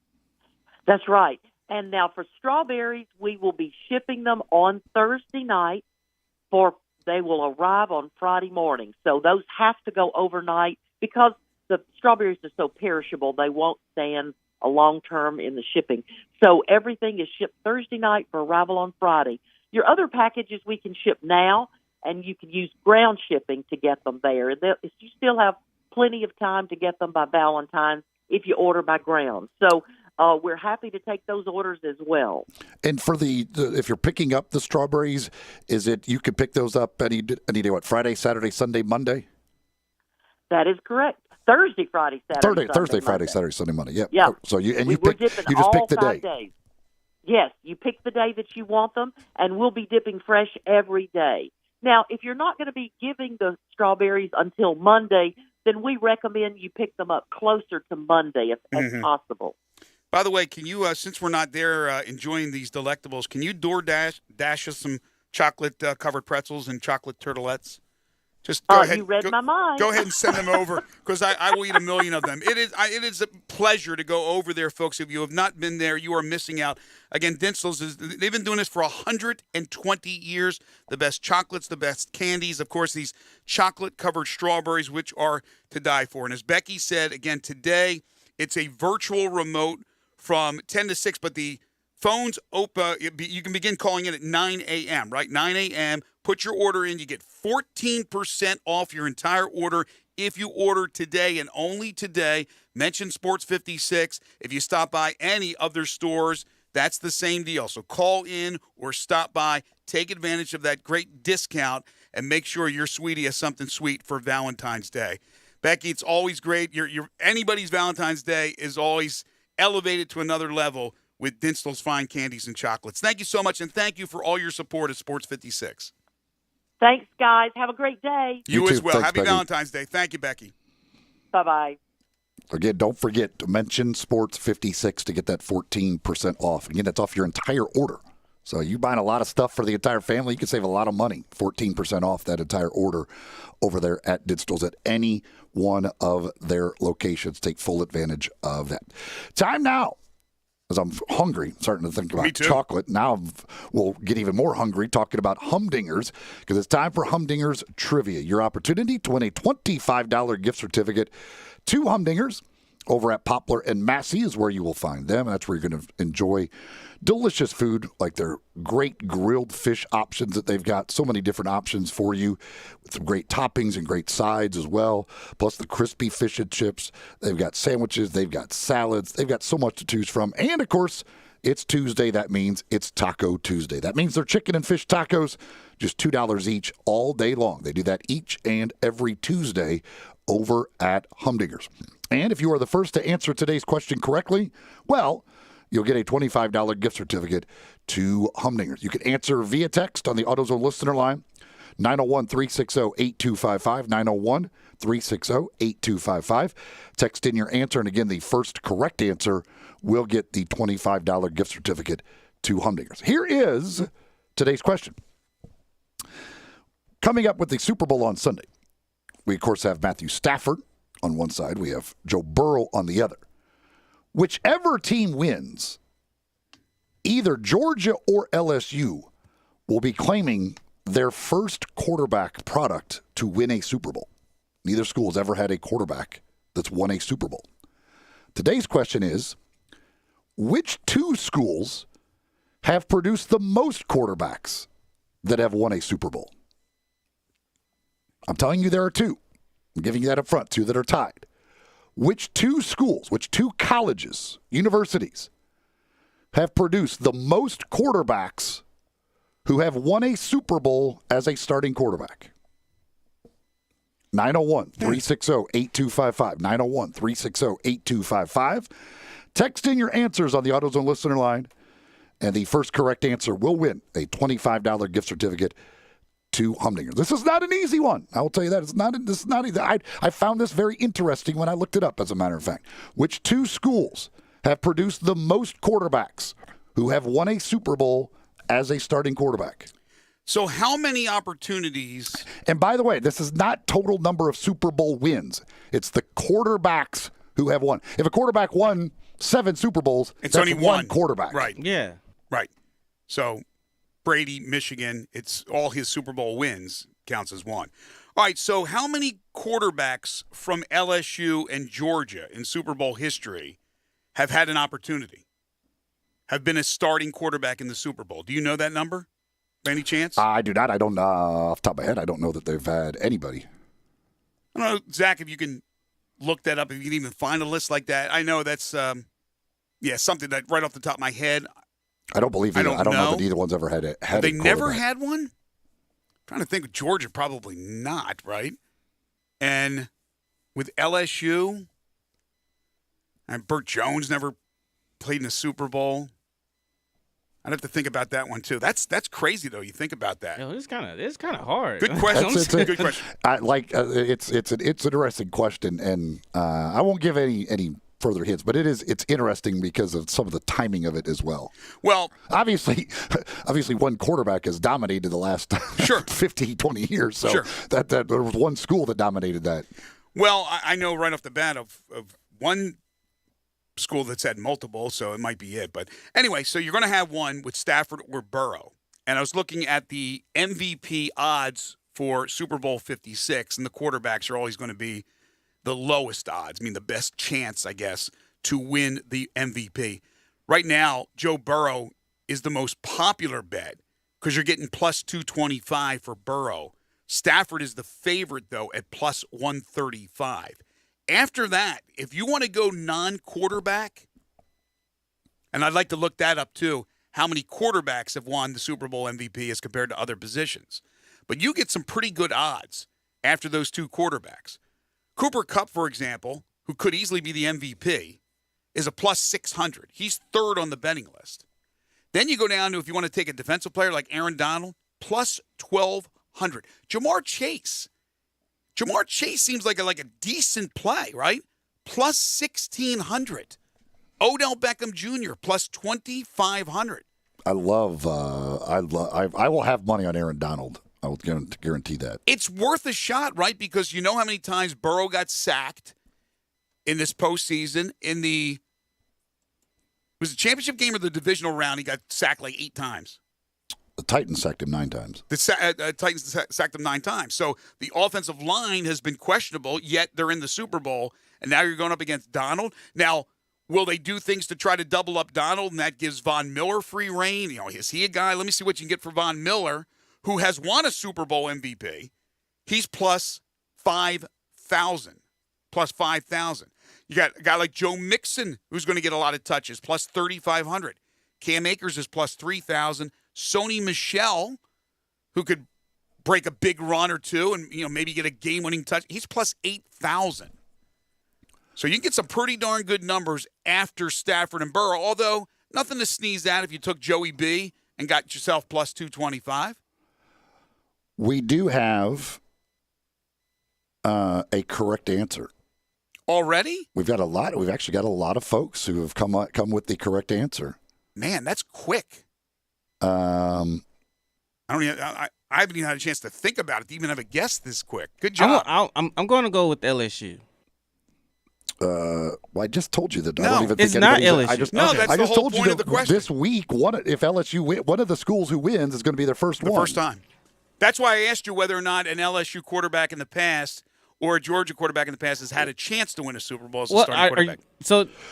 That's right. And now for strawberries, we will be shipping them on Thursday night. They will arrive on Friday morning. So those have to go overnight because the strawberries are so perishable, they won't stand a long term in the shipping. So everything is shipped Thursday night for arrival on Friday. Your other packages we can ship now, and you can use ground shipping to get them there. And you still have plenty of time to get them by Valentine's if you order by ground. So we're happy to take those orders as well. And for the if you're picking up the strawberries, is it you could pick those up any day? What, Friday, Saturday, Sunday, Monday? That is correct. Thursday, Friday, Saturday, Thursday, Monday. Friday, Saturday, Sunday, Monday. Yep. Yeah. So you We're dipping you just all pick the 5 day. days. Yes, you pick the day that you want them, and we'll be dipping fresh every day. Now, if you're not going to be giving the strawberries until Monday, then we recommend you pick them up closer to Monday if possible. By the way, can you, since we're not there enjoying these delectables, can you dash us some chocolate covered pretzels and chocolate turtlettes? Just go ahead. You read my mind. Go ahead and send them over because I will eat a million of them. It is a pleasure to go over there, folks. If you have not been there, you are missing out. Again, Dinstall's they've been doing this for 120 years. The best chocolates, the best candies, of course, these chocolate-covered strawberries, which are to die for. And as Becky said, again, today it's a virtual remote from 10 to 6, but the phones open. You can begin calling in at 9 a.m., right? 9 a.m. Put your order in. You get 14% off your entire order if you order today and only today. Mention Sports 56. If you stop by any of their stores, that's the same deal. So call in or stop by. Take advantage of that great discount and make sure your sweetie has something sweet for Valentine's Day. Becky, it's always great. Your anybody's Valentine's Day is always elevated to another level with Dinstall's fine candies and chocolates. Thank you so much, and thank you for all your support at Sports 56. Thanks, guys. Have a great day. You as well. Thanks, Happy Becky. Valentine's Day. Thank you, Becky. Bye-bye. Again, don't forget to mention Sports 56 to get that 14% off. Again, that's off your entire order. So you buying a lot of stuff for the entire family, you can save a lot of money. 14% off that entire order over there at Dinstall's at any one of their locations. Take full advantage of that. Time now. As I'm hungry, starting to think about chocolate. Now we'll get even more hungry talking about Humdingers because it's time for Humdingers Trivia. Your opportunity to win a $25 gift certificate to Humdingers over at Poplar and Massey is where you will find them. That's where you're going to enjoy delicious food like their great grilled fish options that they've got. So many different options for you with some great toppings and great sides as well. Plus the crispy fish and chips. They've got sandwiches. They've got salads. They've got so much to choose from. And, of course, it's Tuesday. That means it's Taco Tuesday. That means their chicken and fish tacos, just $2 each all day long. They do that each and every Tuesday over at Humdingers. And if you are the first to answer today's question correctly, well, you'll get a $25 gift certificate to Humdingers. You can answer via text on the AutoZone listener line, 901-360-8255, 901-360-8255. Text in your answer, and again, the first correct answer will get the $25 gift certificate to Humdingers. Here is today's question. Coming up with the Super Bowl on Sunday, we, of course, have Matthew Stafford on one side. We have Joe Burrow on the other. Whichever team wins, either Georgia or LSU will be claiming their first quarterback product to win a Super Bowl. Neither school has ever had a quarterback that's won a Super Bowl. Today's question is, which two schools have produced the most quarterbacks that have won a Super Bowl? I'm telling you there are two. I'm giving you that up front, two that are tied. Which two schools, which two colleges, universities, have produced the most quarterbacks who have won a Super Bowl as a starting quarterback? 901-360-8255. 901-360-8255. Text in your answers on the AutoZone listener line, and the first correct answer will win a $25 gift certificate to Humdingers. This is not an easy one. I will tell you that. This is not easy. I found this very interesting when I looked it up, as a matter of fact. Which two schools have produced the most quarterbacks who have won a Super Bowl as a starting quarterback? So how many opportunities? And by the way, this is not total number of Super Bowl wins. It's the quarterbacks who have won. If a quarterback won 7 Super Bowls, It's that's only one quarterback. Right. Yeah. Right. So Brady, Michigan, it's all his Super Bowl wins counts as one. All right, so how many quarterbacks from LSU and Georgia in Super Bowl history have had an opportunity, have been a starting quarterback in the Super Bowl. Do you know that number by any chance? I do not. I don't, off the top of my head, I don't know that they've had anybody. I don't know, Zach, if you can look that up, if you can even find a list like that. I know that's, something that right off the top of my head. I don't believe either. I don't know that either one's ever had it. They never had one? I'm trying to think. Georgia, probably not, right? And with LSU, and Burt Jones never played in a Super Bowl. I'd have to think about that one too. That's crazy though. You think about that. It's kind of hard. Good question. Good question. It's an interesting question, and I won't give any further hints, but it's interesting because of some of the timing of it as well. Well, obviously one quarterback has dominated the last 15, 20 years. So that there was one school that dominated that. Well, I know right off the bat of one school that's had multiple, so it might be it. But anyway, so you're going to have one with Stafford or Burrow. And I was looking at the MVP odds for Super Bowl 56, and the quarterbacks are always going to be the lowest odds, I mean the best chance, I guess, to win the MVP. Right now, Joe Burrow is the most popular bet because you're getting plus 225 for Burrow. Stafford is the favorite, though, at plus 135. After that, if you want to go non-quarterback, and I'd like to look that up too, how many quarterbacks have won the Super Bowl MVP as compared to other positions. But you get some pretty good odds after those two quarterbacks. Cooper Kupp, for example, who could easily be the MVP, is a plus 600. He's third on the betting list. Then you go down to, if you want to take a defensive player like Aaron Donald, plus 1,200. Jamar Chase seems like a decent play, right? Plus 1,600. Odell Beckham Jr., plus 2,500. I will have money on Aaron Donald. I will guarantee that. It's worth a shot, right? Because you know how many times Burrow got sacked in this postseason. Was it the championship game or the divisional round? He got sacked like 8 times. The Titans sacked him 9 times. The Titans sacked him 9 times. So the offensive line has been questionable, yet they're in the Super Bowl, and now you're going up against Donald. Now, will they do things to try to double up Donald, and that gives Von Miller free reign? You know, is he a guy? Let me see what you can get for Von Miller, who has won a Super Bowl MVP. He's plus 5,000. Plus 5,000. You got a guy like Joe Mixon, who's going to get a lot of touches, plus 3,500. Cam Akers is plus 3,000. Sony Michel, who could break a big run or two and maybe get a game-winning touch, he's plus 8,000. So you can get some pretty darn good numbers after Stafford and Burrow, although nothing to sneeze at if you took Joey B and got yourself plus 225. We do have a correct answer. Already? We've actually got a lot of folks who have come with the correct answer. Man, that's quick. I haven't even had a chance to think about it to even have a guess this quick. Good job. I'm going to go with LSU. Well, I just told you that. No, I don't even it's think not anybody's- LSU. I just, No, that's I the just whole told point you of the that question. this week, if LSU one of the schools who wins is going to be their first The one. first time. That's why I asked you whether or not an LSU quarterback in the past or a Georgia quarterback in the past has had a chance to win a Super Bowl as a starting quarterback.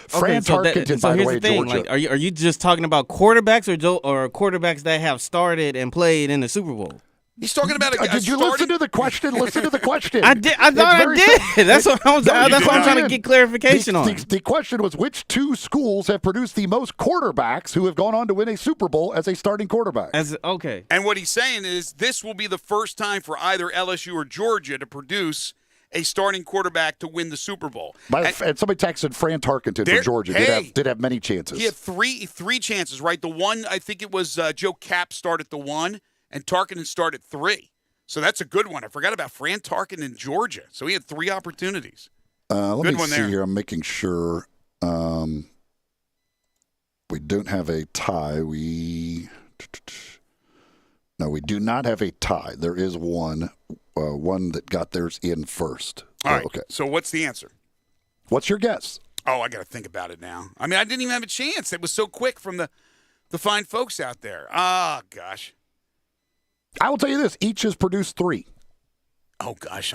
Fran Tarkenton, by the here's way, the thing. Georgia. Like, are you just talking about quarterbacks or quarterbacks that have started and played in the Super Bowl? He's talking about Did you listen to the question? Listen to the question. I did. I thought I did. That's what I'm trying to get clarification on. The question was, which two schools have produced the most quarterbacks who have gone on to win a Super Bowl as a starting quarterback? Okay. And what he's saying is this will be the first time for either LSU or Georgia to produce a starting quarterback to win the Super Bowl. And somebody texted Fran Tarkenton from Georgia. Did have many chances. He had three chances, right? The one, I think it was Joe Kapp started the one, and Tarkenton started 3. So that's a good one. I forgot about Fran Tarkenton in Georgia. So he had 3 opportunities. Let Good me one see there. here. I'm making sure we don't have a tie. No, we do not have a tie. There is one that got theirs in first. All right. Okay. So what's the answer? What's your guess? Oh, I got to think about it now. I mean, I didn't even have a chance. It was so quick from the fine folks out there. Ah, gosh. I will tell you this. Each has produced 3. Oh, gosh.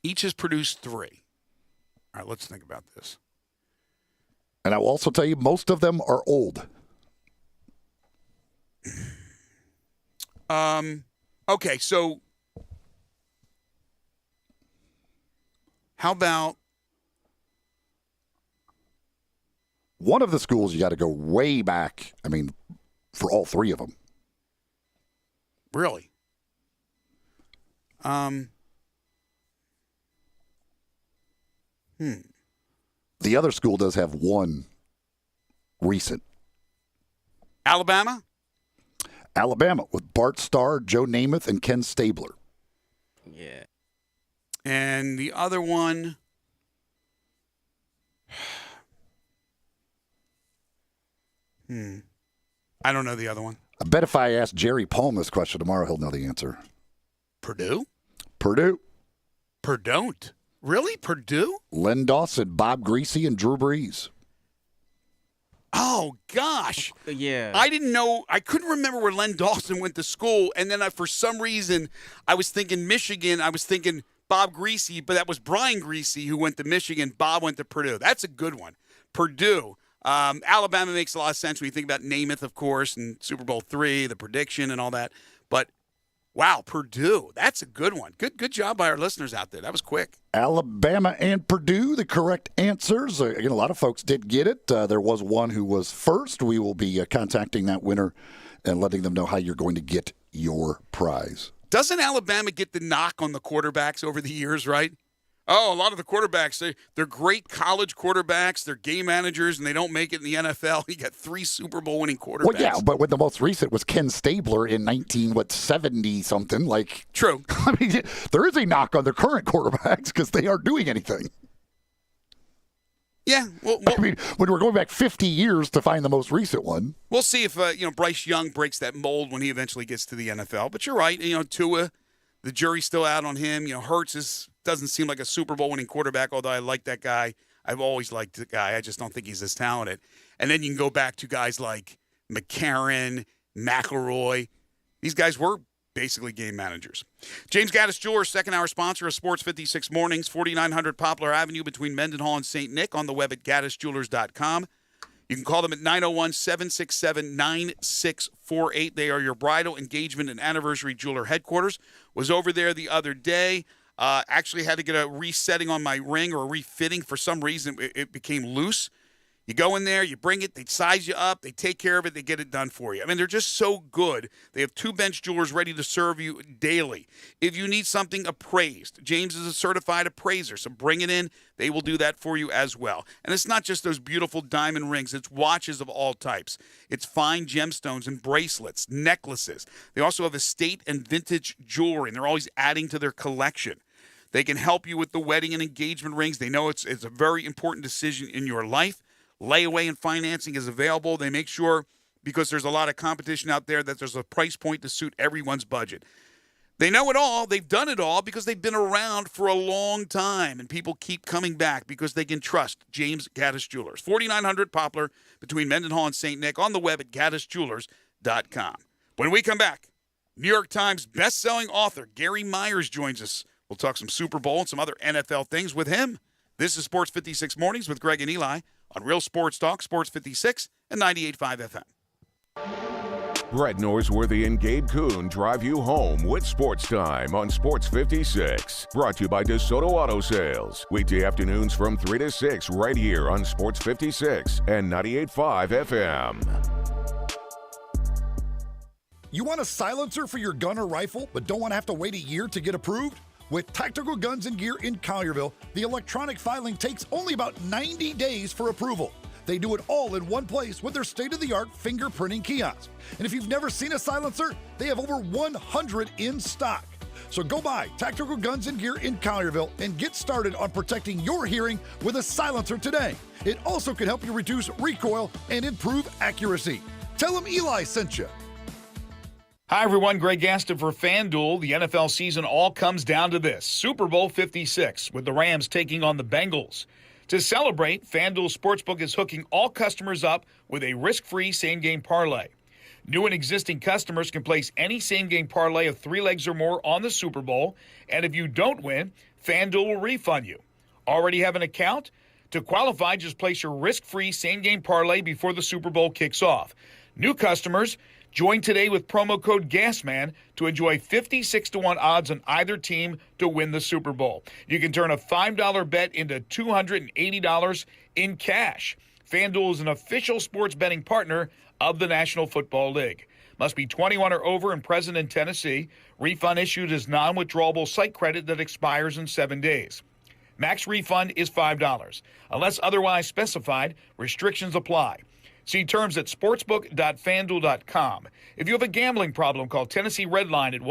Each has produced 3. All right, let's think about this. And I will also tell you, most of them are old. Okay, so how about one of the schools you got to go way back, I mean, for all 3 of them. Really? The other school does have one recent. Alabama? Alabama with Bart Starr, Joe Namath, and Ken Stabler. Yeah. And the other one, I don't know the other one. I bet if I ask Jerry Palm this question tomorrow, he'll know the answer. Purdue? Purdue. Purdue? Really? Purdue? Len Dawson, Bob Greasy, and Drew Brees. Oh, gosh. Yeah. I didn't know. I couldn't remember where Len Dawson went to school. And then for some reason, I was thinking Michigan. I was thinking Bob Greasy, but that was Brian Greasy who went to Michigan. Bob went to Purdue. That's a good one. Purdue. Alabama makes a lot of sense when you think about Namath, of course, and Super Bowl III, the prediction and all that. But, wow, Purdue. That's a good one. Good job by our listeners out there. That was quick. Alabama and Purdue, the correct answers. Again, a lot of folks did get it. There was one who was first. We will be contacting that winner and letting them know how you're going to get your prize. Doesn't Alabama get the knock on the quarterbacks over the years, right? Oh, a lot of the quarterbacks, they're great college quarterbacks. They're game managers, and they don't make it in the NFL. You got 3 Super Bowl winning quarterbacks. Well, yeah, but when the most recent was Ken Stabler in 70-something. Like, true. I mean, there is a knock on the current quarterbacks because they aren't doing anything. Yeah. Well, I mean, when we're going back 50 years to find the most recent one. We'll see if Bryce Young breaks that mold when he eventually gets to the NFL. But you're right. Tua, the jury's still out on him. Hurts doesn't seem like a Super Bowl winning quarterback, although I like that guy. I've always liked the guy. I just don't think he's as talented. And then you can go back to guys like McCarron, McElroy. These guys were basically game managers. James Gaddis Jewelers, second hour sponsor of Sports 56 Mornings, 4900 Poplar Avenue between Mendenhall and St. Nick, on the web at gaddisjewelers.com. You can call them at 901-767-9648. They are your bridal, engagement, and anniversary jeweler headquarters. Was over there the other day. Actually had to get a resetting on my ring, or a refitting. For some reason, it became loose. You go in there, you bring it, they size you up, they take care of it, they get it done for you. I mean, they're just so good. They have 2 bench jewelers ready to serve you daily. If you need something appraised, James is a certified appraiser, so bring it in. They will do that for you as well. And it's not just those beautiful diamond rings. It's watches of all types. It's fine gemstones and bracelets, necklaces. They also have estate and vintage jewelry, and they're always adding to their collection. They can help you with the wedding and engagement rings. They know it's a very important decision in your life. Layaway and financing is available. They make sure, because there's a lot of competition out there, that there's a price point to suit everyone's budget. They know it all. They've done it all because they've been around for a long time, and people keep coming back because they can trust James Gaddis Jewelers. 4900 Poplar between Mendenhall and St. Nick, on the web at gaddisjewelers.com. When we come back, New York Times best-selling author Gary Myers joins us. We'll talk some Super Bowl and some other NFL things with him. This is Sports 56 Mornings with Greg and Eli on Real Sports Talk, Sports 56 and 98.5 FM. Brett Norsworthy and Gabe Kuhn drive you home with Sports Time on Sports 56. Brought to you by DeSoto Auto Sales. Weekday afternoons from 3 to 6 right here on Sports 56 and 98.5 FM. You want a silencer for your gun or rifle, but don't want to have to wait a year to get approved? With Tactical Guns and Gear in Collierville, the electronic filing takes only about 90 days for approval. They do it all in one place with their state-of-the-art fingerprinting kiosk. And if you've never seen a silencer, they have over 100 in stock. So go buy Tactical Guns and Gear in Collierville and get started on protecting your hearing with a silencer today. It also can help you reduce recoil and improve accuracy. Tell them Eli sent you. Hi, everyone. Greg Gaston for FanDuel. The NFL season all comes down to this: Super Bowl 56, with the Rams taking on the Bengals. To celebrate, FanDuel Sportsbook is hooking all customers up with a risk-free same-game parlay. New and existing customers can place any same-game parlay of 3 legs or more on the Super Bowl, and if you don't win, FanDuel will refund you. Already have an account? To qualify, just place your risk-free same-game parlay before the Super Bowl kicks off. New customers, join today with promo code GASMAN to enjoy 56-1 odds on either team to win the Super Bowl. You can turn a $5 bet into $280 in cash. FanDuel is an official sports betting partner of the National Football League. Must be 21 or over and present in Tennessee. Refund issued as non-withdrawable site credit that expires in 7 days. Max refund is $5. Unless otherwise specified, restrictions apply. See terms at sportsbook.fanduel.com. If you have a gambling problem, call Tennessee Redline at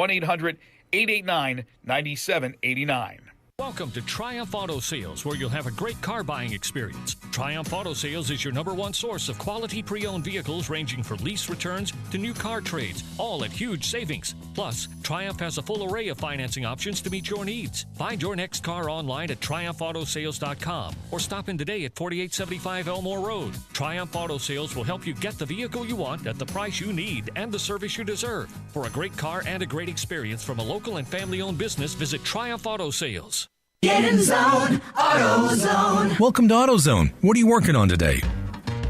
1-800-889-9789. Welcome to Triumph Auto Sales, where you'll have a great car buying experience. Triumph Auto Sales is your #1 source of quality pre-owned vehicles ranging from lease returns to new car trades, all at huge savings. Plus, Triumph has a full array of financing options to meet your needs. Find your next car online at triumphautosales.com or stop in today at 4875 Elmore Road. Triumph Auto Sales will help you get the vehicle you want at the price you need and the service you deserve. For a great car and a great experience from a local and family-owned business, visit Triumph Auto Sales. Get in zone, AutoZone. Welcome to AutoZone. What are you working on today?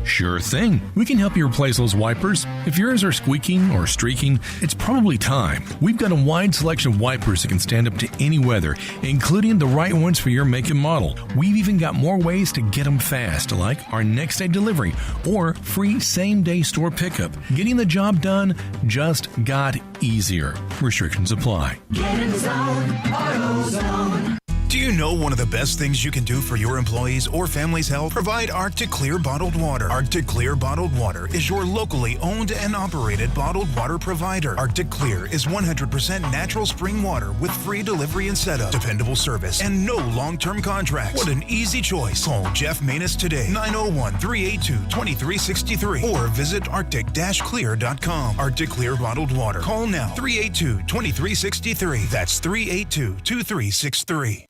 Sure thing. We can help you replace those wipers. If yours are squeaking or streaking, it's probably time. We've got a wide selection of wipers that can stand up to any weather, including the right ones for your make and model. We've even got more ways to get them fast, like our next day delivery or free same-day store pickup. Getting the job done just got easier. Restrictions apply. Get in zone, AutoZone. Do you know one of the best things you can do for your employees or family's health? Provide Arctic Clear bottled water. Arctic Clear bottled water is your locally owned and operated bottled water provider. Arctic Clear is 100% natural spring water with free delivery and setup, dependable service, and no long-term contracts. What an easy choice. Call Jeff Manus today, 901-382-2363, or visit arctic-clear.com. Arctic Clear bottled water. Call now, 382-2363. That's 382-2363.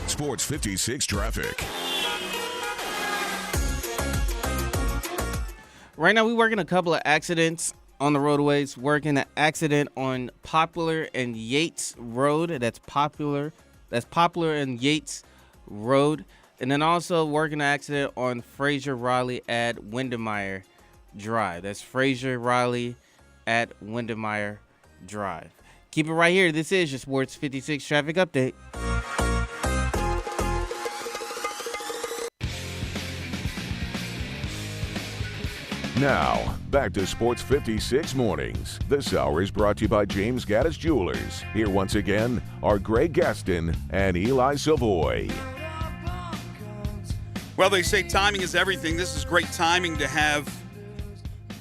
Sports 56 traffic. Right now, we're working a couple of accidents on the roadways. Working an accident on Poplar and Yates Road. That's Poplar and Yates Road. And then also working an accident on Fraser Riley at Windermere Drive. That's Fraser Riley at Windermere Drive. Keep it right here. This is your Sports 56 traffic update. Now, back to Sports 56 Mornings. This hour is brought to you by James Gaddis Jewelers. Here once again are Greg Gaston and Eli Savoy. Well, they say timing is everything. This is great timing to have,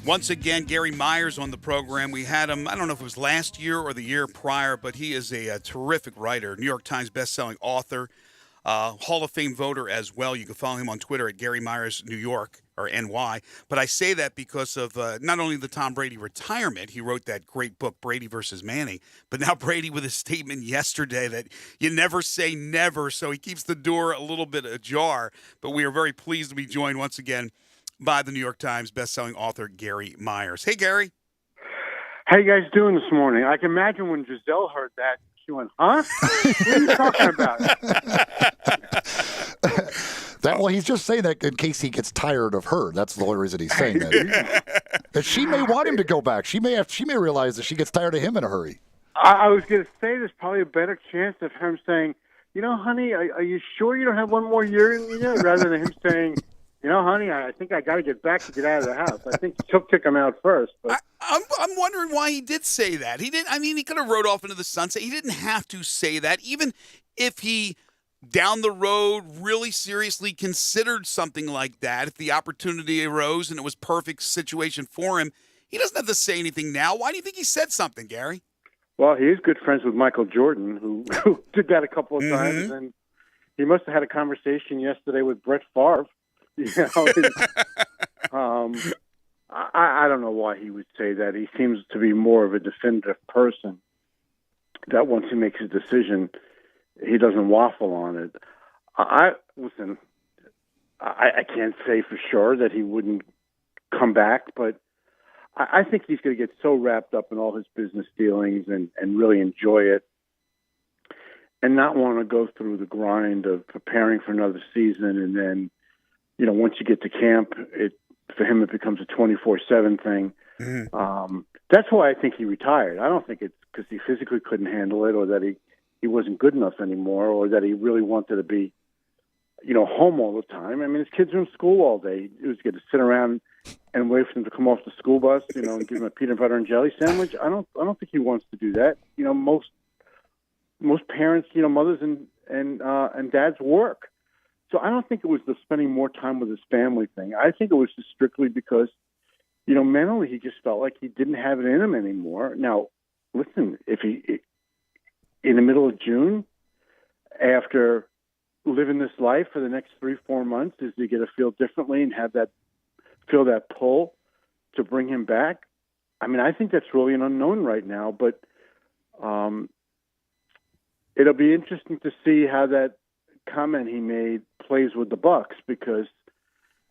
once again, Gary Myers on the program. We had him, I don't know if it was last year or the year prior, but he is a terrific writer, New York Times bestselling author, Hall of Fame voter as well. You can follow him on Twitter at Gary Myers New York or NY. But I say that because of not only the Tom Brady retirement, he wrote that great book, Brady versus Manning, but now Brady with a statement yesterday that you never say never, so he keeps the door a little bit ajar. But we are very pleased to be joined once again by the New York Times bestselling author Gary Myers. Hey, Gary. How you guys doing this morning? I can imagine when Giselle heard that, she went, huh? What are you talking about? Well, he's just saying that in case he gets tired of her. That's the only reason he's saying that. And she may want him to go back. She may realize that she gets tired of him in a hurry. I was going to say there's probably a better chance of him saying, you know, honey, are you sure you don't have one more year in you? Rather than him saying, you know, honey, I think I got to get back to get out of the house. I think she'll kick him out first. But I'm wondering why he did say that. He didn't. I mean, he could have rode off into the sunset. He didn't have to say that. Even if he down the road really seriously considered something like that, if the opportunity arose and it was perfect situation for him, he doesn't have to say anything now. Why do you think he said something, Gary? Well, he is good friends with Michael Jordan, who did that a couple of times, and he must have had a conversation yesterday with Brett Favre. You know, I don't know why he would say that. He seems to be more of a definitive person that once he makes a decision, he doesn't waffle on it. I can't say for sure that he wouldn't come back, but I think he's going to get so wrapped up in all his business dealings and really enjoy it. and not want to go through the grind of preparing for another season. And then, once you get to camp, for him, it becomes a 24/7 thing. Mm-hmm. That's why I think he retired. I don't think it's because he physically couldn't handle it, or that he wasn't good enough anymore, or that he really wanted to be, home all the time. I mean, his kids are in school all day. He was going to sit around and wait for them to come off the school bus, and give them a peanut butter and jelly sandwich. I don't think he wants to do that. Most parents, mothers and dads work. So I don't think it was the spending more time with his family thing. I think it was just strictly because, mentally he just felt like he didn't have it in him anymore. Now, listen, if he, in the middle of June, after living this life for the next 3-4 months, is he going to feel differently and feel that pull to bring him back? I mean, I think that's really an unknown right now, but it'll be interesting to see how that comment he made plays with the Bucs, because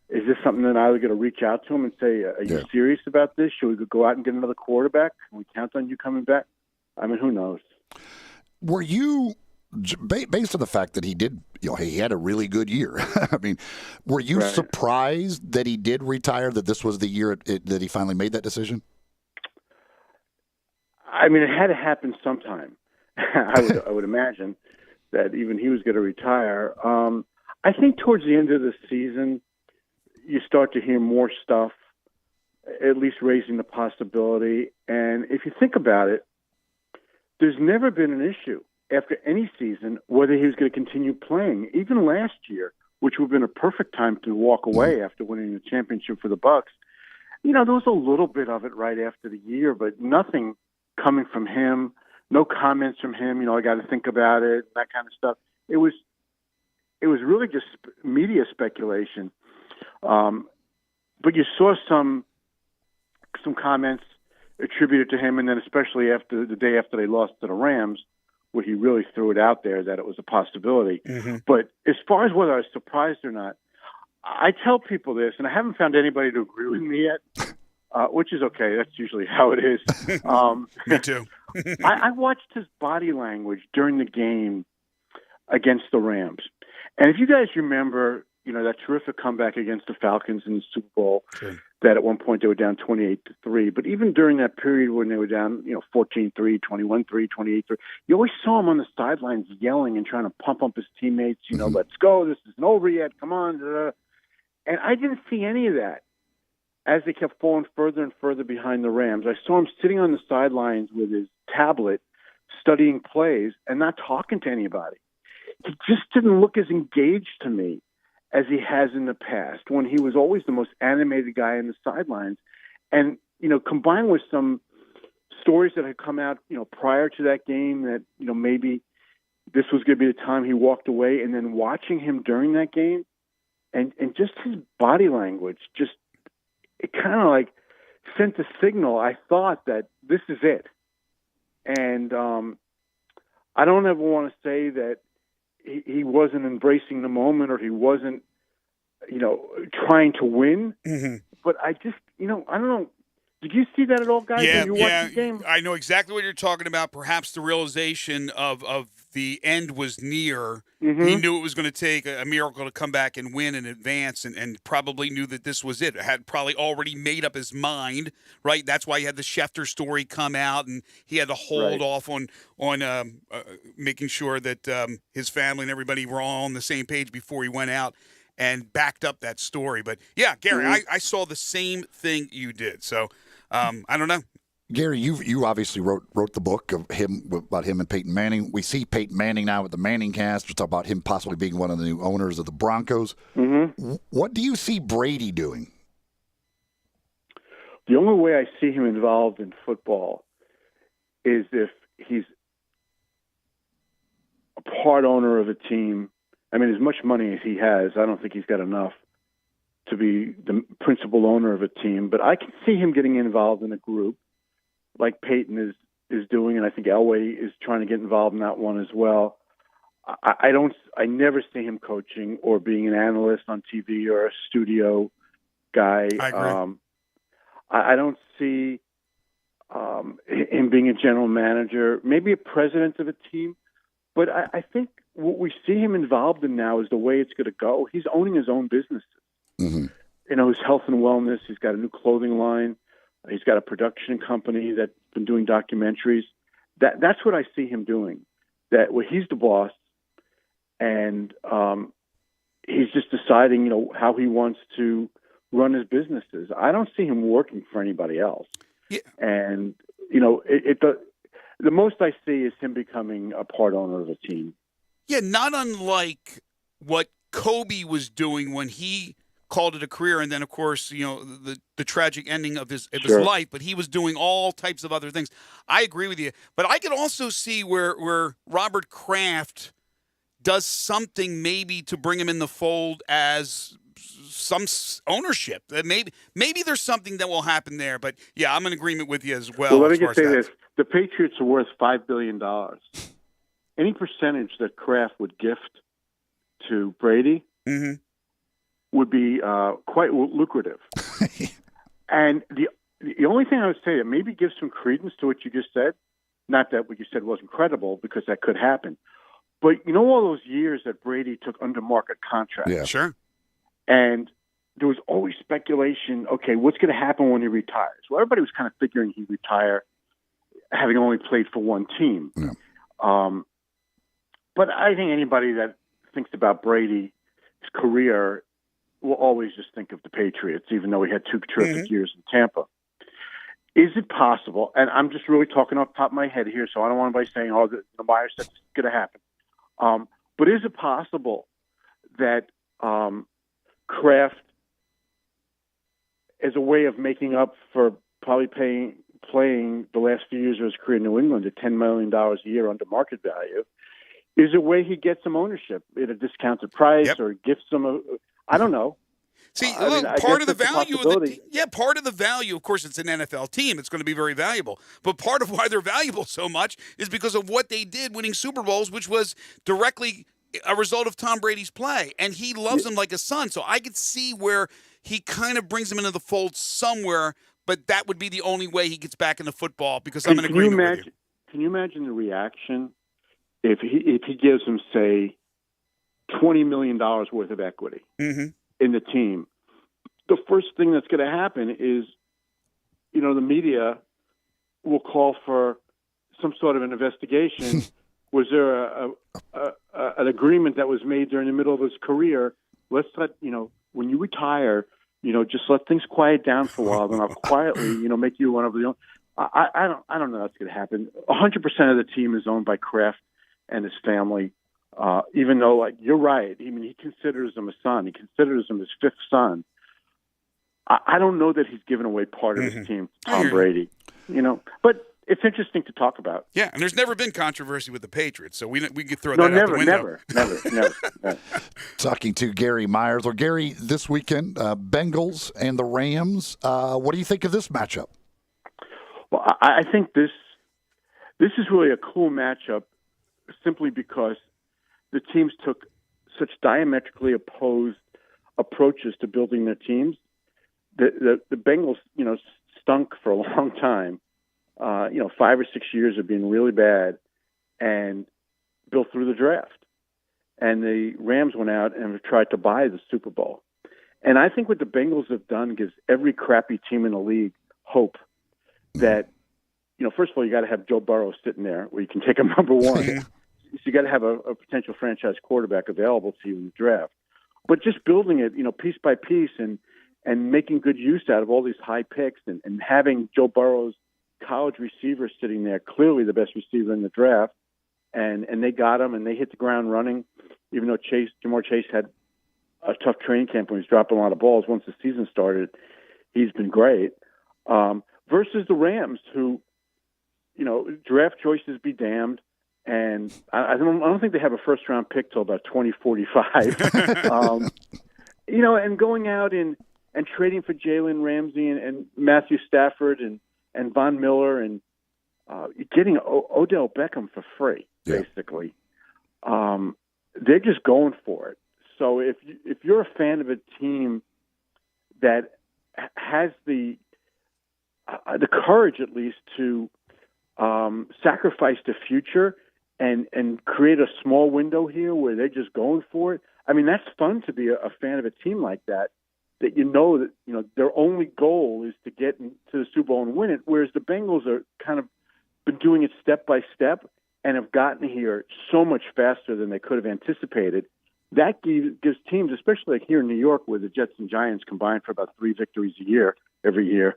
is this something that I was going to reach out to him and say, are you serious about this? Should we go out and get another quarterback? Can we count on you coming back? I mean, who knows? Were you, based on the fact that he did, he had a really good year, I mean, were you surprised that he did retire, that this was the year that he finally made that decision? I mean, it had to happen sometime. I would imagine that even he was going to retire. I think towards the end of the season, you start to hear more stuff, at least raising the possibility. And if you think about it, there's never been an issue after any season whether he was going to continue playing. Even last year, which would have been a perfect time to walk away after winning the championship for the Bucs, there was a little bit of it right after the year, but nothing coming from him. No comments from him, I got to think about it, that kind of stuff. It was really just media speculation. But you saw some comments attributed to him, and then especially after the day after they lost to the Rams, where he really threw it out there that it was a possibility. Mm-hmm. But as far as whether I was surprised or not, I tell people this, and I haven't found anybody to agree with me yet. Which is okay. That's usually how it is. Me too. I watched his body language during the game against the Rams. And if you guys remember, that terrific comeback against the Falcons in the Super Bowl, that at one point they were down 28-3. But even during that period when they were down, 14-3, 21-3, 28-3, you always saw him on the sidelines yelling and trying to pump up his teammates, let's go, this isn't over yet, come on. And I didn't see any of that. As they kept falling further and further behind the Rams, I saw him sitting on the sidelines with his tablet, studying plays and not talking to anybody. He just didn't look as engaged to me as he has in the past, when he was always the most animated guy in the sidelines. And, combined with some stories that had come out, prior to that game that, maybe this was going to be the time he walked away, and then watching him during that game and just his body language, it kind of like sent a signal. I thought that this is it. And I don't ever want to say that he wasn't embracing the moment or he wasn't, trying to win. Mm-hmm. But I just, I don't know. Did you see that at all, guys? Yeah, when you watched the game? I know exactly what you're talking about. Perhaps the realization of the end was near. Mm-hmm. He knew it was going to take a miracle to come back and win in advance, and probably knew that this was it. Had probably already made up his mind, right? That's why he had the Schefter story come out, and he had to hold off on making sure that his family and everybody were all on the same page before he went out and backed up that story. But, yeah, Gary, I saw the same thing you did. So, I don't know. Gary, you obviously wrote the book about him and Peyton Manning. We see Peyton Manning now with the Manning cast. We talk about him possibly being one of the new owners of the Broncos. Mm-hmm. What do you see Brady doing? The only way I see him involved in football is if he's a part owner of a team. I mean, as much money as he has, I don't think he's got enough to be the principal owner of a team. But I can see him getting involved in a group like Peyton is doing, and I think Elway is trying to get involved in that one as well. I never see him coaching or being an analyst on TV or a studio guy. I agree. I don't see him being a general manager, maybe a president of a team, But I think what we see him involved in now is the way it's going to go. He's owning his own businesses. Mm-hmm. You know, his health and wellness. He's got a new clothing line. He's got a production company that's been doing documentaries. That's what I see him doing. Where he's the boss, and he's just deciding, how he wants to run his businesses. I don't see him working for anybody else. Yeah. And the most I see is him becoming a part owner of a team. Yeah, not unlike what Kobe was doing when he called it a career, and then, of course, the tragic ending of his life, but he was doing all types of other things. I agree with you. But I could also see where Robert Kraft does something maybe to bring him in the fold as some ownership. Maybe there's something that will happen there. But, yeah, I'm in agreement with you as well. Well, let me just say this. The Patriots are worth $5 billion. Any percentage that Kraft would gift to Brady would be quite lucrative. And the only thing I would say that maybe gives some credence to what you just said, not that what you said wasn't credible, because that could happen, but all those years that Brady took under market contracts. Yeah. Sure. And there was always speculation, okay, what's going to happen when he retires? Well, everybody was kind of figuring he'd retire having only played for one team. Yeah. But I think anybody that thinks about Brady's career will always just think of the Patriots, even though he had two terrific years in Tampa. Is it possible, and I'm just really talking off the top of my head here, so I don't want anybody saying, the Myers said it's going to happen. But is it possible that Kraft, as a way of making up for probably playing the last few years of his career in New England at $10 million a year under market value, is a way he gets some ownership at a discounted price or gifts them I don't know. See, part of the value part of the value, of course, it's an NFL team. It's going to be very valuable. But part of why they're valuable so much is because of what they did winning Super Bowls, which was directly a result of Tom Brady's play. And he loves him like a son. So I could see where he kind of brings him into the fold somewhere, but that would be the only way he gets back into football, because I'm in agreement with you. Can you imagine the reaction if he gives him, say, $20 million worth of equity in the team? The first thing that's going to happen is, the media will call for some sort of an investigation. Was there an agreement that was made during the middle of his career? Let's let, when you retire, just let things quiet down for a while, then I'll quietly, make you one of the. I don't know that's going to happen. 100% of the team is owned by Kraft and his family. Even though, you're right. I mean, he considers him a son. He considers him his fifth son. I don't know that he's given away part of his team to Tom Brady. But it's interesting to talk about. Yeah, and there's never been controversy with the Patriots, so we could throw that out the window. Never. Talking to Gary Myers. Or Gary, this weekend, Bengals and the Rams. What do you think of this matchup? Well, I think this is really a cool matchup, simply because the teams took such diametrically opposed approaches to building their teams. The Bengals, stunk for a long time. 5 or 6 years of being really bad, and built through the draft. And the Rams went out and have tried to buy the Super Bowl. And I think what the Bengals have done gives every crappy team in the league hope that, first of all, you got to have Joe Burrow sitting there where you can take him number one. So you got to have a potential franchise quarterback available to you in the draft. But just building it, piece by piece, and making good use out of all these high picks, and having Joe Burrow's college receiver sitting there, clearly the best receiver in the draft, and they got him, and they hit the ground running, even though Jamar Chase had a tough training camp when he was dropping a lot of balls. Once the season started, he's been great. Versus the Rams, who, draft choices be damned, and I don't think they have a first-round pick till about 2045. And going out and trading for Jalen Ramsey and Matthew Stafford and Von Miller and getting Odell Beckham for free, basically. They're just going for it. So if you're a fan of a team that has the courage, at least, to sacrifice the future and create a small window here where they're just going for it. I mean, that's fun to be a fan of a team like that you know that their only goal is to get into the Super Bowl and win it, whereas the Bengals are kind of been doing it step by step and have gotten here so much faster than they could have anticipated. That gives teams, especially like here in New York, where the Jets and Giants combine for about 3 victories every year,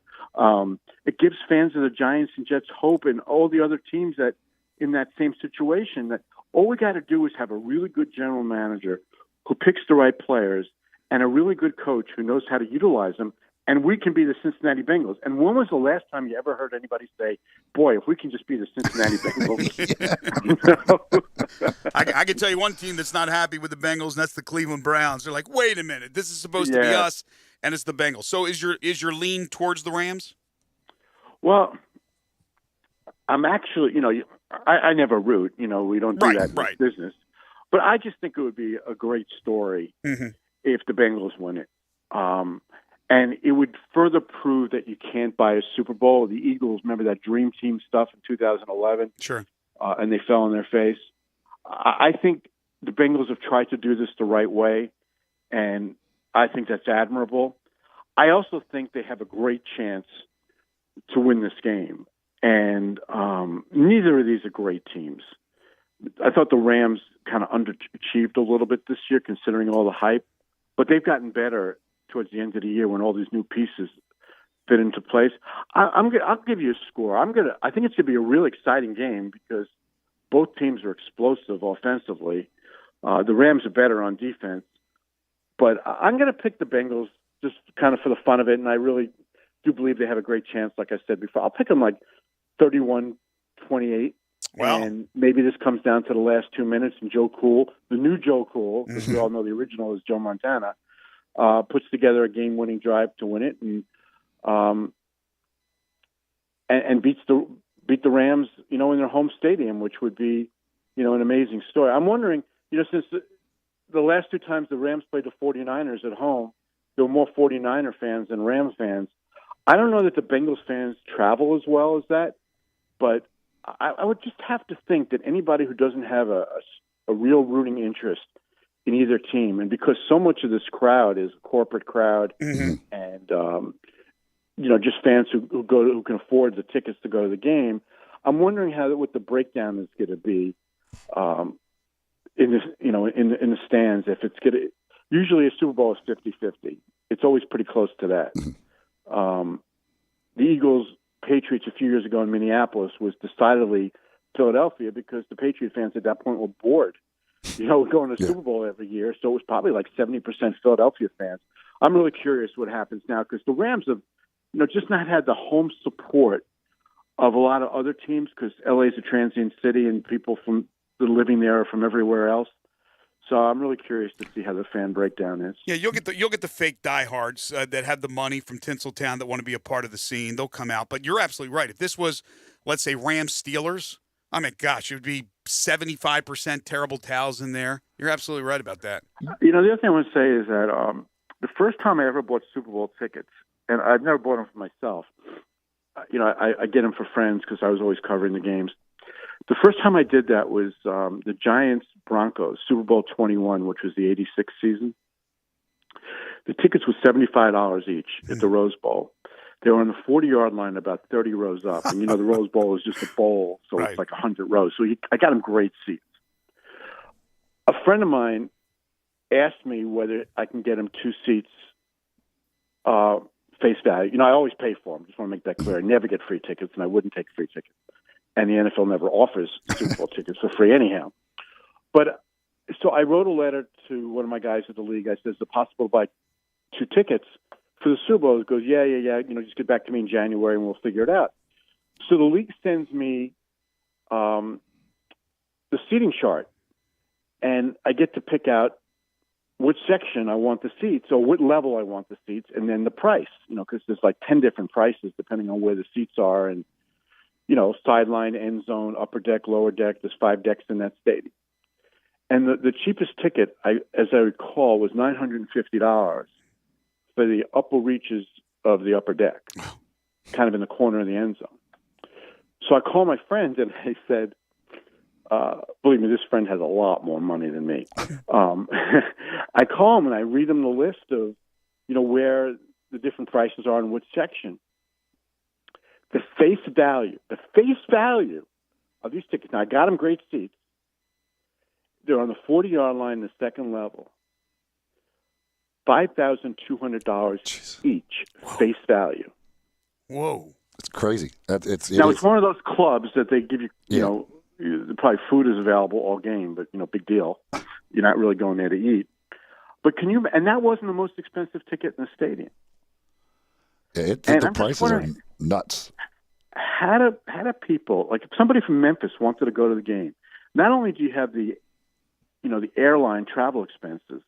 it gives fans of the Giants and Jets hope, and all the other teams that in that same situation, that all we got to do is have a really good general manager who picks the right players and a really good coach who knows how to utilize them, and we can be the Cincinnati Bengals. And when was the last time you ever heard anybody say, boy, if we can just be the Cincinnati Bengals? I can tell you one team that's not happy with the Bengals, and that's the Cleveland Browns. They're like, wait a minute, this is supposed to be us, and it's the Bengals. So is your lean towards the Rams? Well, I'm actually, I never root. We don't do that in this business. But I just think it would be a great story if the Bengals win it. And it would further prove that you can't buy a Super Bowl. The Eagles, remember that Dream Team stuff in 2011? Sure. And they fell on their face. I think the Bengals have tried to do this the right way, and I think that's admirable. I also think they have a great chance to win this game. And neither of these are great teams. I thought the Rams kind of underachieved a little bit this year, considering all the hype. But they've gotten better towards the end of the year when all these new pieces fit into place. I'll give you a score. I think it's going to be a really exciting game because both teams are explosive offensively. The Rams are better on defense. But I'm going to pick the Bengals just kind of for the fun of it, and I really do believe they have a great chance, like I said before. I'll pick them like 31-28. Wow. And maybe this comes down to the last 2 minutes, and Joe Cool, the new Joe Cool, because we all know the original is Joe Montana, puts together a game-winning drive to win it, and beat the Rams, in their home stadium, which would be, an amazing story. I'm wondering, since the last 2 times the Rams played the 49ers at home, there were more 49er fans than Rams fans. I don't know that the Bengals fans travel as well as that, but I would just have to think that anybody who doesn't have a real rooting interest in either team, and because so much of this crowd is a corporate crowd, and just fans who can afford the tickets to go to the game, I'm wondering what the breakdown is going to be in this, in the stands. If it's going to, usually a Super Bowl is 50-50. It's always pretty close to that. The Eagles Patriots a few years ago in Minneapolis was decidedly Philadelphia because the Patriot fans at that point were bored. Going to Super Bowl every year, so it was probably like 70% Philadelphia fans. I'm really curious what happens now because the Rams have, just not had the home support of a lot of other teams because LA is a transient city and people from living there are from everywhere else. So I'm really curious to see how the fan breakdown is. Yeah, you'll get the fake diehards that have the money from Tinseltown that want to be a part of the scene. They'll come out. But you're absolutely right. If this was, let's say, Rams Steelers, I mean, gosh, it would be 75% terrible towels in there. You're absolutely right about that. The other thing I want to say is that the first time I ever bought Super Bowl tickets, and I've never bought them for myself. I get them for friends because I was always covering the games. The first time I did that was the Giants-Broncos, Super Bowl 21, which was the 86 season. The tickets were $75 each at the Rose Bowl. They were on the 40-yard line about 30 rows up. And, the Rose Bowl is just a bowl, so it's like 100 rows. So I got them great seats. A friend of mine asked me whether I can get him 2 seats face value. I always pay for them. Just want to make that clear. I never get free tickets, and I wouldn't take free tickets. And the NFL never offers Super Bowl tickets for free anyhow. But so I wrote a letter to one of my guys at the league. I said, is it possible to buy 2 tickets for the Super Bowl? He goes, yeah. Just get back to me in January and we'll figure it out. So the league sends me the seating chart, and I get to pick out which section I want the seats, or what level I want the seats, and then the price, because there's like 10 different prices depending on where the seats are, and sideline, end zone, upper deck, lower deck. There's 5 decks in that stadium. And the cheapest ticket, as I recall, was $950 for the upper reaches of the upper deck, kind of in the corner of the end zone. So I called my friend and I said, Believe me, this friend has a lot more money than me. I call him and I read him the list of, where the different prices are in which section. The face value of these tickets. Now, I got them great seats. They're on the 40-yard line, the second level. $5,200 each face value. Whoa. It's crazy. It's one of those clubs that they give you, probably food is available all game, but, big deal. You're not really going there to eat. But and that wasn't the most expensive ticket in the stadium. The prices are nuts. How do people, like if somebody from Memphis wanted to go to the game, not only do you have the airline travel expenses,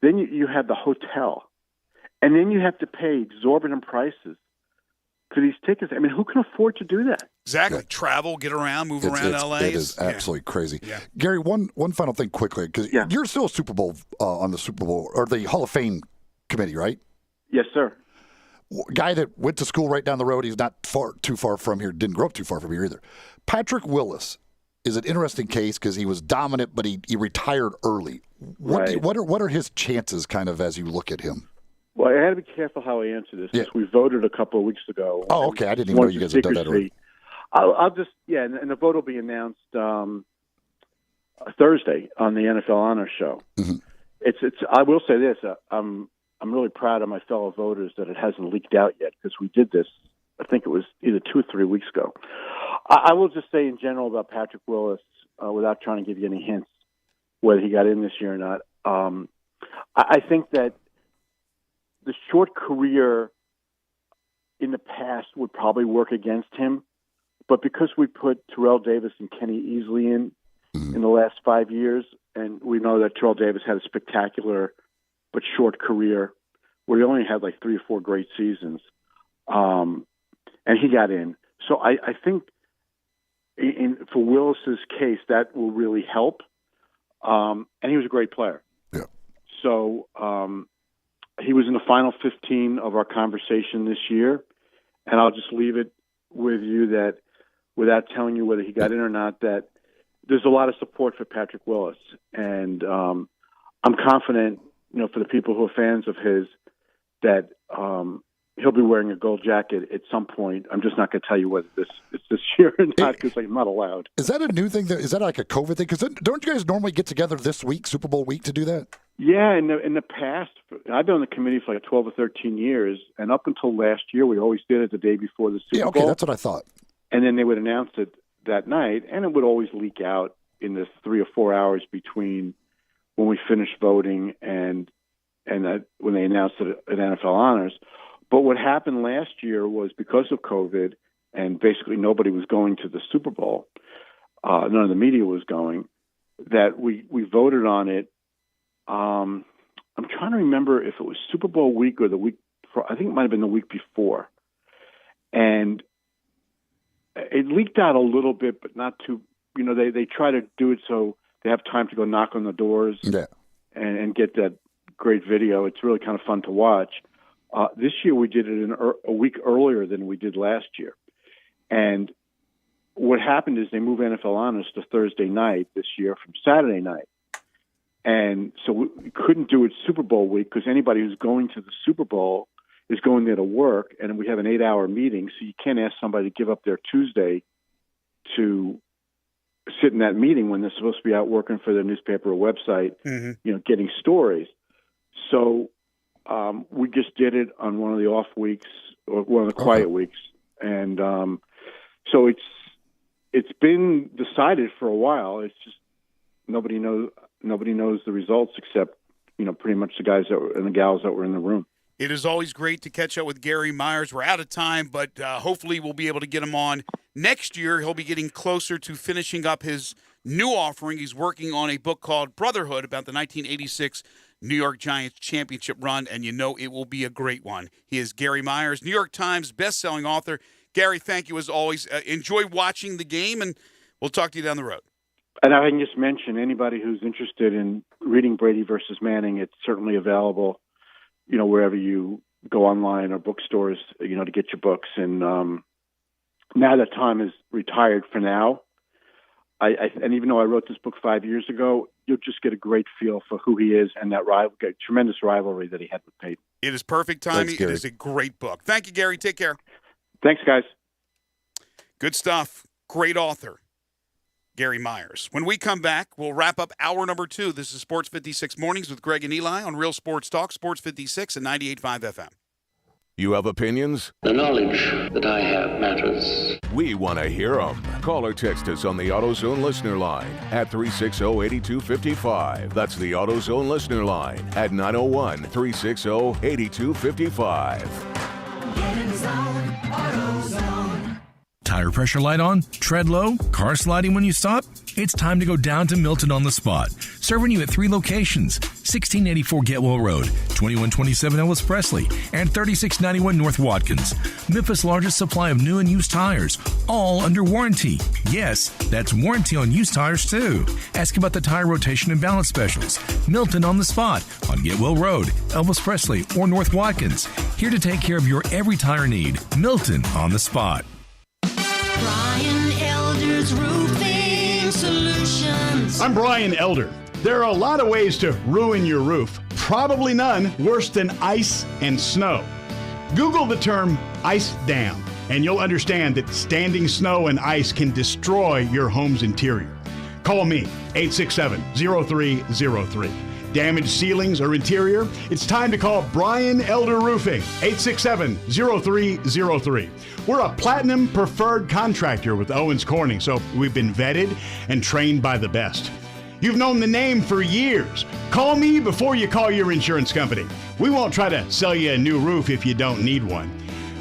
then you have the hotel, and then you have to pay exorbitant prices for these tickets. I mean, who can afford to do that? Exactly. Yeah. Travel, get around, move around LA. It is absolutely crazy. Yeah. Gary, one final thing quickly, because you're still a Super Bowl on the Super Bowl or the Hall of Fame committee, right? Yes, sir. Guy that went to school right down the road. He's not too far from here. Didn't grow up too far from here either. Patrick Willis is an interesting case because he was dominant, but he retired early. What are his chances, kind of, as you look at him? Well, I had to be careful how I answer this because we voted a couple of weeks ago. Oh, okay. I didn't even know you guys had done that already. I'll just and the vote will be announced Thursday on the NFL Honor Show. Mm-hmm. It's. I will say this: I'm really proud of my fellow voters that it hasn't leaked out yet because we did this. I think it was either 2 or 3 weeks ago. I will just say in general about Patrick Willis, without trying to give you any hints whether he got in this year or not. I think that the short career in the past would probably work against him, but because we put Terrell Davis and Kenny Easley in the last 5 years, and we know that Terrell Davis had a spectacular but short career where he only had like 3 or 4 great seasons, and he got in. So I think for Willis's case, that will really help, and he was a great player. Yeah. So he was in the final 15 of our conversation this year, and I'll just leave it with you that, without telling you whether he got in or not, that there's a lot of support for Patrick Willis, and I'm confident, for the people who are fans of his, that he'll be wearing a gold jacket at some point. I'm just not going to tell you whether it's this year or not because I'm not allowed. Is that a new thing? Is that like a COVID thing? Because don't you guys normally get together this week, Super Bowl week, to do that? Yeah, in the past, I've been on the committee for like 12 or 13 years, and up until last year, we always did it the day before the Super Bowl. Yeah, okay, that's what I thought. And then they would announce it that night, and it would always leak out in the 3 or 4 hours between when we finished voting and when they announced it at NFL Honors. But what happened last year was because of COVID, and basically nobody was going to the Super Bowl, none of the media was going, that we voted on it. I'm trying to remember if it was Super Bowl week or the week before. I think it might have been the week before. And it leaked out a little bit, but not too, they try to do it so they have time to go knock on the doors and get that great video. It's really kind of fun to watch. This year we did it a week earlier than we did last year. And what happened is they moved NFL Honors to Thursday night this year from Saturday night. And so we couldn't do it Super Bowl week because anybody who's going to the Super Bowl is going there to work, and we have an 8-hour meeting, so you can't ask somebody to give up their Tuesday to sit in that meeting when they're supposed to be out working for their newspaper or website, getting stories. So we just did it on one of the off weeks or one of the quiet weeks, and so it's been decided for a while. It's just nobody knows the results except pretty much the guys and the gals that were in the room. It is always great to catch up with Gary Myers. We're out of time, but hopefully we'll be able to get him on next year. He'll be getting closer to finishing up his new offering. He's working on a book called Brotherhood about the 1986 New York Giants championship run, and it will be a great one. He is Gary Myers, New York Times best-selling author. Gary, thank you as always. Enjoy watching the game, and we'll talk to you down the road. And I can just mention anybody who's interested in reading Brady versus Manning, it's certainly available, wherever you go online or bookstores, to get your books. And now that Tom is retired for now, And even though I wrote this book 5 years ago, you'll just get a great feel for who he is and that tremendous rivalry that he had with Peyton. It is perfect timing. It is a great book. Thank you, Gary. Take care. Thanks, guys. Good stuff. Great author, Gary Myers. When we come back, we'll wrap up hour number 2. This is Sports 56 Mornings with Greg and Eli on Real Sports Talk, Sports 56 and 98.5 FM. You have opinions? The knowledge that I have matters. We want to hear them. Call or text us on the AutoZone listener line at 360-8255. That's the AutoZone listener line at 901-360-8255. Get in the zone, AutoZone. Tire pressure light on? Tread low? Car sliding when you stop? It's time to go down to Milton on the Spot. Serving you at 3 locations: 1684 Getwell Road, 2127 Ellis Presley, and 3691 North Watkins. Memphis' largest supply of new and used tires, all under warranty. Yes, that's warranty on used tires too. Ask about the tire rotation and balance specials. Milton on the Spot on Getwell Road, Elvis Presley, or North Watkins. Here to take care of your every tire need. Milton on the Spot. Brian Elder's Roofing Solutions. I'm Brian Elder. There are a lot of ways to ruin your roof. Probably none worse than ice and snow. Google the term ice dam, and you'll understand that standing snow and ice can destroy your home's interior. Call me, 867-0303. Damaged ceilings or interior? It's time to call Brian Elder Roofing, 867-0303. We're a platinum preferred contractor with Owens Corning, so we've been vetted and trained by the best. You've known the name for years. Call me before you call your insurance company. We won't try to sell you a new roof if you don't need one.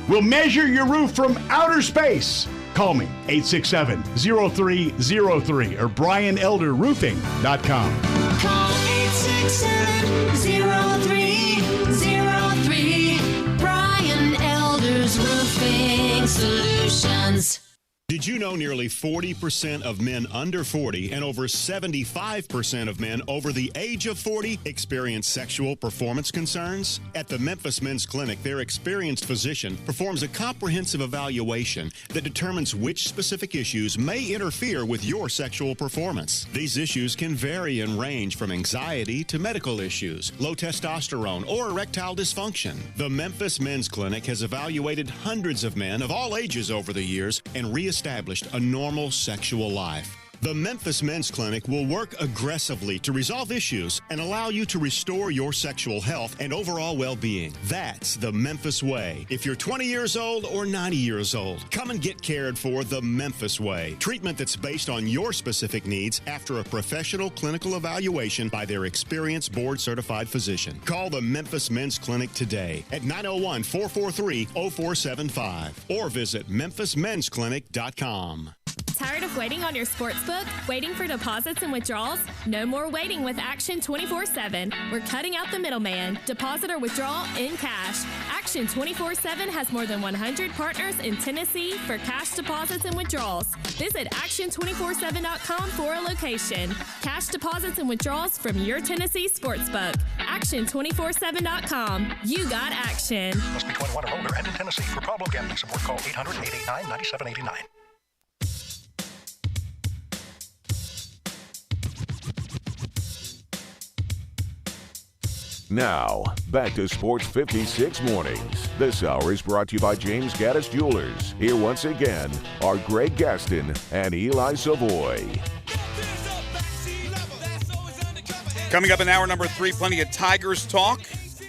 We'll measure your roof from outer space. Call me, 867-0303 or BrianElderRoofing.com. Call 867-0303. Brian Elder's Roofing Solutions. Did you know nearly 40% of men under 40 and over 75% of men over the age of 40 experience sexual performance concerns? At the Memphis Men's Clinic, their experienced physician performs a comprehensive evaluation that determines which specific issues may interfere with your sexual performance. These issues can vary and range from anxiety to medical issues, low testosterone, or erectile dysfunction. The Memphis Men's Clinic has evaluated hundreds of men of all ages over the years and reestablished a normal sexual life. The Memphis Men's Clinic will work aggressively to resolve issues and allow you to restore your sexual health and overall well-being. That's the Memphis way. If you're 20 years old or 90 years old, come and get cared for the Memphis way. Treatment that's based on your specific needs after a professional clinical evaluation by their experienced board-certified physician. Call the Memphis Men's Clinic today at 901-443-0475 or visit memphismensclinic.com. Tired of waiting on your sportsbook? Waiting for deposits and withdrawals? No more waiting with Action 24/7. We're cutting out the middleman. Deposit or withdrawal in cash. Action 24/7 has more than 100 partners in Tennessee for cash deposits and withdrawals. Visit action247.com for a location. Cash deposits and withdrawals from your Tennessee sportsbook. Action247.com. You got action. Must be 21 or older and in Tennessee. For problem gambling support, call 800-889-9789. Now, back to Sports 56 Mornings. This hour is brought to you by James Gaddis Jewelers. Here once again are Greg Gaston and Eli Savoy. Coming up in hour number 3, plenty of Tigers talk.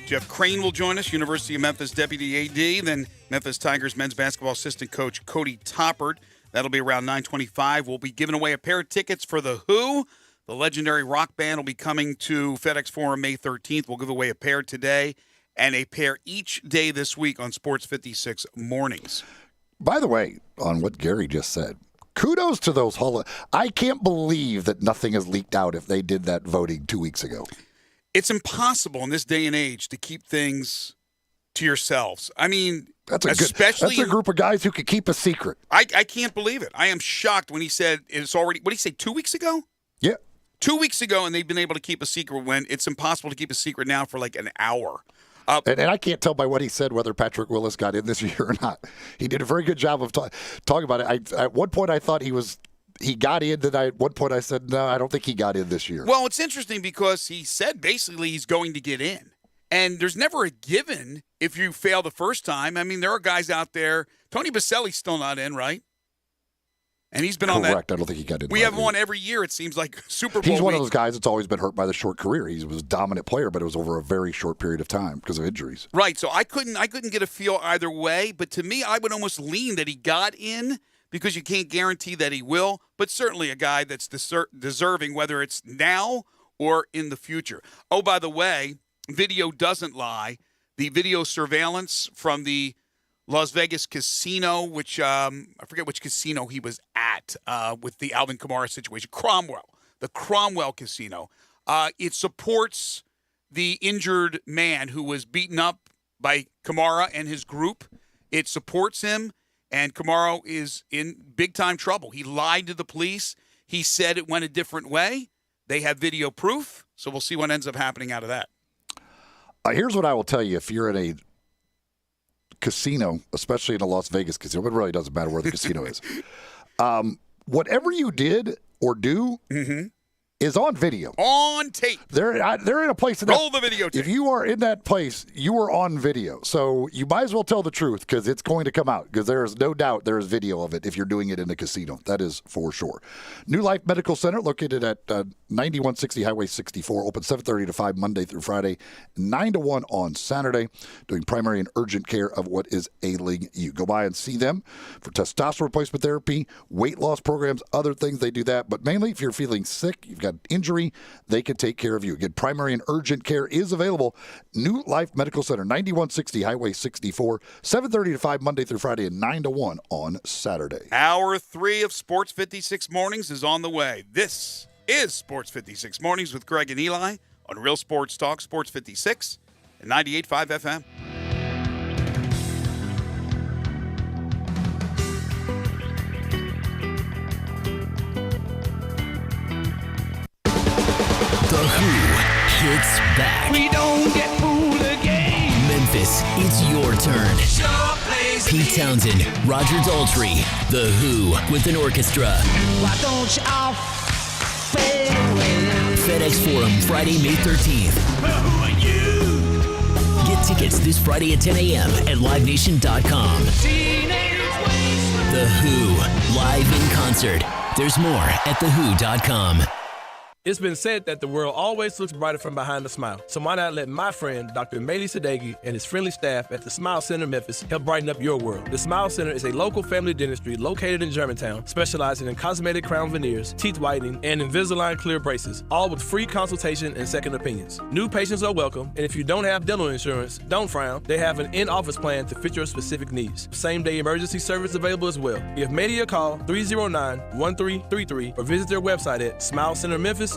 Jeff Crane will join us, University of Memphis Deputy AD, then Memphis Tigers men's basketball assistant coach Cody Toppert. That'll be around 9:25. We'll be giving away a pair of tickets for The Who. The legendary rock band will be coming to FedEx Forum May 13th. We'll give away a pair today and a pair each day this week on Sports 56 Mornings. By the way, on what Gary just said, kudos to those I can't believe that nothing has leaked out if they did that voting 2 weeks ago. It's impossible in this day and age to keep things to yourselves. I mean, that's a group of guys who could keep a secret. I can't believe it. I am shocked when he said it's already, what did he say, 2 weeks ago? Yeah. 2 weeks ago, and they've been able to keep a secret when it's impossible to keep a secret now for like an hour. And I can't tell by what he said whether Patrick Willis got in this year or not. He did a very good job of talking about it. At one point, I thought he was he got in. Then at one point I said, no, I don't think he got in this year. Well, it's interesting because he said basically he's going to get in. And there's never a given if you fail the first time. I mean, there are guys out there. Tony Baselli's still not in, right? And he's been on that. Correct. I don't think he got in. We have one every year, it seems like Super Bowl He's one of week. those guys that's always been hurt by the short career. He was a dominant player, but it was over a very short period of time because of injuries. Right. So I couldn't get a feel either way. But to me, I would almost lean that he got in because you can't guarantee that he will. But certainly a guy that's deserving, whether it's now or in the future. Oh, by the way, video doesn't lie. The video surveillance from the Las Vegas casino, which I forget which casino he was at with the Alvin Kamara situation. The Cromwell Casino. It supports the injured man who was beaten up by Kamara and his group. It supports him, and Kamara is in big-time trouble. He lied to the police. He said it went a different way. They have video proof, so we'll see what ends up happening out of that. Here's what I will tell you. If you're in a casino, especially in a Las Vegas casino, it really doesn't matter where the casino is. Whatever you did or do is on video. On tape. They're in a place. Roll the videotape. If you are in that place, you are on video. So you might as well tell the truth because it's going to come out because there is no doubt there is video of it if you're doing it in a casino. That is for sure. New Life Medical Center located at 9160 Highway 64, open 7:30 to 5 Monday through Friday, 9 to 1 on Saturday, doing primary and urgent care of what is ailing you. Go by and see them for testosterone replacement therapy, weight loss programs, other things. They do that. But mainly if you're feeling sick, you've got injury, they can take care of you. Again, primary and urgent care is available. New Life Medical Center, 9160 Highway 64, 7:30 to 5 Monday through Friday, and 9 to 1 on Saturday. Hour 3 of Sports 56 Mornings is on the way. This is Sports 56 Mornings with Greg and Eli on Real Sports Talk, Sports 56 and 98.5 FM. The Who hits back. We don't get fooled again. Memphis, it's your turn. Pete Townsend, Roger Daltrey, The Who with an orchestra. Why don't you all fade away? FedEx Forum, Friday, May 13th. Who are you? Get tickets this Friday at 10 a.m. at LiveNation.com. The Who, live in concert. There's more at TheWho.com. It's been said that the world always looks brighter from behind a smile. So why not let my friend, Dr. Mehdi Sadeghi, and his friendly staff at the Smile Center Memphis help brighten up your world. The Smile Center is a local family dentistry located in Germantown, specializing in cosmetic crown veneers, teeth whitening, and Invisalign clear braces, all with free consultation and second opinions. New patients are welcome, and if you don't have dental insurance, don't frown. They have an in-office plan to fit your specific needs. Same-day emergency service available as well. Give Mehdi a call, 309-1333, or visit their website at smilecentermemphis.com.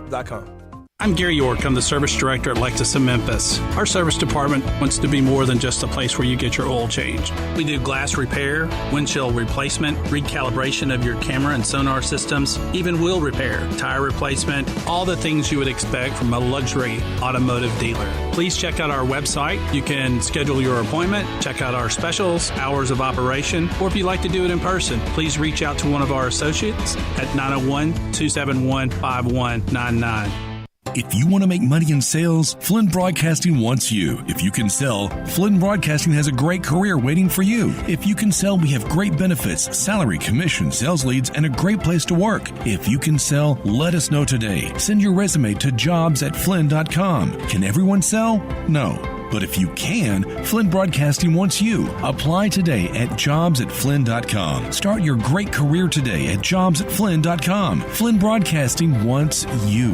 I'm Gary York. I'm the service director at Lexus of Memphis. Our service department wants to be more than just a place where you get your oil changed. We do glass repair, windshield replacement, recalibration of your camera and sonar systems, even wheel repair, tire replacement, all the things you would expect from a luxury automotive dealer. Please check out our website. You can schedule your appointment, check out our specials, hours of operation, or if you'd like to do it in person, please reach out to one of our associates at 901-271-5199. If you want to make money in sales, Flynn Broadcasting wants you. If you can sell, Flynn Broadcasting has a great career waiting for you. If you can sell, we have great benefits, salary, commission, sales leads, and a great place to work. If you can sell, let us know today. Send your resume to jobs@flynn.com. Can everyone sell? No. But if you can, Flynn Broadcasting wants you. Apply today at jobs@flynn.com. Start your great career today at jobs@flynn.com. Flynn Broadcasting wants you.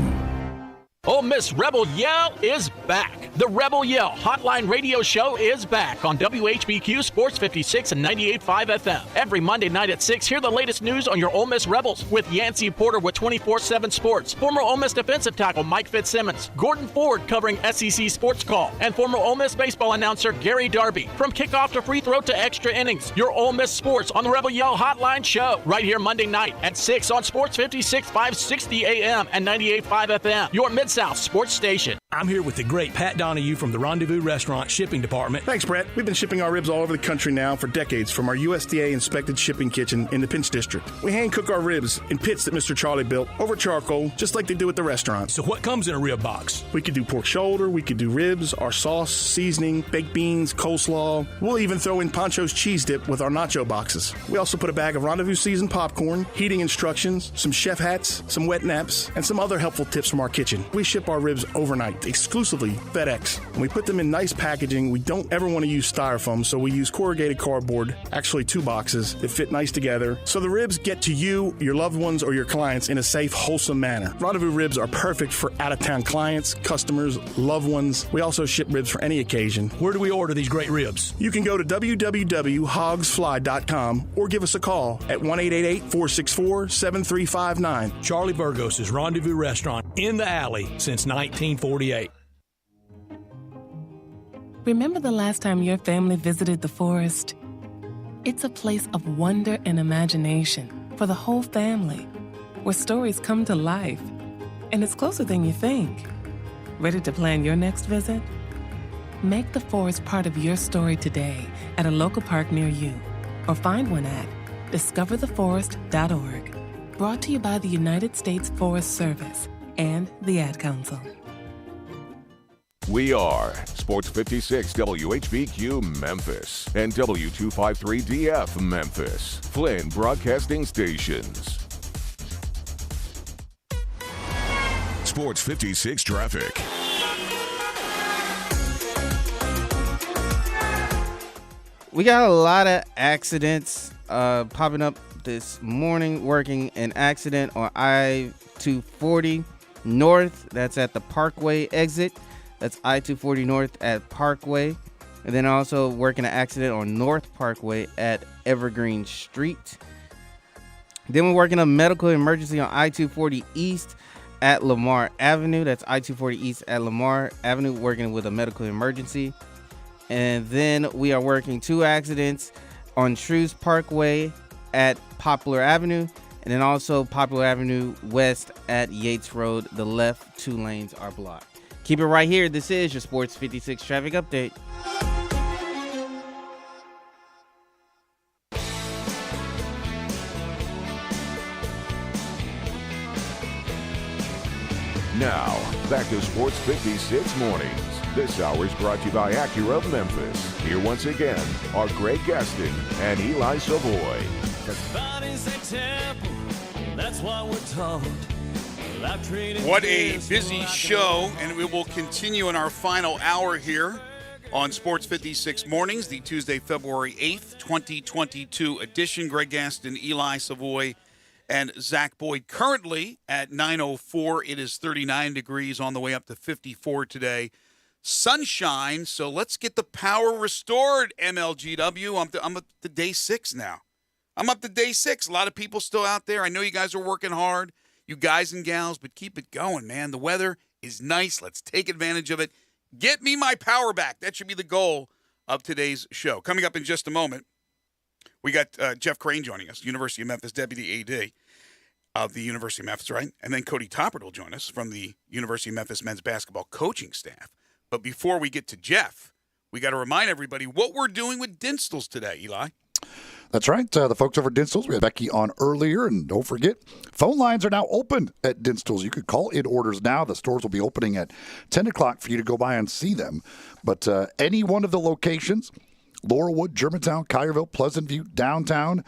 Ole Miss Rebel Yell is back. The Rebel Yell Hotline Radio Show is back on WHBQ Sports 56 and 98.5 FM. Every Monday night at 6, hear the latest news on your Ole Miss Rebels with Yancey Porter with 24/7 Sports, former Ole Miss defensive tackle Mike Fitzsimmons, Gordon Ford covering SEC Sports Call, and former Ole Miss baseball announcer Gary Darby. From kickoff to free throw to extra innings, your Ole Miss Sports on the Rebel Yell Hotline Show right here Monday night at 6 on Sports 56 560 AM and 98.5 FM. Your Mid-South Sports Station. I'm here with the great Pat Donahue from the Rendezvous Restaurant Shipping Department. Thanks, Brett. We've been shipping our ribs all over the country now for decades from our USDA-inspected shipping kitchen in the Pinch District. We hand-cook our ribs in pits that Mr. Charlie built over charcoal, just like they do at the restaurant. So what comes in a rib box? We could do pork shoulder, we could do ribs, our sauce, seasoning, baked beans, coleslaw. We'll even throw in Pancho's cheese dip with our nacho boxes. We also put a bag of Rendezvous seasoned popcorn, heating instructions, some chef hats, some wet naps, and some other helpful tips from our kitchen. We ship our ribs overnight, exclusively FedEx. And we put them in nice packaging. We don't ever want to use styrofoam, so we use corrugated cardboard, actually 2 boxes that fit nice together, so the ribs get to you, your loved ones, or your clients in a safe, wholesome manner. Rendezvous ribs are perfect for out-of-town clients, customers, loved ones. We also ship ribs for any occasion. Where do we order these great ribs? You can go to www.hogsfly.com or give us a call at 1-888-464-7359. Charlie Burgos' Rendezvous Restaurant in the alley since 1948. Remember the last time your family visited the forest? It's a place of wonder and imagination for the whole family, where stories come to life. And it's closer than you think. Ready to plan your next visit? Make the forest part of your story today at a local park near you, or find one at discovertheforest.org. Brought to you by the United States Forest Service and the Ad Council. We are Sports 56 WHBQ Memphis and W253DF Memphis, Flynn Broadcasting Stations. Sports 56 traffic. We got a lot of accidents popping up this morning. Working an accident on I-240 North. That's at the Parkway exit. That's I-240 North at Parkway. And then also working an accident on North Parkway at Evergreen Street. Then we're working a medical emergency on I-240 East at Lamar Avenue. That's I-240 East at Lamar Avenue, working with a medical emergency. And then we are working 2 accidents on Shrews Parkway at Poplar Avenue. And then also Poplar Avenue West at Yates Road. The left 2 lanes are blocked. Keep it right here. This is your Sports 56 traffic update. Now, back to Sports 56 Mornings. This hour is brought to you by Acura of Memphis. Here once again are Greg Gaston and Eli Savoy. The body's a temple, that's what we're told. What a busy show, and we will continue in our final hour here on Sports 56 Mornings, the Tuesday, February 8th, 2022 edition. Greg Gaston, Eli Savoy, and Zach Boyd. Currently at 9:04, it is 39 degrees on the way up to 54 today. Sunshine, so let's get the power restored, MLGW. I'm up to day 6 now. I'm up to day 6. A lot of people still out there. I know you guys are working hard, you guys and gals, but keep it going, man. The weather is nice. Let's take advantage of it. Get me my power back. That should be the goal of today's show. Coming up in just a moment, we got Jeff Crane joining us, University of Memphis Deputy AD of the University of Memphis, right? And then Cody Toppert will join us from the University of Memphis men's basketball coaching staff. But before we get to Jeff, we got to remind everybody what we're doing with Dinstall's today, Eli. That's right. The folks over at Dinstall's, we had Becky on earlier, and don't forget, phone lines are now open at Dinstall's. You could call in orders now. The stores will be opening at 10 o'clock for you to go by and see them. But any one of the locations, Laurelwood, Germantown, Collierville, Pleasant View, downtown,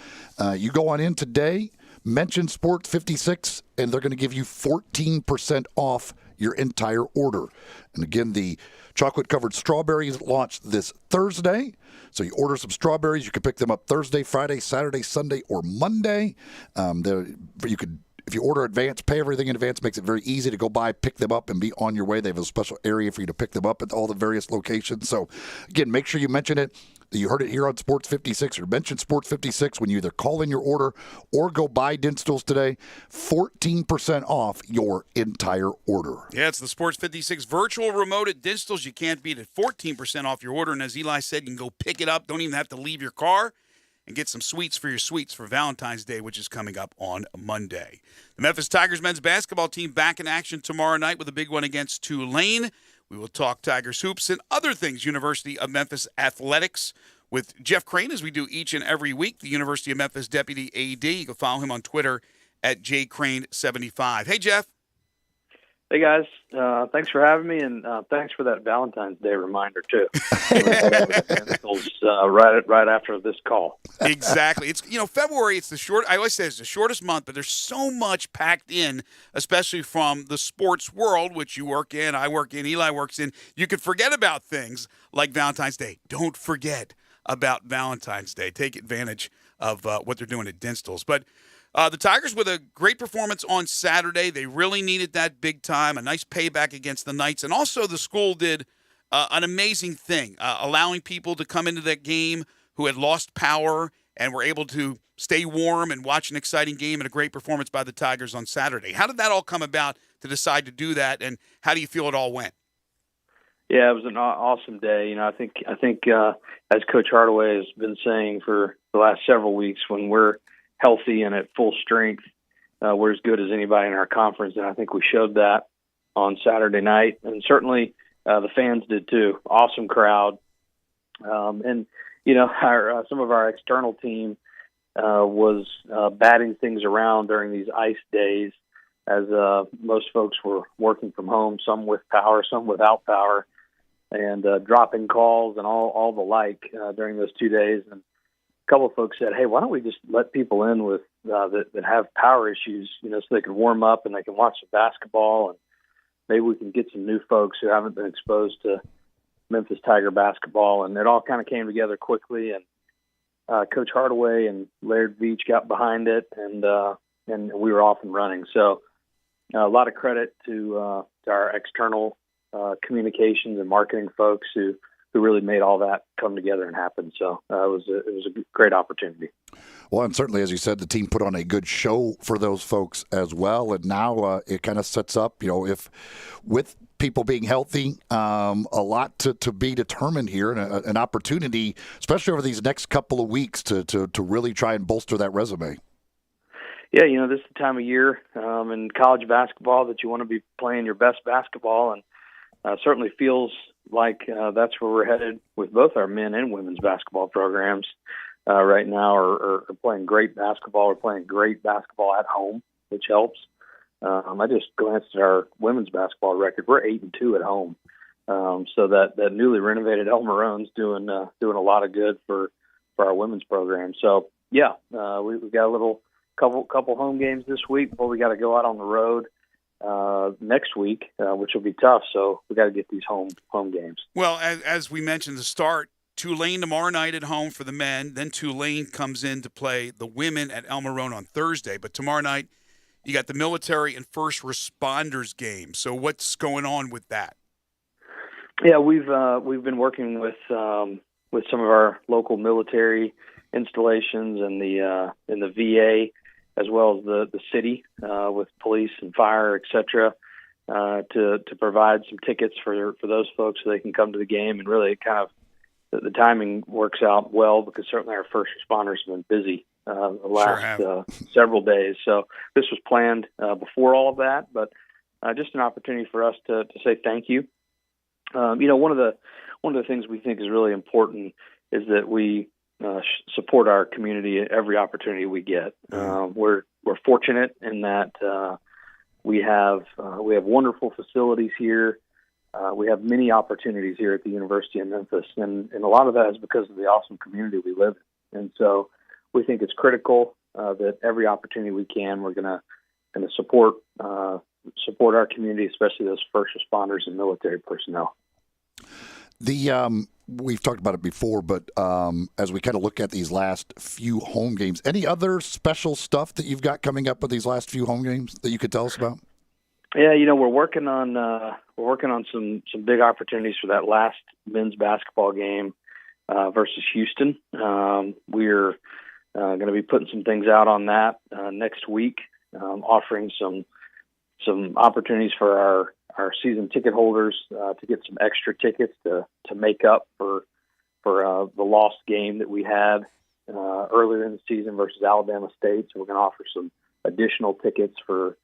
you go on in today, mention Sports 56, and they're going to give you 14% off your entire order. And again, the chocolate-covered strawberries launched this Thursday. So you order some strawberries. You can pick them up Thursday, Friday, Saturday, Sunday, or Monday. You could, if you order advance, pay everything in advance. Makes it very easy to go by, pick them up, and be on your way. They have a special area for you to pick them up at all the various locations. So, again, make sure you mention it. You heard it here on Sports 56, or mention Sports 56 when you either call in your order or go buy Dinstall's today. 14% off your entire order. Yeah, it's the Sports 56 virtual remote at Dinstall's. You can't beat it. 14% off your order. And as Eli said, you can go pick it up. Don't even have to leave your car. And get some sweets for your sweets for Valentine's Day, which is coming up on Monday. The Memphis Tigers men's basketball team back in action tomorrow night with a big one against Tulane. We will talk Tigers hoops and other things University of Memphis athletics with Jeff Crane, as we do each and every week, the University of Memphis Deputy AD. You can follow him on Twitter at jcrane75. Hey, Jeff. Hey, guys. Thanks for having me, and thanks for that Valentine's Day reminder, too. Right after this call. Exactly. It's February, I always say it's the shortest month, but there's so much packed in, especially from the sports world, which you work in, I work in, Eli works in. You could forget about things like Valentine's Day. Don't forget about Valentine's Day. Take advantage of what they're doing at Dinstall's. But the Tigers with a great performance on Saturday. They really needed that big time, a nice payback against the Knights. And also the school did an amazing thing, allowing people to come into that game who had lost power and were able to stay warm and watch an exciting game and a great performance by the Tigers on Saturday. How did that all come about to decide to do that, and how do you feel it all went? Yeah, it was an awesome day. I think as Coach Hardaway has been saying for the last several weeks, when we're healthy and at full strength, we're as good as anybody in our conference, and I think we showed that on Saturday night, and certainly the fans did too. Awesome crowd, and some of our external team was batting things around during these ice days, as most folks were working from home, some with power, some without power, and dropping calls and all the like during those 2 days. And a couple of folks said, hey, why don't we just let people in with that have power issues, so they can warm up and they can watch some basketball, and maybe we can get some new folks who haven't been exposed to Memphis Tiger basketball. And it all kind of came together quickly, and Coach Hardaway and Laird Veach got behind it, and we were off and running. So a lot of credit to our external communications and marketing folks who really made all that come together and happen. So it was a great opportunity. Well, and certainly, as you said, the team put on a good show for those folks as well. And now it kind of sets up, if with people being healthy, a lot to be determined here, and an opportunity, especially over these next couple of weeks, to really try and bolster that resume. Yeah, this is the time of year in college basketball that you want to be playing your best basketball, and certainly feels like that's where we're headed with both our men and women's basketball programs right now. Are playing great basketball. We're playing great basketball at home, which helps. I just glanced at our women's basketball record. We're 8-2 at home, so that newly renovated El Marone's doing a lot of good for our women's program. So yeah, we've got a couple home games this week before we got to go out on the road next week, which will be tough. So we got to get these home games. Well, as we mentioned at the start, Tulane tomorrow night at home for the men. Then Tulane comes in to play the women at El Marone on Thursday. But tomorrow night, you got the military and first responders game. So what's going on with that? Yeah, we've been working with some of our local military installations and the VA, as well as the city with police and fire, et cetera, to provide some tickets for those folks so they can come to the game. And really kind of the timing works out well, because certainly our first responders have been busy the last several days. So this was planned before all of that, but just an opportunity for us to say thank you. One of the things we think is really important is that we support our community at every opportunity we get. We're fortunate in that we have wonderful facilities here. We have many opportunities here at the University of Memphis, and a lot of that is because of the awesome community we live in. And so we think it's critical that every opportunity we can, we're going to support our community, especially those first responders and military personnel. We've talked about it before, but as we kind of look at these last few home games, any other special stuff that you've got coming up with these last few home games that you could tell us about? Yeah, we're working on some big opportunities for that last men's basketball game versus Houston. We're going to be putting some things out on that next week, offering some opportunities for our season ticket holders to get some extra tickets to make up for the lost game that we had earlier in the season versus Alabama State. So we're going to offer some additional tickets for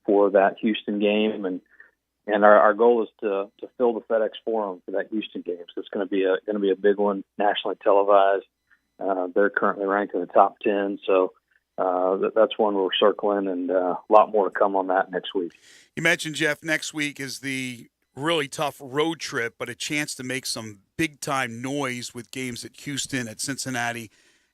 that Houston game. And And our goal is to fill the FedEx Forum for that Houston game. So it's going to be a big one, nationally televised. They're currently ranked in the top 10, so that's one we're circling, and a lot more to come on that next week. You mentioned, Jeff, next week is the really tough road trip, but a chance to make some big-time noise with games at Houston, at Cincinnati,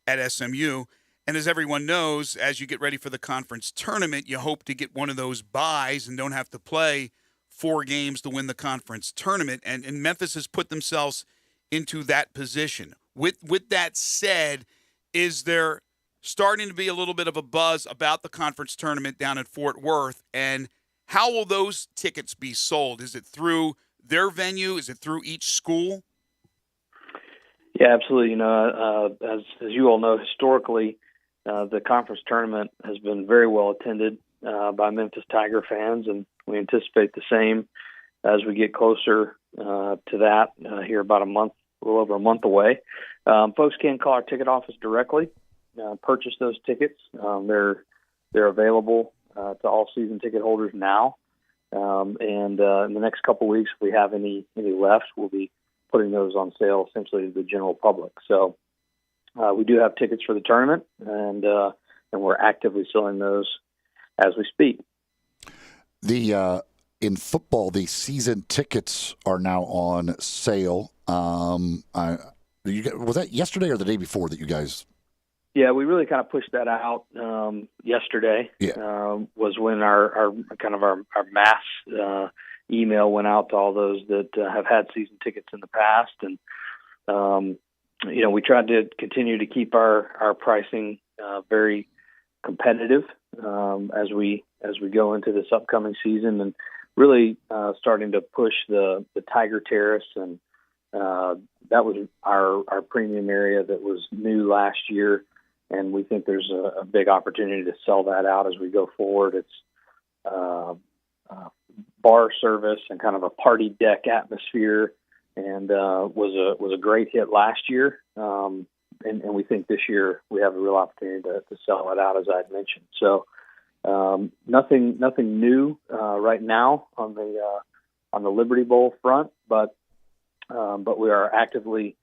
at SMU. And as everyone knows, as you get ready for the conference tournament, you hope to get one of those buys and don't have to play 4 games to win the conference tournament. And Memphis has put themselves into that position. With that said, is there starting to be a little bit of a buzz about the conference tournament down in Fort Worth? And how will those tickets be sold? Is it through their venue? Is it through each school? Yeah, absolutely. As you all know, historically, the conference tournament has been very well attended by Memphis Tiger fans, and we anticipate the same as we get closer to that here about a little over a month away. Folks can call our ticket office directly, purchase those tickets. They're available to all season ticket holders now, and in the next couple of weeks, if we have any left, we'll be putting those on sale essentially to the general public. So we do have tickets for the tournament, and we're actively selling those as we speak. In football, the season tickets are now on sale. Was that yesterday or the day before that you guys? Yeah, we really kind of pushed that out yesterday. Yeah. Was when our mass email went out to all those that have had season tickets in the past, and we tried to continue to keep our pricing very competitive as we go into this upcoming season, and really starting to push the Tiger Terrace, and that was our premium area that was new last year, and we think there's a big opportunity to sell that out as we go forward. It's bar service and kind of a party deck atmosphere, and was a great hit last year. And we think this year we have a real opportunity to sell it out, as I had mentioned. So nothing new right now on the Liberty Bowl front, but we are actively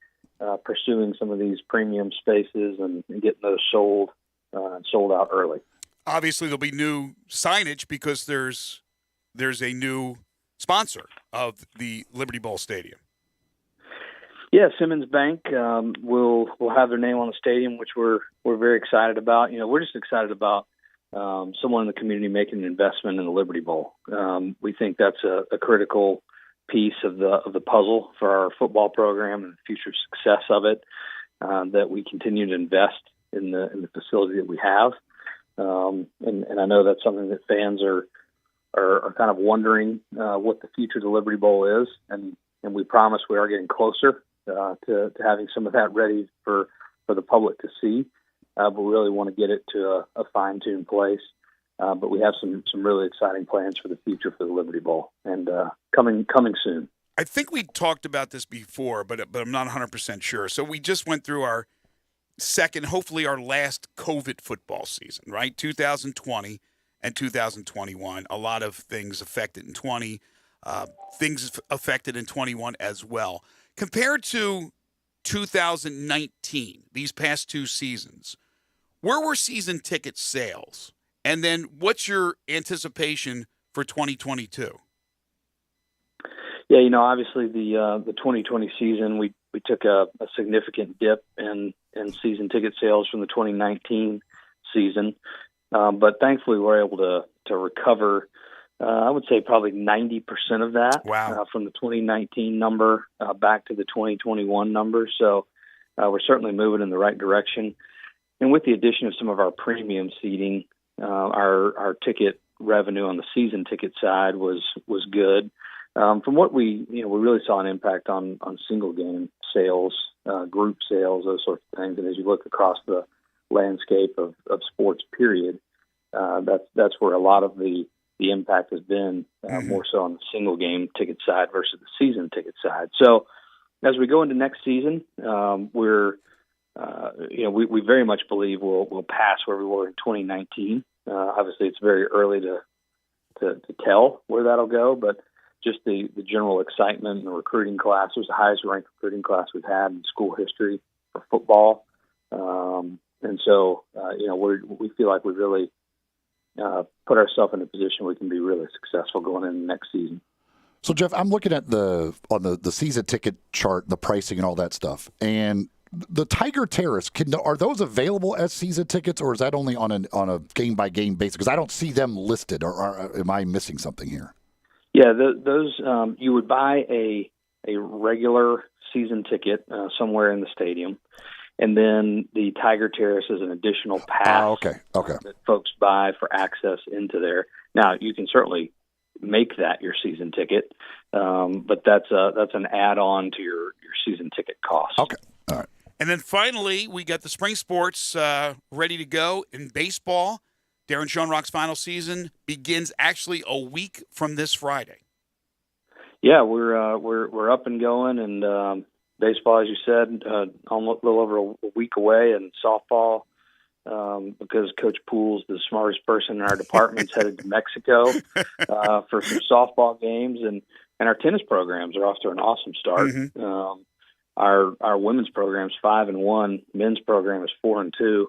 pursuing some of these premium spaces and getting those sold out early. Obviously, there'll be new signage because there's a new sponsor of the Liberty Bowl Stadium. Yeah, Simmons Bank will have their name on the stadium, which we're very excited about. We're just excited about someone in the community making an investment in the Liberty Bowl. We think that's a critical piece of the puzzle for our football program and the future success of it. That we continue to invest in the facility that we have, and I know that's something that fans are kind of wondering what the future of the Liberty Bowl is, and we promise we are getting closer to having some of that ready for the public to see. But we really want to get it to a fine-tuned place. But we have some really exciting plans for the future for the Liberty Bowl, and coming soon. I think we talked about this before, but I'm not 100% sure. So we just went through our second, hopefully our last COVID football season, right? 2020 and 2021. A lot of things affected in 20, things affected in 21 as well. Compared to 2019, these past 2 seasons, where were season ticket sales? And then what's your anticipation for 2022? Yeah, obviously the 2020 season, we took a significant dip in season ticket sales from the 2019 season. But thankfully we're able to recover, I would say probably 90% of that. Wow. From the 2019 number back to the 2021 number. So we're certainly moving in the right direction. And with the addition of some of our premium seating, our ticket revenue on the season ticket side was good. From what we really saw an impact on single game sales, group sales, those sorts of things. And as you look across the landscape of sports, period, that's where a lot of the impact has been, more so on the single game ticket side versus the season ticket side. So as we go into next season, we very much believe we'll pass where we were in 2019. Obviously, it's very early to tell where that'll go, but just the general excitement in the recruiting class. It was the highest ranked recruiting class we've had in school history for football. And so, we feel like we've really put ourselves in a position we can be really successful going into next season. So, Jeff, I'm looking at the season ticket chart, the pricing and all that stuff. And the Tiger Terrace, are those available as season tickets, or is that only on a game-by-game basis? Because I don't see them listed, or am I missing something here? Yeah, those you would buy a regular season ticket somewhere in the stadium, and then the Tiger Terrace is an additional pass that folks buy for access into there. Now, you can certainly make that your season ticket, but that's an add-on to your season ticket cost. Okay, all right. And then finally, we got the spring sports ready to go in baseball. Darren Schoenrock's final season begins actually a week from this Friday. Yeah, we're up and going, and baseball, as you said, almost a little over a week away, and softball, because Coach Poole's the smartest person in our department's headed to Mexico for some softball games, and our tennis programs are off to an awesome start. Mm-hmm. Our women's program's 5-1, men's program is 4-2.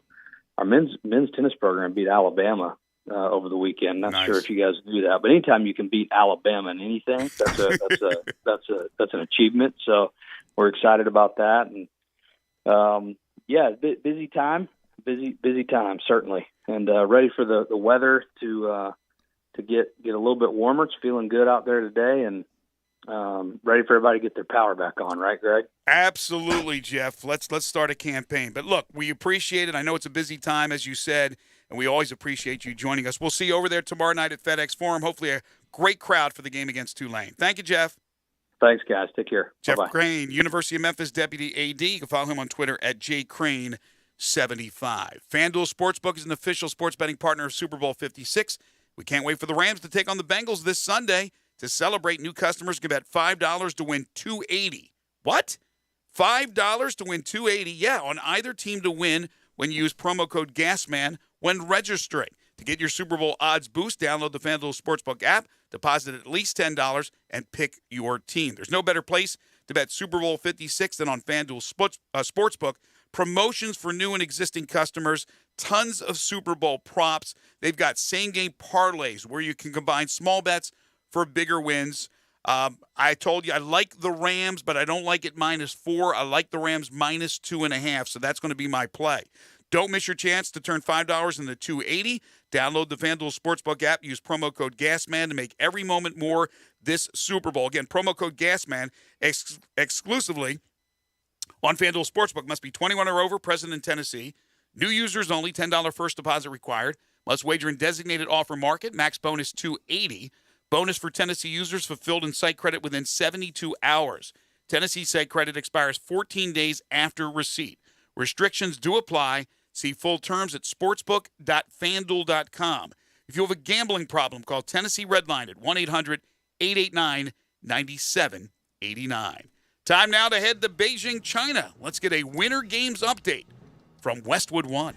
Our men's tennis program beat Alabama over the weekend. Not sure if you guys do that, but anytime you can beat Alabama in anything, that's an achievement. So we're excited about that, and busy time certainly, and ready for the weather to get a little bit warmer. It's feeling good out there today, and ready for everybody to get their power back on, right, Greg? Absolutely, Jeff. Let's start a campaign. But look, we appreciate it. I know it's a busy time, as you said, and we always appreciate you joining us. We'll see you over there tomorrow night at FedEx Forum. Hopefully a great crowd for the game against Tulane. Thank you, Jeff. Thanks, guys. Take care. Jeff Bye-bye. Crane, University of Memphis Deputy AD. You can follow him on Twitter at jcrane75. FanDuel Sportsbook is an official sports betting partner of Super Bowl 56. We can't wait for the Rams to take on the Bengals this Sunday. To celebrate, new customers can bet $5 to win $280. What? $5 to win $280? Yeah, on either team to win when you use promo code GASMAN when registering. To get your Super Bowl odds boost, download the FanDuel Sportsbook app, deposit at least $10, and pick your team. There's no better place to bet Super Bowl 56 than on FanDuel Sportsbook. Promotions for new and existing customers, tons of Super Bowl props. They've got same-game parlays where you can combine small bets for bigger wins. I told you I like the Rams, but I don't like it -4. I like the Rams -2.5, so that's going to be my play. Don't miss your chance to turn $5 into $280. Download the FanDuel Sportsbook app. Use promo code GASMAN to make every moment more this Super Bowl. Again, promo code GASMAN exclusively on FanDuel Sportsbook. Must be 21 or over, present in Tennessee. New users only, $10 first deposit required. Must wager in designated offer market. Max bonus $280. Bonus for Tennessee users fulfilled in site credit within 72 hours. Tennessee site credit expires 14 days after receipt. Restrictions do apply. See full terms at sportsbook.fanduel.com. If you have a gambling problem, call Tennessee Redline at 1-800-889-9789. Time now to head to Beijing, China. Let's get a Winter Games update from Westwood One.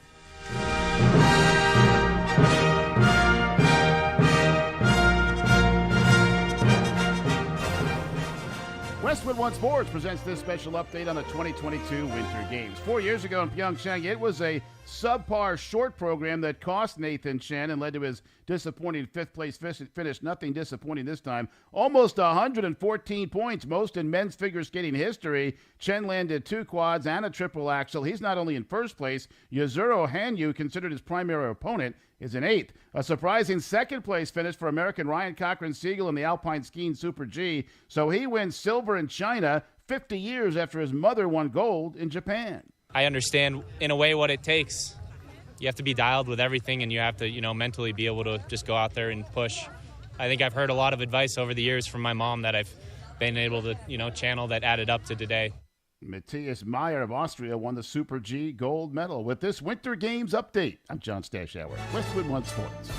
Westwood One Sports presents this special update on the 2022 Winter Games. 4 years ago in Pyeongchang, it was a subpar short program that cost Nathan Chen and led to his disappointing fifth-place finish. Nothing disappointing this time. Almost 114 points, most in men's figure skating history. Chen landed 2 quads and a triple axel. He's not only in first place, Yuzuru Hanyu, considered his primary opponent, is in 8th. A surprising second-place finish for American Ryan Cochran-Siegel in the Alpine Skiing Super G. So he wins silver in China 50 years after his mother won gold in Japan. I understand, in a way, what it takes. You have to be dialed with everything, and you have to, mentally be able to just go out there and push. I think I've heard a lot of advice over the years from my mom that I've been able to, channel that added up to today. Matthias Meyer of Austria won the Super G gold medal. With this Winter Games update, I'm John Stashauer, Westwood One Sports.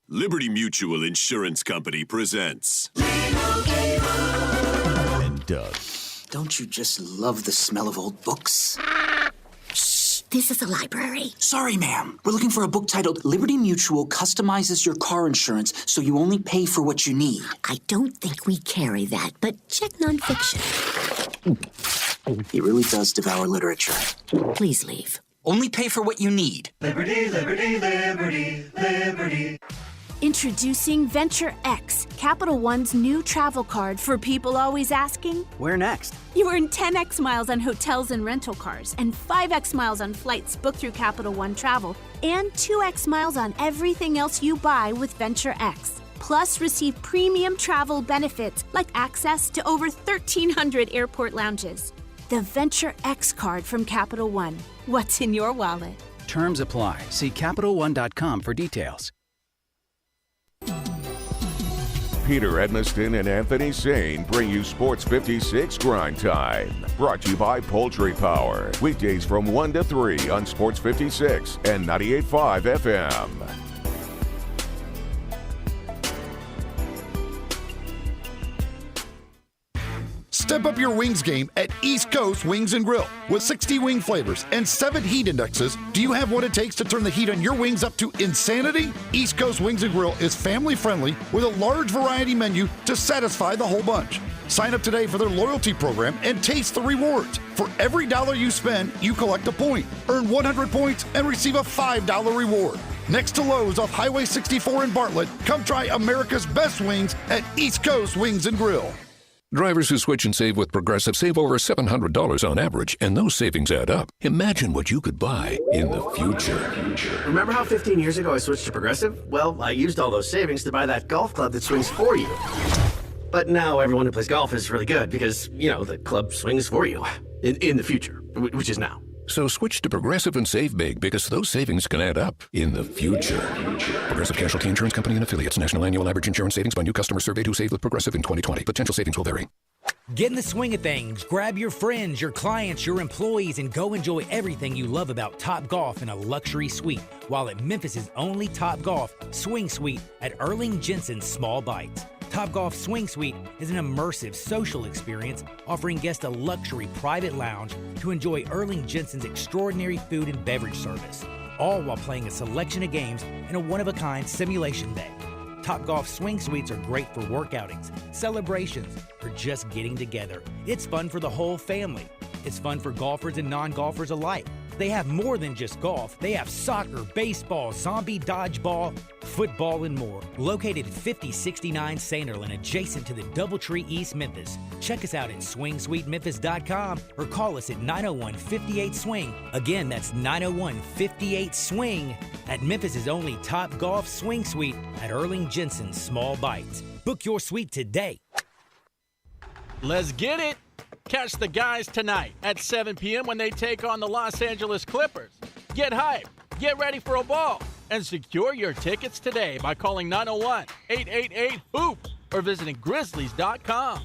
Liberty Mutual Insurance Company presents. And Doug. Don't you just love the smell of old books? Shh. This is a library. Sorry, ma'am. We're looking for a book titled Liberty Mutual Customizes Your Car Insurance so you only pay for what you need. I don't think we carry that, but check nonfiction. He really does devour literature. Please leave. Only pay for what you need. Liberty, liberty, liberty, liberty. Introducing Venture X, Capital One's new travel card for people always asking, Where next? You earn 10x miles on hotels and rental cars, and 5x miles on flights booked through Capital One Travel, and 2x miles on everything else you buy with Venture X. Plus, receive premium travel benefits like access to over 1,300 airport lounges. The Venture X card from Capital One. What's in your wallet? Terms apply. See CapitalOne.com for details. Peter Edmiston and Anthony Sane bring you Sports 56 Grind Time. Brought to you by Poultry Power. Weekdays from 1 to 3 on Sports 56 and 98.5 FM. Step up your wings game at East Coast Wings and Grill. With 60 wing flavors and 7 heat indexes, do you have what it takes to turn the heat on your wings up to insanity? East Coast Wings and Grill is family friendly with a large variety menu to satisfy the whole bunch. Sign up today for their loyalty program and taste the rewards. For every dollar you spend, you collect a point. Earn 100 points and receive a $5 reward. Next to Lowe's off Highway 64 in Bartlett, come try America's best wings at East Coast Wings and Grill. Drivers who switch and save with Progressive save over $700 on average, and those savings add up. Imagine what you could buy in the future. Remember how 15 years ago I switched to Progressive? Well, I used all those savings to buy that golf club that swings for you. But now everyone who plays golf is really good because, you know, the club swings for you in the future, which is now. So switch to Progressive and save big because those savings can add up in the future. Progressive Casualty Insurance Company and Affiliates. National annual average insurance savings by new customers surveyed who saved with Progressive in 2020. Potential savings will vary. Get in the swing of things. Grab your friends, your clients, your employees, and go enjoy everything you love about Topgolf in a luxury suite while at Memphis' only Topgolf Swing Suite at Erling Jensen's Small Bites. Topgolf Swing Suite is an immersive social experience offering guests a luxury private lounge to enjoy Erling Jensen's extraordinary food and beverage service, all while playing a selection of games in a one-of-a-kind simulation bay. Topgolf Swing Suites are great for work outings, celebrations, or just getting together. It's fun for the whole family. It's fun for golfers and non-golfers alike. They have more than just golf. They have soccer, baseball, zombie dodgeball, football, and more. Located at 5069 Sanderlin, adjacent to the Doubletree East Memphis. Check us out at SwingSuiteMemphis.com or call us at 901-58-SWING. Again, that's 901-58-SWING at Memphis' only Topgolf Swing Suite at Erling Jensen's Small Bites. Book your suite today. Let's get it. Catch the guys tonight at 7 p.m. when they take on the Los Angeles Clippers. Get hyped, get ready for a ball, and secure your tickets today by calling 901-888-HOOP or visiting Grizzlies.com.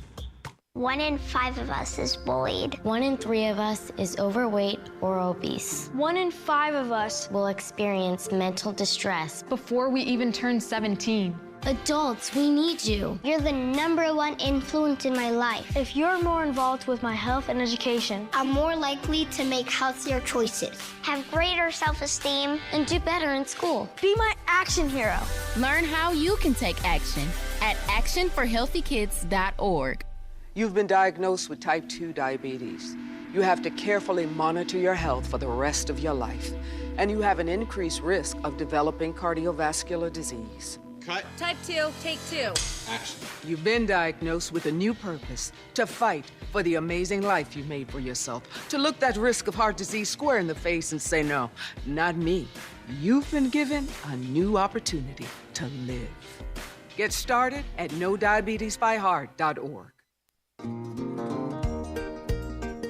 1 in 5 of us is bullied. 1 in 3 of us is overweight or obese. 1 in 5 of us will experience mental distress before we even turn 17. Adults, we need you. You're the #1 influence in my life. If you're more involved with my health and education, I'm more likely to make healthier choices, have greater self-esteem, and do better in school. Be my action hero. Learn how you can take action at actionforhealthykids.org. You've been diagnosed with type 2 diabetes. You have to carefully monitor your health for the rest of your life, and you have an increased risk of developing cardiovascular disease. Cut. Type 2, take 2. Action. You've been diagnosed with a new purpose, to fight for the amazing life you made for yourself, to look that risk of heart disease square in the face and say, no, not me. You've been given a new opportunity to live. Get started at NoDiabetesByHeart.org.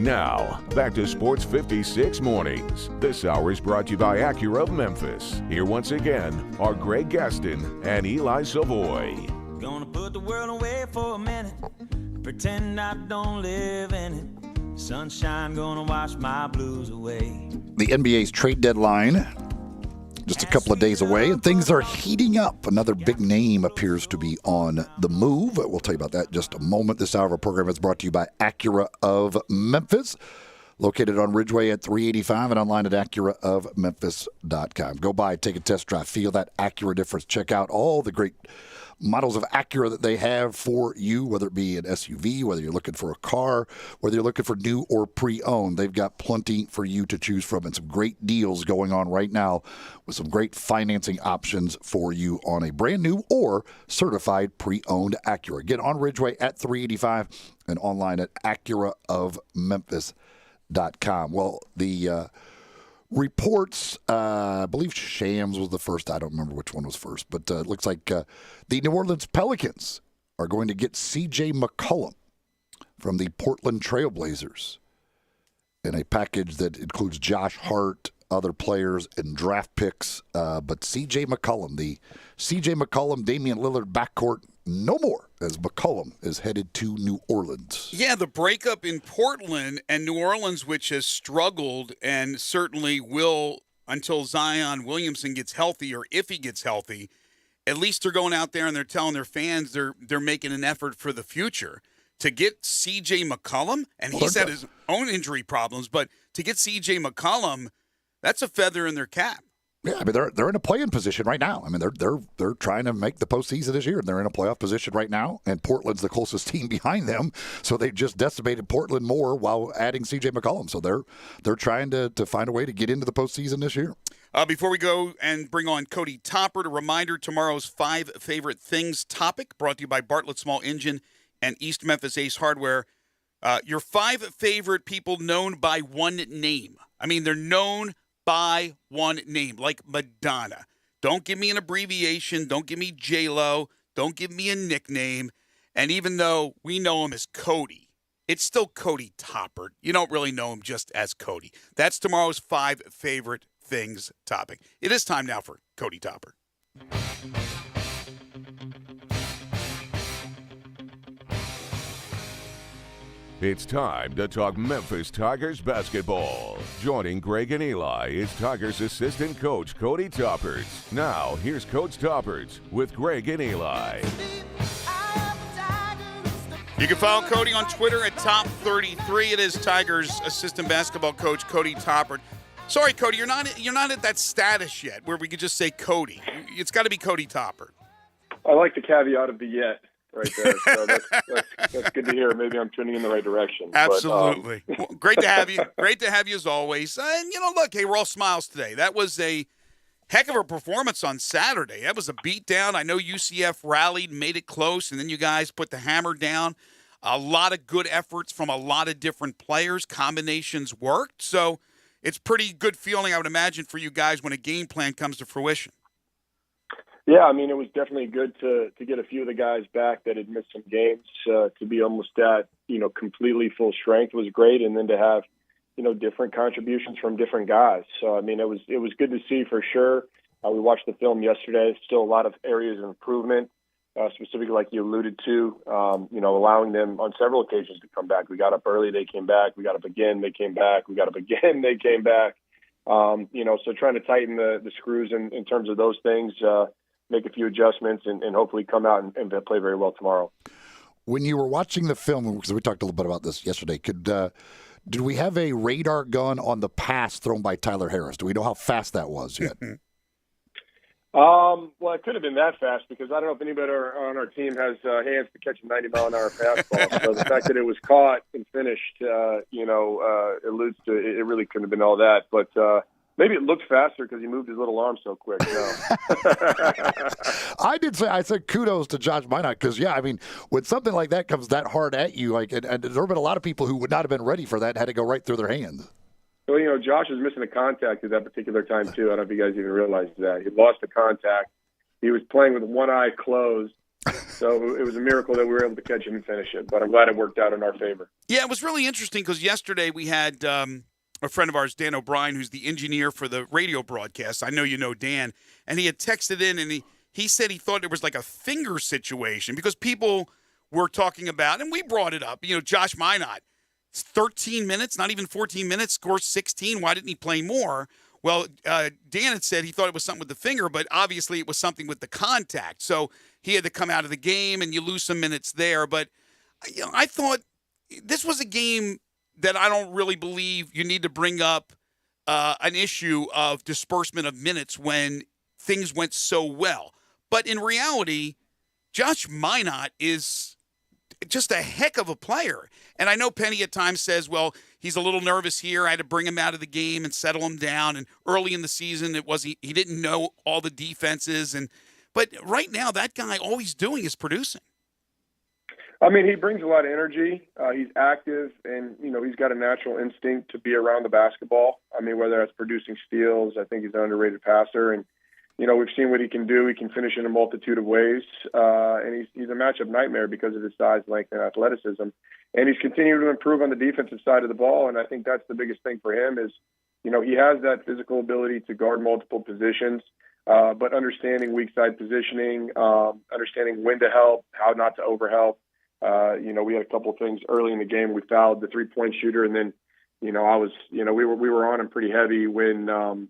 Now, back to Sports 56 Mornings. This hour is brought to you by Acura of Memphis. Here once again are Greg Gaston and Eli Savoy. Gonna put the world away for a minute, pretend I don't live in it. Sunshine gonna wash my blues away. The NBA's trade deadline just a couple of days away, and things are heating up. Another big name appears to be on the move. We'll tell you about that in just a moment. This hour of our program is brought to you by Acura of Memphis. located on Ridgeway at 385 and online at AcuraofMemphis.com. Go by, take a test drive, feel that Acura difference. Check out all the great models of Acura that they have for you, whether it be an SUV, whether you're looking for a car, whether you're looking for new or pre-owned. They've got plenty for you to choose from and some great deals going on right now with some great financing options for you on a brand new or certified pre-owned Acura. Get on Ridgeway at 385 and online at AcuraofMemphis.com. Well, the reports, I believe Shams was the first. I don't remember which one was first, but it looks like the New Orleans Pelicans are going to get C.J. McCollum from the Portland Trailblazers in a package that includes Josh Hart, other players, and draft picks. But C.J. McCollum, the C.J. McCollum, Damian Lillard backcourt, no more, as McCollum is headed to New Orleans. Yeah, the breakup in Portland and New Orleans, which has struggled and certainly will until Zion Williamson gets healthy, or if he gets healthy. At least they're going out there and they're telling their fans they're making an effort for the future. To get C.J. McCollum, and he's had his own injury problems, but to get C.J. McCollum, that's a feather in their cap. Yeah, I mean they're in a play-in position right now. I mean they're trying to make the postseason this year. They're in a playoff position right now, and Portland's the closest team behind them. So they just decimated Portland more while adding C.J. McCollum. So they're trying to find a way to get into the postseason this year. Before we go and bring on Cody Toppert, a reminder: tomorrow's 5 favorite things topic brought to you by Bartlett Small Engine and East Memphis Ace Hardware. Your 5 favorite people known by one name. I mean, they're known by one name, like Madonna. Don't give me an abbreviation. Don't give me J-Lo. Don't give me a nickname. And even though we know him as Cody, it's still Cody Toppert. You don't really know him just as Cody. That's tomorrow's 5 favorite things topic. It is time now for Cody Toppert. It's time to talk Memphis Tigers basketball. Joining Greg and Eli is Tigers assistant coach Cody Toppert. Now, here's Coach Toppert with Greg and Eli. You can follow Cody on Twitter at Top33. It is Tigers assistant basketball coach Cody Toppert. Sorry, Cody, you're not at that status yet where we could just say Cody. It's got to be Cody Toppert. I like the caveat of the yet. Right there, so that's good to hear. Maybe I'm turning in the right direction. Absolutely, well, great to have you. Great to have you as always. And look, hey, we're all smiles today. That was a heck of a performance on Saturday. That was a beatdown. I know UCF rallied, made it close, and then you guys put the hammer down. A lot of good efforts from a lot of different players. Combinations worked, so it's pretty good feeling, I would imagine, for you guys when a game plan comes to fruition. Yeah, I mean, it was definitely good to get a few of the guys back that had missed some games. To be almost at, completely full strength was great. And then to have, different contributions from different guys. So, I mean, it was good to see for sure. We watched the film yesterday. Still a lot of areas of improvement, specifically like you alluded to, allowing them on several occasions to come back. We got up early, they came back. We got up again, they came back. We got up again, they came back. So trying to tighten the screws in terms of those things, make a few adjustments, and hopefully come out and play very well tomorrow. When you were watching the film, because we talked a little bit about this yesterday, did we have a radar gun on the pass thrown by Tyler Harris? Do we know how fast that was yet? Well, it could have been that fast because I don't know if anybody on our team has hands to catch a 90-mile-an-hour fastball. So the fact that it was caught and finished, alludes to it really couldn't have been all that. But maybe it looked faster because he moved his little arm so quick. No. I said kudos to Josh Minot because, yeah, I mean, when something like that comes that hard at you, and there have been a lot of people who would not have been ready for that and had to go right through their hands. Well, Josh was missing a contact at that particular time, too. I don't know if you guys even realized that. He lost the contact. He was playing with one eye closed. So it was a miracle that we were able to catch him and finish it. But I'm glad it worked out in our favor. Yeah, it was really interesting because yesterday we had a friend of ours, Dan O'Brien, who's the engineer for the radio broadcast. I know you know Dan. And he had texted in, and he said he thought it was like a finger situation because people were talking about, and we brought it up, Josh Minot. 13 minutes, not even 14 minutes, scores 16. Why didn't he play more? Well, Dan had said he thought it was something with the finger, but obviously it was something with the contact. So he had to come out of the game, and you lose some minutes there. But I thought this was a game that I don't really believe you need to bring up an issue of disbursement of minutes when things went so well. But in reality, Josh Minott is just a heck of a player. And I know Penny at times says, well, he's a little nervous here. I had to bring him out of the game and settle him down. And early in the season, he didn't know all the defenses. But right now, that guy, all he's doing is producing. I mean, he brings a lot of energy. He's active, and, he's got a natural instinct to be around the basketball. I mean, whether that's producing steals, I think he's an underrated passer. And, we've seen what he can do. He can finish in a multitude of ways. And he's a matchup nightmare because of his size, length, and athleticism. And he's continuing to improve on the defensive side of the ball. And I think that's the biggest thing for him is, he has that physical ability to guard multiple positions, but understanding weak side positioning, understanding when to help, how not to overhelp. We had a couple of things early in the game. We fouled the 3-point shooter, and then, we were on him pretty heavy when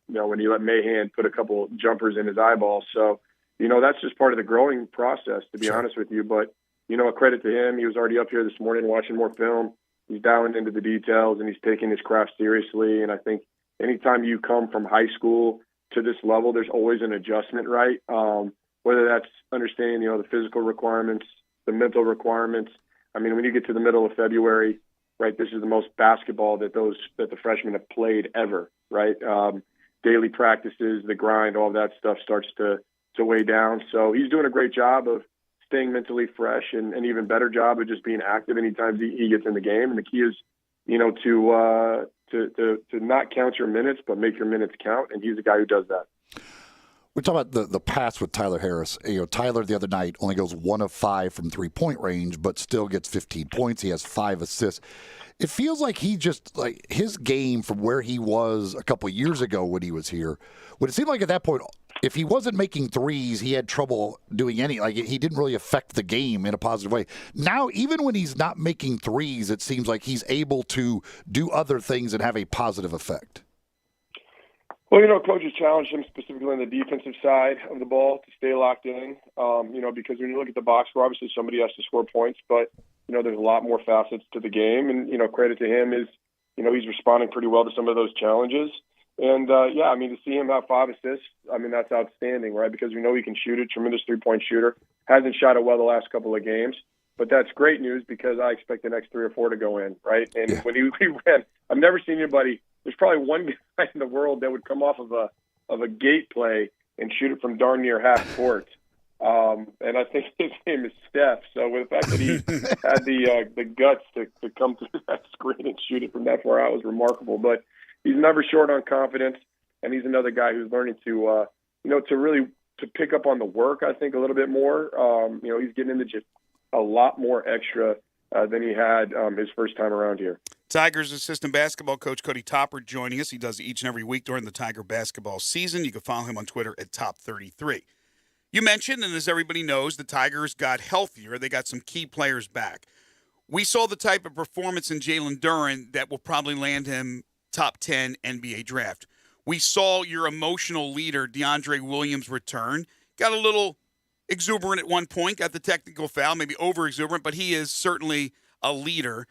he let Mahan put a couple jumpers in his eyeballs. So, that's just part of the growing process, to be honest with you. But, a credit to him. He was already up here this morning watching more film. He's dialing into the details, and he's taking his craft seriously. And I think anytime you come from high school to this level, there's always an adjustment, right? Whether that's understanding, the physical requirements, the mental requirements. I mean, when you get to the middle of February, right, this is the most basketball that the freshmen have played ever, right? Daily practices, the grind, all that stuff starts to weigh down. So he's doing a great job of staying mentally fresh and an even better job of just being active anytime he gets in the game. And the key is, to not count your minutes, but make your minutes count. And he's a guy who does that. We talk about the pass with Tyler Harris. Tyler the other night only goes 1 of 5 from 3-point range, but still gets 15 points. He has 5 assists. It feels like his game from where he was a couple of years ago when he was here. Would it seem like at that point, if he wasn't making threes, he had trouble doing he didn't really affect the game in a positive way. Now, even when he's not making threes, it seems like he's able to do other things and have a positive effect. Well, coaches challenged him specifically on the defensive side of the ball to stay locked in, because when you look at the box score, obviously somebody has to score points, but, there's a lot more facets to the game. And, credit to him is, he's responding pretty well to some of those challenges. And, to see him have 5 assists, that's outstanding, right? Because we know he can shoot it, tremendous 3-point shooter. Hasn't shot it well the last couple of games. But that's great news because I expect the next 3 or 4 to go in, right? And when he ran, I've never seen anybody. There's probably one guy in the world that would come off of a gate play and shoot it from darn near half court. And I think his name is Steph. So with the fact that he had the guts to come through that screen and shoot it from that far out was remarkable. But he's never short on confidence, and he's another guy who's learning to really pick up on the work, I think, a little bit more. He's getting into just a lot more extra than he had his first time around here. Tigers assistant basketball coach Cody Topper joining us. He does it each and every week during the Tiger basketball season. You can follow him on Twitter at Top33. You mentioned, and as everybody knows, the Tigers got healthier. They got some key players back. We saw the type of performance in Jalen Duren that will probably land him top 10 NBA draft. We saw your emotional leader, DeAndre Williams, return. Got a little exuberant at one point, got the technical foul, maybe over-exuberant, but he is certainly a leader.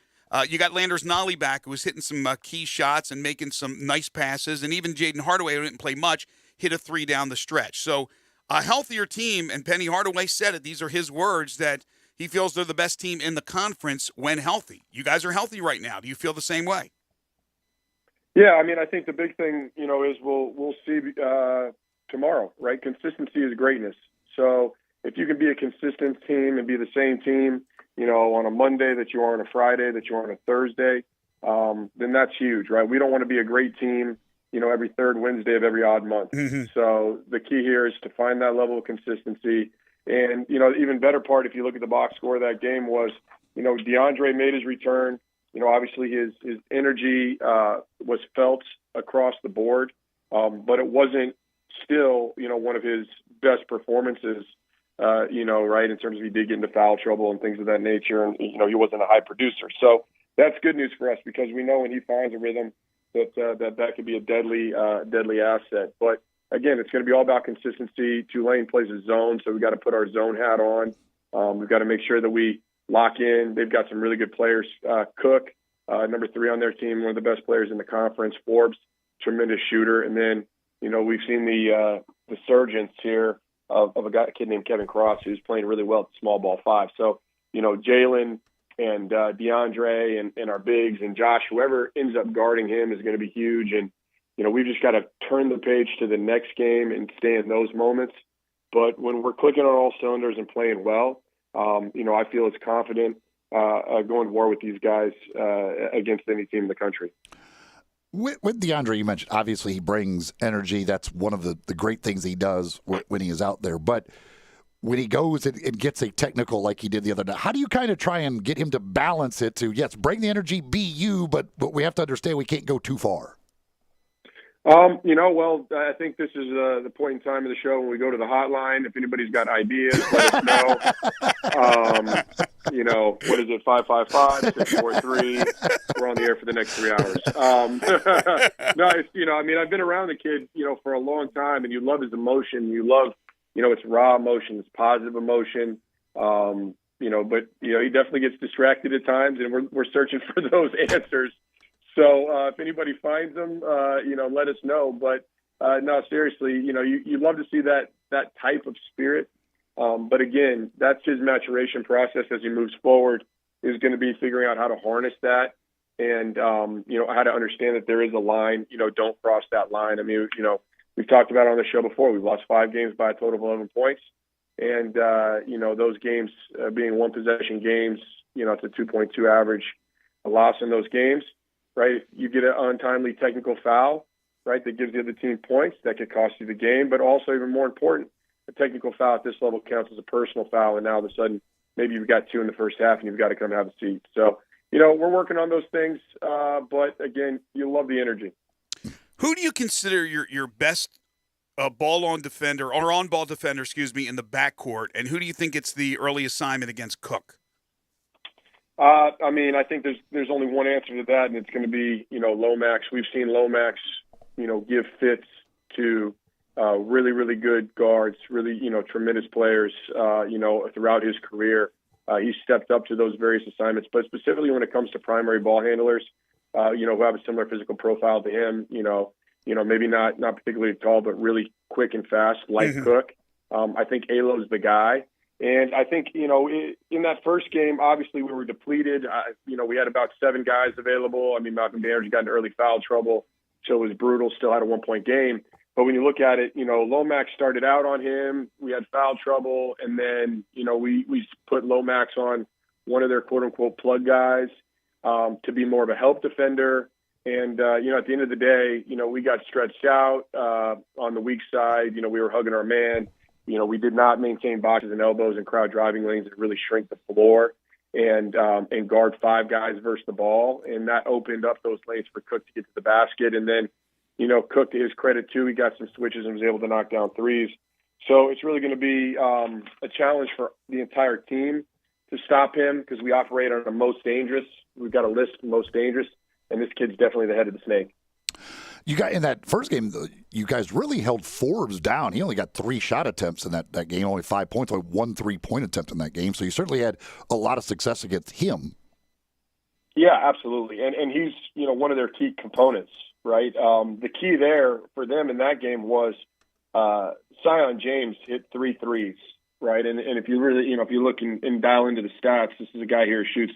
You got Landers Nolley back, who was hitting some key shots and making some nice passes, and even Jaden Hardaway, who didn't play much, hit a 3 down the stretch. So a healthier team, and Penny Hardaway said it, these are his words, that he feels they're the best team in the conference when healthy. You guys are healthy right now. Do you feel the same way? Yeah, I think the big thing, is we'll see tomorrow, right? Consistency is greatness. So if you can be a consistent team and be the same team, on a Monday that you are on a Friday, that you are on a Thursday, then that's huge, right? We don't want to be a great team, every third Wednesday of every odd month. Mm-hmm. So the key here is to find that level of consistency. And, even better part, if you look at the box score of that game was, DeAndre made his return. Obviously his energy was felt across the board, but it wasn't still, one of his best performances, right, in terms of he did get into foul trouble and things of that nature. And, he wasn't a high producer. So that's good news for us because we know when he finds a rhythm that could be a deadly asset. But, again, it's going to be all about consistency. Tulane plays a zone, so we've got to put our zone hat on. We've got to make sure that we lock in. They've got some really good players. Cook, number 3 on their team, one of the best players in the conference. Forbes, tremendous shooter. And then, we've seen the surgence here of a kid named Kevin Cross, who's playing really well at the small ball 5. So, Jalen and DeAndre and our bigs and Josh, whoever ends up guarding him is going to be huge. And, we've just got to turn the page to the next game and stay in those moments. But when we're clicking on all cylinders and playing well, I feel as confident going to war with these guys against any team in the country. With DeAndre, you mentioned, obviously he brings energy. That's one of the great things he does when he is out there. But when he goes and gets a technical like he did the other night, how do you kind of try and get him to balance it to, yes, bring the energy, be you, but we have to understand we can't go too far? I think this is the point in time of the show when we go to the hotline. If anybody's got ideas, let us know. What is it, 555-643? We're on the air for the next 3 hours. I've been around the kid, for a long time, and you love his emotion. You love, it's raw emotion, it's positive emotion. But he definitely gets distracted at times, and we're searching for those answers. So if anybody finds them, let us know. But no, seriously, you love to see that type of spirit. But again, that's his maturation process as he moves forward, is going to be figuring out how to harness that and, how to understand that there is a line. Don't cross that line. I mean, we've talked about it on the show before. We've lost 5 games by a total of 11 points. And, those games being one possession games, it's a 2.2 average loss in those games. Right, you get an untimely technical foul, right, that gives the other team points. That could cost you the game, but also even more important, a technical foul at this level counts as a personal foul, and now all of a sudden maybe you've got 2 in the first half and you've got to come have a seat. So, we're working on those things, but again, you love the energy. Who do you consider your best on-ball defender, in the backcourt, and who do you think gets the early assignment against Cook? I think there's only one answer to that, and it's going to be, Lomax. We've seen Lomax, give fits to really, really good guards, really, tremendous players, throughout his career. He stepped up to those various assignments, but specifically when it comes to primary ball handlers, who have a similar physical profile to him, maybe not particularly tall, but really quick and fast, like Cook. I think Alo's the guy. And I think, in that first game, obviously we were depleted. We had about 7 guys available. Malcolm Banerjee got into early foul trouble, so it was brutal, still had a 1-point game. But when you look at it, Lomax started out on him. We had foul trouble, and then, we put Lomax on one of their quote-unquote plug guys to be more of a help defender. And, at the end of the day, we got stretched out on the weak side. We were hugging our man. We did not maintain boxes and elbows and crowd driving lanes and really shrink the floor and guard 5 guys versus the ball. And that opened up those lanes for Cook to get to the basket. And then, Cook, to his credit, too, he got some switches and was able to knock down threes. So it's really going to be a challenge for the entire team to stop him because we operate on the most dangerous. We've got a list of most dangerous, and this kid's definitely the head of the snake. You got in that first game, you guys really held Forbes down. He only got 3 shot attempts in that game, only 5 points, only 1 3-point attempt in that game. So you certainly had a lot of success against him. Yeah, absolutely. And he's, one of their key components, right? The key there for them in that game was Zion James hit 3 threes, right? And if you really, if you look and dial into the stats, this is a guy here who shoots,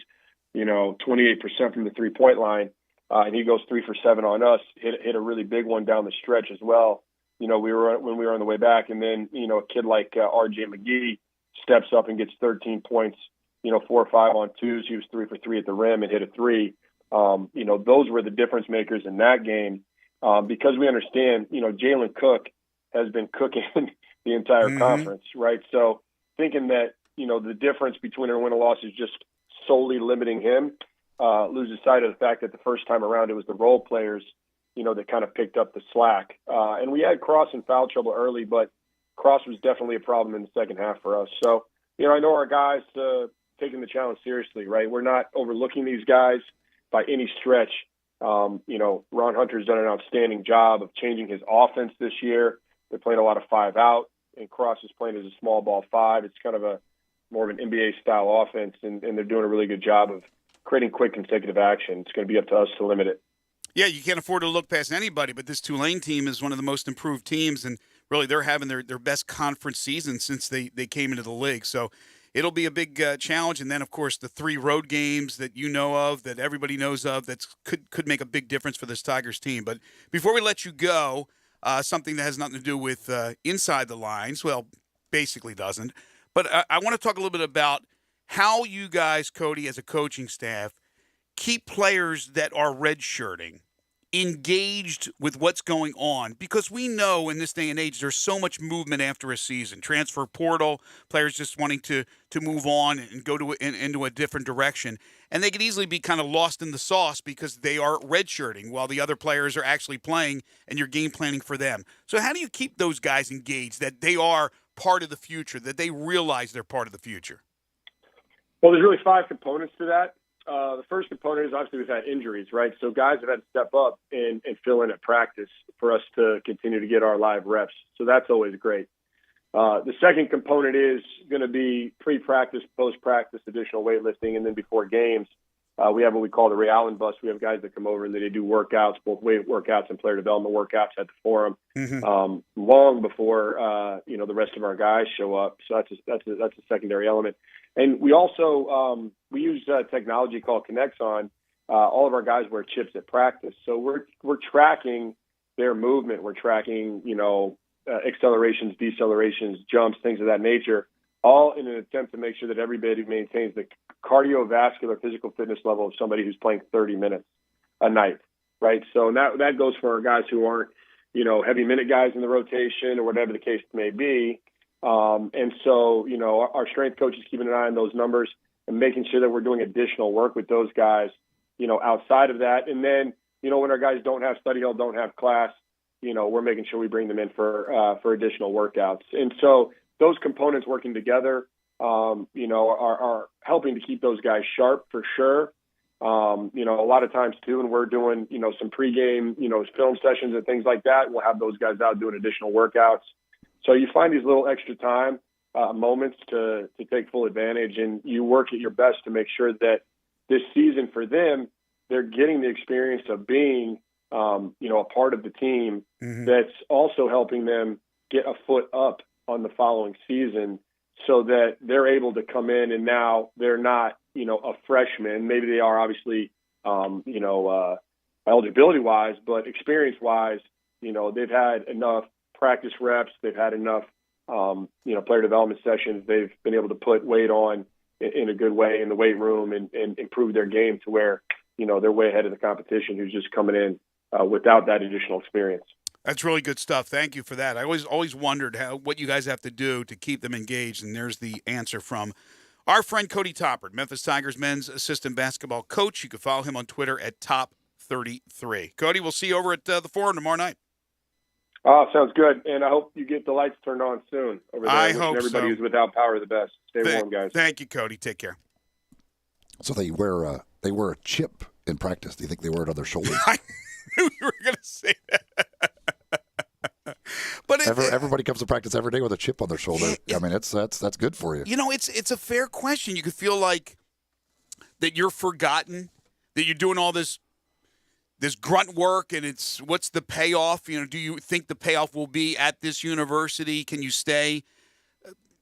28% from the 3-point line. And he goes 3 for 7 on us, hit a really big one down the stretch as well. When we were on the way back. And then, a kid like R.J. McGee steps up and gets 13 points, 4 or 5 on twos. He was 3 for 3 at the rim and hit a 3. Those were the difference makers in that game because we understand, Jalen Cook has been cooking the entire conference, right? So thinking that, the difference between a win and loss is just solely limiting him, loses sight of the fact that the first time around it was the role players, that kind of picked up the slack. And we had Cross in foul trouble early, but Cross was definitely a problem in the second half for us. So, I know our guys taking the challenge seriously, right? We're not overlooking these guys by any stretch. Ron Hunter's done an outstanding job of changing his offense this year. They're playing a lot of 5 out, and Cross is playing as a small ball 5. It's kind of more of an NBA style offense, and they're doing a really good job of creating quick consecutive action. It's going to be up to us to limit it. Yeah, you can't afford to look past anybody, but this Tulane team is one of the most improved teams, and really they're having their best conference season since they came into the league. So it'll be a big challenge. And then, of course, the 3 road games that you know of, that everybody knows of, that could make a big difference for this Tigers team. But before we let you go, something that has nothing to do with inside the lines, well, basically doesn't. But I want to talk a little bit about how you guys, Cody, as a coaching staff, keep players that are redshirting engaged with what's going on, because we know in this day and age there's so much movement after a season, transfer portal, players just wanting to move on and go into a different direction, and they could easily be kind of lost in the sauce because they are redshirting while the other players are actually playing and you're game planning for them. So how do you keep those guys engaged, that they are part of the future, that they realize they're part of the future? Well, there's really 5 components to that. The first component is obviously we've had injuries, right? So guys have had to step up and fill in at practice for us to continue to get our live reps. So that's always great. The second component is going to be pre-practice, post-practice, additional weightlifting, and then before games, we have what we call the Ray Allen bus. We have guys that come over and they do workouts, both weight workouts and player development workouts at the Forum, long before the rest of our guys show up. So that's a secondary element. And we also we use technology called Connexon. All of our guys wear chips at practice, so we're tracking their movement. We're tracking accelerations, decelerations, jumps, things of that nature, all in an attempt to make sure that everybody maintains the cardiovascular physical fitness level of somebody who's playing 30 minutes a night, right? So that goes for our guys who aren't heavy minute guys in the rotation or whatever the case may be. And so, our strength coach is keeping an eye on those numbers and making sure that we're doing additional work with those guys, outside of that. And then, when our guys don't have study hall, don't have class, we're making sure we bring them in for additional workouts. And so those components working together, are helping to keep those guys sharp for sure. A lot of times too, when we're doing, some pregame, film sessions and things like that, we'll have those guys out doing additional workouts. So you find these little extra time moments to take full advantage, and you work at your best to make sure that this season for them, they're getting the experience of being, a part of the team that's also helping them get a foot up on the following season so that they're able to come in and now they're not, a freshman. Maybe they are obviously, eligibility-wise, but experience-wise, they've had enough practice reps. They've had enough, player development sessions. They've been able to put weight on in a good way in the weight room and improve their game to where, they're way ahead of the competition who's just coming in without that additional experience. That's really good stuff. Thank you for that. I always wondered what you guys have to do to keep them engaged, and there's the answer from our friend Cody Toppert, Memphis Tigers men's assistant basketball coach. You can follow him on Twitter at Top33. Cody, we'll see you over at the Forum tomorrow night. Oh, sounds good. And I hope you get the lights turned on soon over there. I hope everybody who's without power the best. Stay warm, guys. Thank you, Cody. Take care. So they wear a chip in practice. Do you think they wear it on their shoulders? I knew you were going to say that. But everybody comes to practice every day with a chip on their shoulder. I mean, that's good for you. It's a fair question. You could feel like that you're forgotten, that you're doing all this grunt work, and it's what's the payoff? Do you think the payoff will be at this university? Can you stay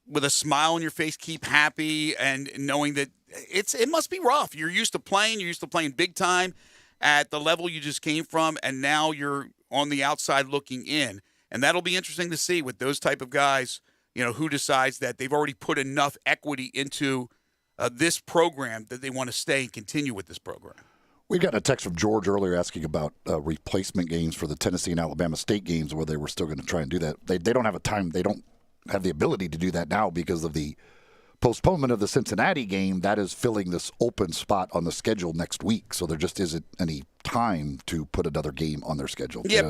with a smile on your face, keep happy, and knowing that it must be rough? You're used to playing big time at the level you just came from, and now you're on the outside looking in. And that'll be interesting to see with those type of guys, who decides that they've already put enough equity into this program that they want to stay and continue with this program. We got a text from George earlier asking about replacement games for the Tennessee and Alabama State games, where they were still going to try and do that. They don't have they don't have the ability to do that now because of the postponement of the Cincinnati game. That is filling this open spot on the schedule next week, so there just isn't any time to put another game on their schedule. Penny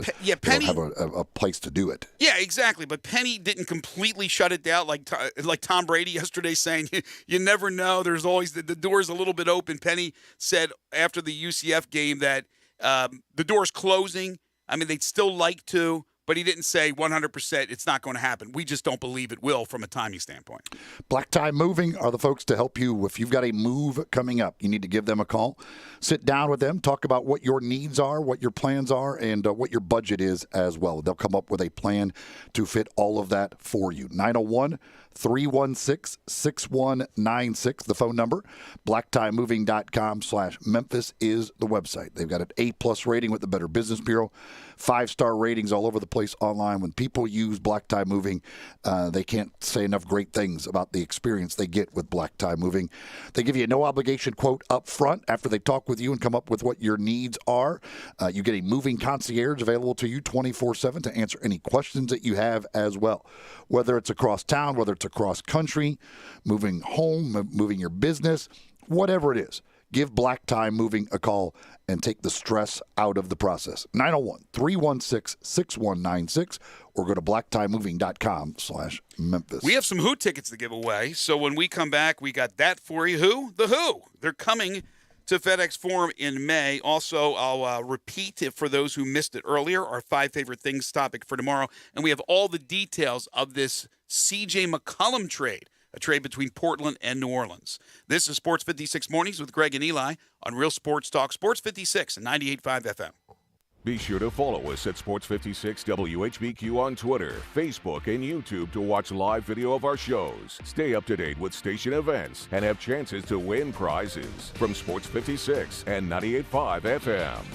they don't have a place to do it. Yeah, exactly. But Penny didn't completely shut it down like Tom Brady yesterday, saying you never know. There's always the door's a little bit open. Penny said after the UCF game that the door's closing. I mean, they'd still like to, but he didn't say 100% it's not going to happen. We just don't believe it will from a timing standpoint. Black Tie Moving are the folks to help you. If you've got a move coming up, you need to give them a call. Sit down with them, talk about what your needs are, what your plans are, and what your budget is as well. They'll come up with a plan to fit all of that for you. 901-316-6196, the phone number. blacktiemoving.com/Memphis is the website. They've got an A+ rating with the Better Business Bureau. 5-star ratings all over the place online. When people use Black Tie Moving, they can't say enough great things about the experience they get with Black Tie Moving. They give you a no-obligation quote up front after they talk with you and come up with what your needs are. You get a moving concierge available to you 24/7 to answer any questions that you have as well. Whether it's across town, whether it's across country, moving home, moving your business, whatever it is. Give Black Tie Moving a call and take the stress out of the process. 901-316-6196 or go to blacktiemoving.com/Memphis. We have some Who tickets to give away, so when we come back, we got that for you. Who? The Who. They're coming to FedEx Forum in May. Also, I'll repeat it for those who missed it earlier, our 5 favorite things topic for tomorrow, and we have all the details of this C.J. McCollum trade. A trade between Portland and New Orleans. This is Sports 56 Mornings with Greg and Eli on Real Sports Talk, Sports 56 and 98.5 FM. Be sure to follow us at Sports 56 WHBQ on Twitter, Facebook, and YouTube to watch live video of our shows. Stay up to date with station events and have chances to win prizes from Sports 56 and 98.5 FM.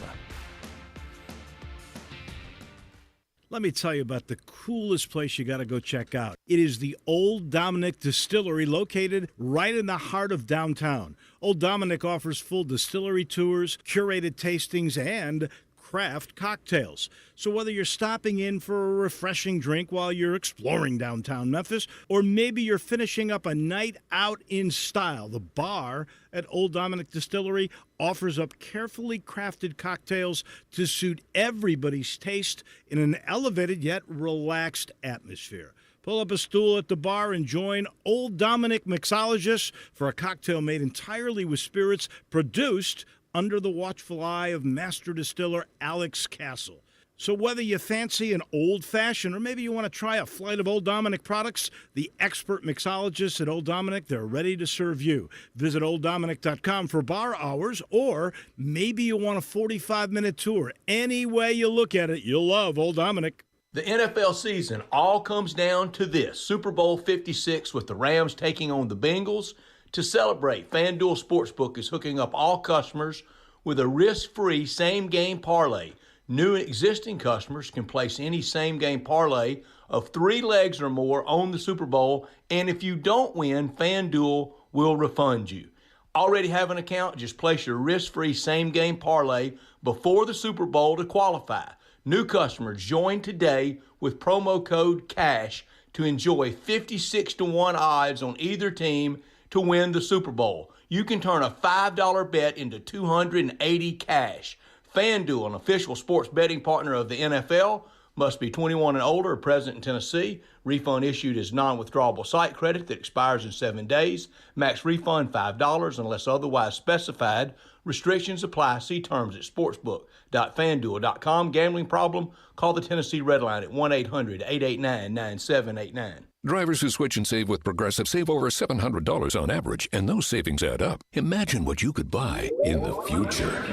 Let me tell you about the coolest place you got to go check out. It is the Old Dominick Distillery, located right in the heart of downtown. Old Dominick offers full distillery tours, curated tastings, and craft cocktails. So whether you're stopping in for a refreshing drink while you're exploring downtown Memphis, or maybe you're finishing up a night out in style, the bar at Old Dominick Distillery offers up carefully crafted cocktails to suit everybody's taste in an elevated yet relaxed atmosphere. Pull up a stool at the bar and join Old Dominick mixologists for a cocktail made entirely with spirits produced under the watchful eye of master distiller Alex Castle. So whether you fancy an old-fashioned or maybe you want to try a flight of Old Dominick products, the expert mixologists at Old Dominick, they're ready to serve you. Visit OldDominick.com for bar hours, or maybe you want a 45-minute tour. Any way you look at it, you'll love Old Dominick. The NFL season all comes down to this: Super Bowl 56 with the Rams taking on the Bengals. To celebrate, FanDuel Sportsbook is hooking up all customers with a risk-free same-game parlay. New and existing customers can place any same-game parlay of 3 legs or more on the Super Bowl, and if you don't win, FanDuel will refund you. Already have an account? Just place your risk-free same-game parlay before the Super Bowl to qualify. New customers join today with promo code CASH to enjoy 56-1 odds on either team to win the Super Bowl. You can turn a $5 bet into $280 cash. FanDuel, an official sports betting partner of the NFL, must be 21 and older, present in Tennessee. Refund issued as non-withdrawable site credit that expires in 7 days. Max refund $5 unless otherwise specified. Restrictions apply. See terms at sportsbook.fanduel.com. Gambling problem? Call the Tennessee Red Line at 1-800-889-9789. Drivers who switch and save with Progressive save over $700 on average, and those savings add up. Imagine what you could buy in the future.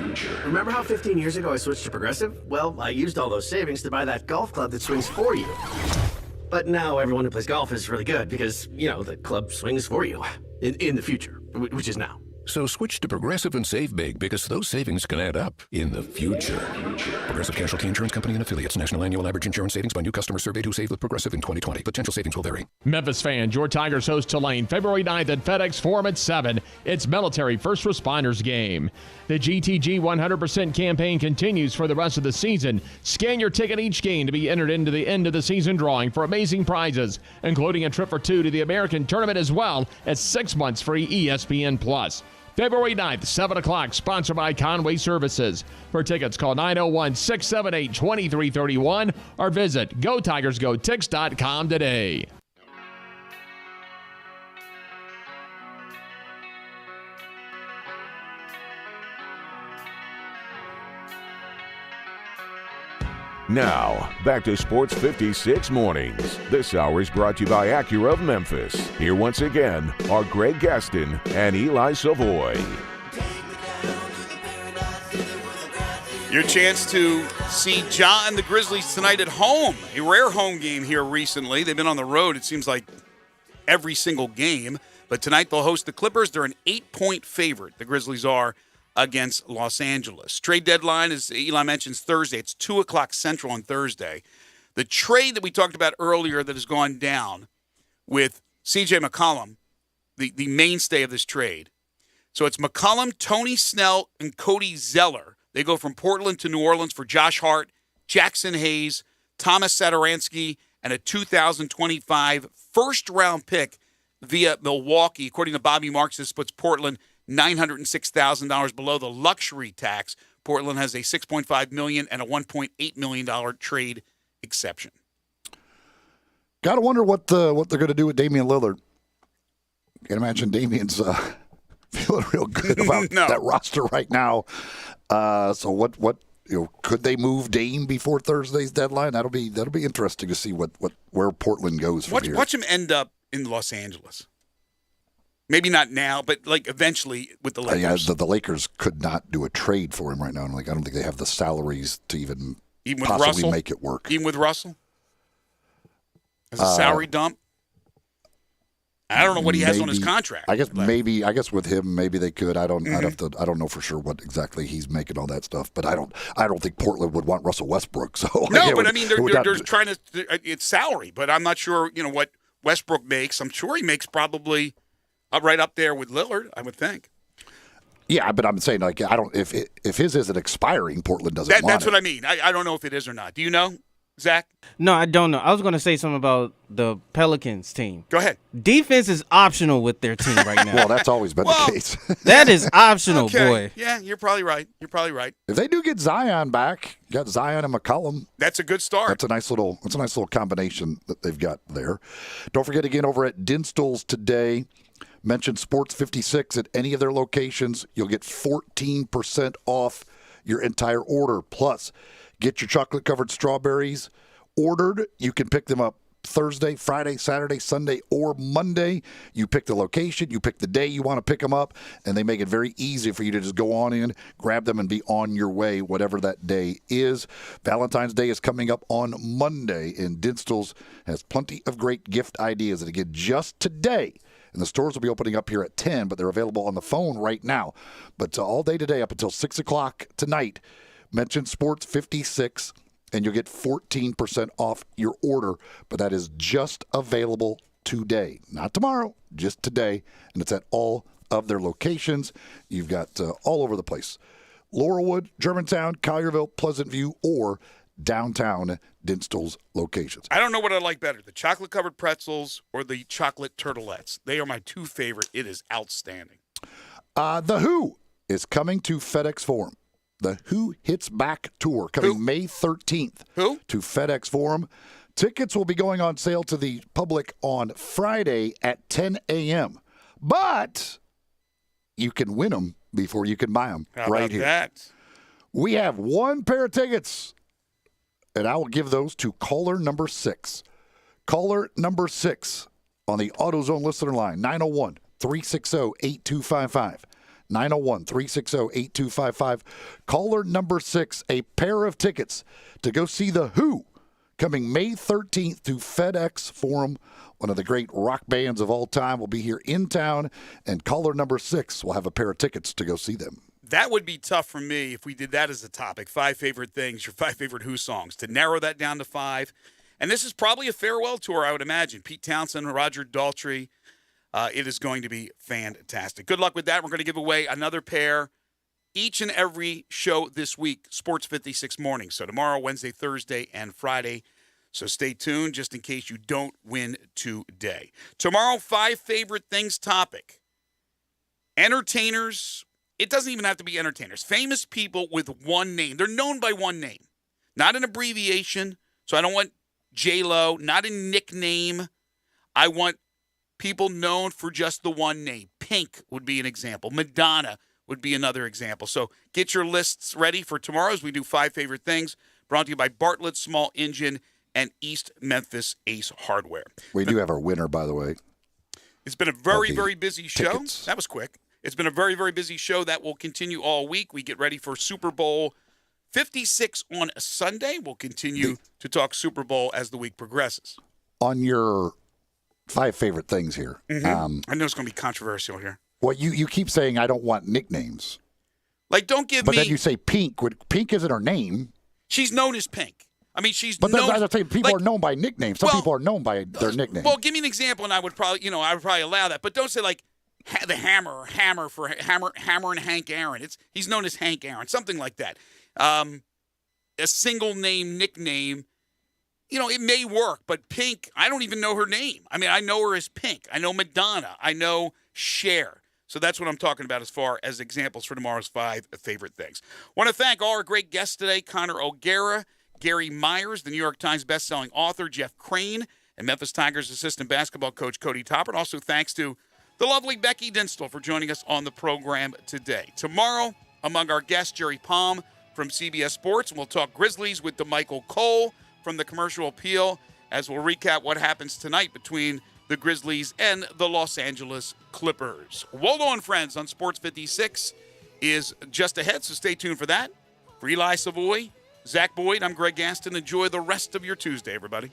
Remember how 15 years ago I switched to Progressive? Well, I used all those savings to buy that golf club that swings for you. But now everyone who plays golf is really good because, the club swings for you. In the future, which is now. So switch to Progressive and save big, because those savings can add up in the future. Progressive Casualty Insurance Company and Affiliates. National annual average insurance savings by new customers surveyed who saved with Progressive in 2020. Potential savings will vary. Memphis fans, your Tigers host Tulane February 9th at FedEx Forum at 7. It's Military First Responders Game. The GTG 100% campaign continues for the rest of the season. Scan your ticket each game to be entered into the end of the season drawing for amazing prizes, including a trip for 2 to the American Tournament, as well as 6 months free ESPN+. February 9th, 7 o'clock, sponsored by Conway Services. For tickets, call 901-678-2331 or visit GoTigersGoTix.com today. Now, back to Sports 56 Mornings. This hour is brought to you by Acura of Memphis. Here once again are Greg Gaston and Eli Savoy. Your chance to see Ja and the Grizzlies tonight at home. A rare home game here recently. They've been on the road, it seems like, every single game. But tonight they'll host the Clippers. They're an 8-point favorite, the Grizzlies are, against Los Angeles. Trade deadline, as Eli mentions, Thursday. It's 2 o'clock Central on Thursday. The trade that we talked about earlier that has gone down with C.J. McCollum, the mainstay of this trade. So it's McCollum, Tony Snell, and Cody Zeller. They go from Portland to New Orleans for Josh Hart, Jackson Hayes, Thomas Satoransky, and a 2025 first-round pick via Milwaukee. According to Bobby Marks, this puts Portland $906,000 below the luxury tax. Portland has a $6.5 million and a $1.8 million trade exception. Got to wonder what they're going to do with Damian Lillard. Can't imagine Damian's feeling real good about that roster right now. So what could they move Dame before Thursday's deadline? That'll be interesting to see where Portland goes from here. Watch him end up in Los Angeles. Maybe not now, but like eventually with the Lakers. The Lakers could not do a trade for him right now. I don't think they have the salaries to even with possibly Russell? make it work. Even with Russell? As a salary dump? I don't know what he has on his contract. I guess with him, maybe they could. I don't know for sure what exactly he's making all that stuff. But I don't think Portland would want Russell Westbrook. So no, but I mean they're trying to. It's salary, but I'm not sure. What Westbrook makes. I'm sure he makes probably right up there with Lillard. I would think. Yeah, but I'm saying if his isn't expiring, Portland doesn't want it. That's what I mean. I don't know if it is or not. Do you know, Zach? No, I don't know. I was going to say something about the Pelicans team. Go ahead. Defense is optional with their team right now. Well, that's always been the case. That is optional, okay. boy. Yeah, you're probably right. If they do get Zion back, you got Zion and McCollum. That's a good start. That's a nice little combination that they've got there. Don't forget again over at Dinstall's today. Mention Sports 56 at any of their locations. You'll get 14% off your entire order. Plus, get your chocolate-covered strawberries ordered. You can pick them up Thursday, Friday, Saturday, Sunday, or Monday. You pick the location. You pick the day you want to pick them up, and they make it very easy for you to just go on in, grab them, and be on your way, whatever that day is. Valentine's Day is coming up on Monday, and Dinstall's has plenty of great gift ideas. And again, just today, and the stores will be opening up here at 10, but they're available on the phone right now. But all day today up until 6 o'clock tonight, mention Sports 56, and you'll get 14% off your order. But that is just available today. Not tomorrow, just today. And it's at all of their locations. You've got all over the place. Laurelwood, Germantown, Collierville, Pleasant View, or downtown Dinstall's locations. I don't know what I like better, the chocolate-covered pretzels or the chocolate turtlettes. They are my two favorite. It is outstanding. The Who is coming to FedEx Forum. The Who Hits Back Tour coming May 13th to FedEx Forum. Tickets will be going on sale to the public on Friday at 10 a.m. But you can win them before you can buy them right here. That? We have one pair of tickets, and I will give those to caller number 6. Caller number 6 on the AutoZone listener line, 901-360-8255. 901-360-8255. Caller number 6, a pair of tickets to go see The Who coming May 13th to FedEx Forum. One of the great rock bands of all time will be here in town, and caller number 6 will have a pair of tickets to go see them. That would be tough for me if we did that as a topic. 5 favorite things, your 5 favorite Who songs. To narrow that down to 5. And this is probably a farewell tour, I would imagine. Pete Townsend, Roger Daltrey. It is going to be fantastic. Good luck with that. We're going to give away another pair each and every show this week, Sports 56 morning. So tomorrow, Wednesday, Thursday, and Friday. So stay tuned just in case you don't win today. Tomorrow, 5 favorite things topic. Entertainers. It doesn't even have to be entertainers. Famous people with one name. They're known by one name. Not an abbreviation. So I don't want J-Lo. Not a nickname. I want people known for just the one name. Pink would be an example. Madonna would be another example. So get your lists ready for tomorrow as we do 5 favorite things. brought to you by Bartlett Small Engine and East Memphis Ace Hardware. We do have our winner, by the way. It's been a very, very busy show. Tickets. That was quick. It's been a very, very busy show that will continue all week. We get ready for Super Bowl 56 on Sunday. We'll continue to talk Super Bowl as the week progresses. On your 5 favorite things here. I know it's going to be controversial here. Well, you keep saying I don't want nicknames. Like, don't give me... But then you say Pink. Pink isn't her name. She's known as Pink. I mean, she's But known... then I say people are known by nicknames. Some people are known by their nickname. Well, give me an example, and I would probably allow that. But don't say, like, the Hammer or Hammer for Hammer and Hank Aaron. He's known as Hank Aaron, something like that. A single name nickname, it may work, but Pink, I don't even know her name. I mean, I know her as Pink. I know Madonna. I know Cher. So that's what I'm talking about as far as examples for tomorrow's 5 favorite things. Want to thank all our great guests today, Connor O'Gara, Gary Myers, the New York Times bestselling author, Jeff Crane, and Memphis Tigers assistant basketball coach Cody Toppert. Also thanks to the lovely Becky Dinstel for joining us on the program today. Tomorrow, among our guests, Jerry Palm from CBS Sports. We'll talk Grizzlies with DeMichael Cole from the Commercial Appeal as we'll recap what happens tonight between the Grizzlies and the Los Angeles Clippers. Waldo and Friends on Sports 56 is just ahead, so stay tuned for that. For Eli Savoy, Zach Boyd, I'm Greg Gaston. Enjoy the rest of your Tuesday, everybody.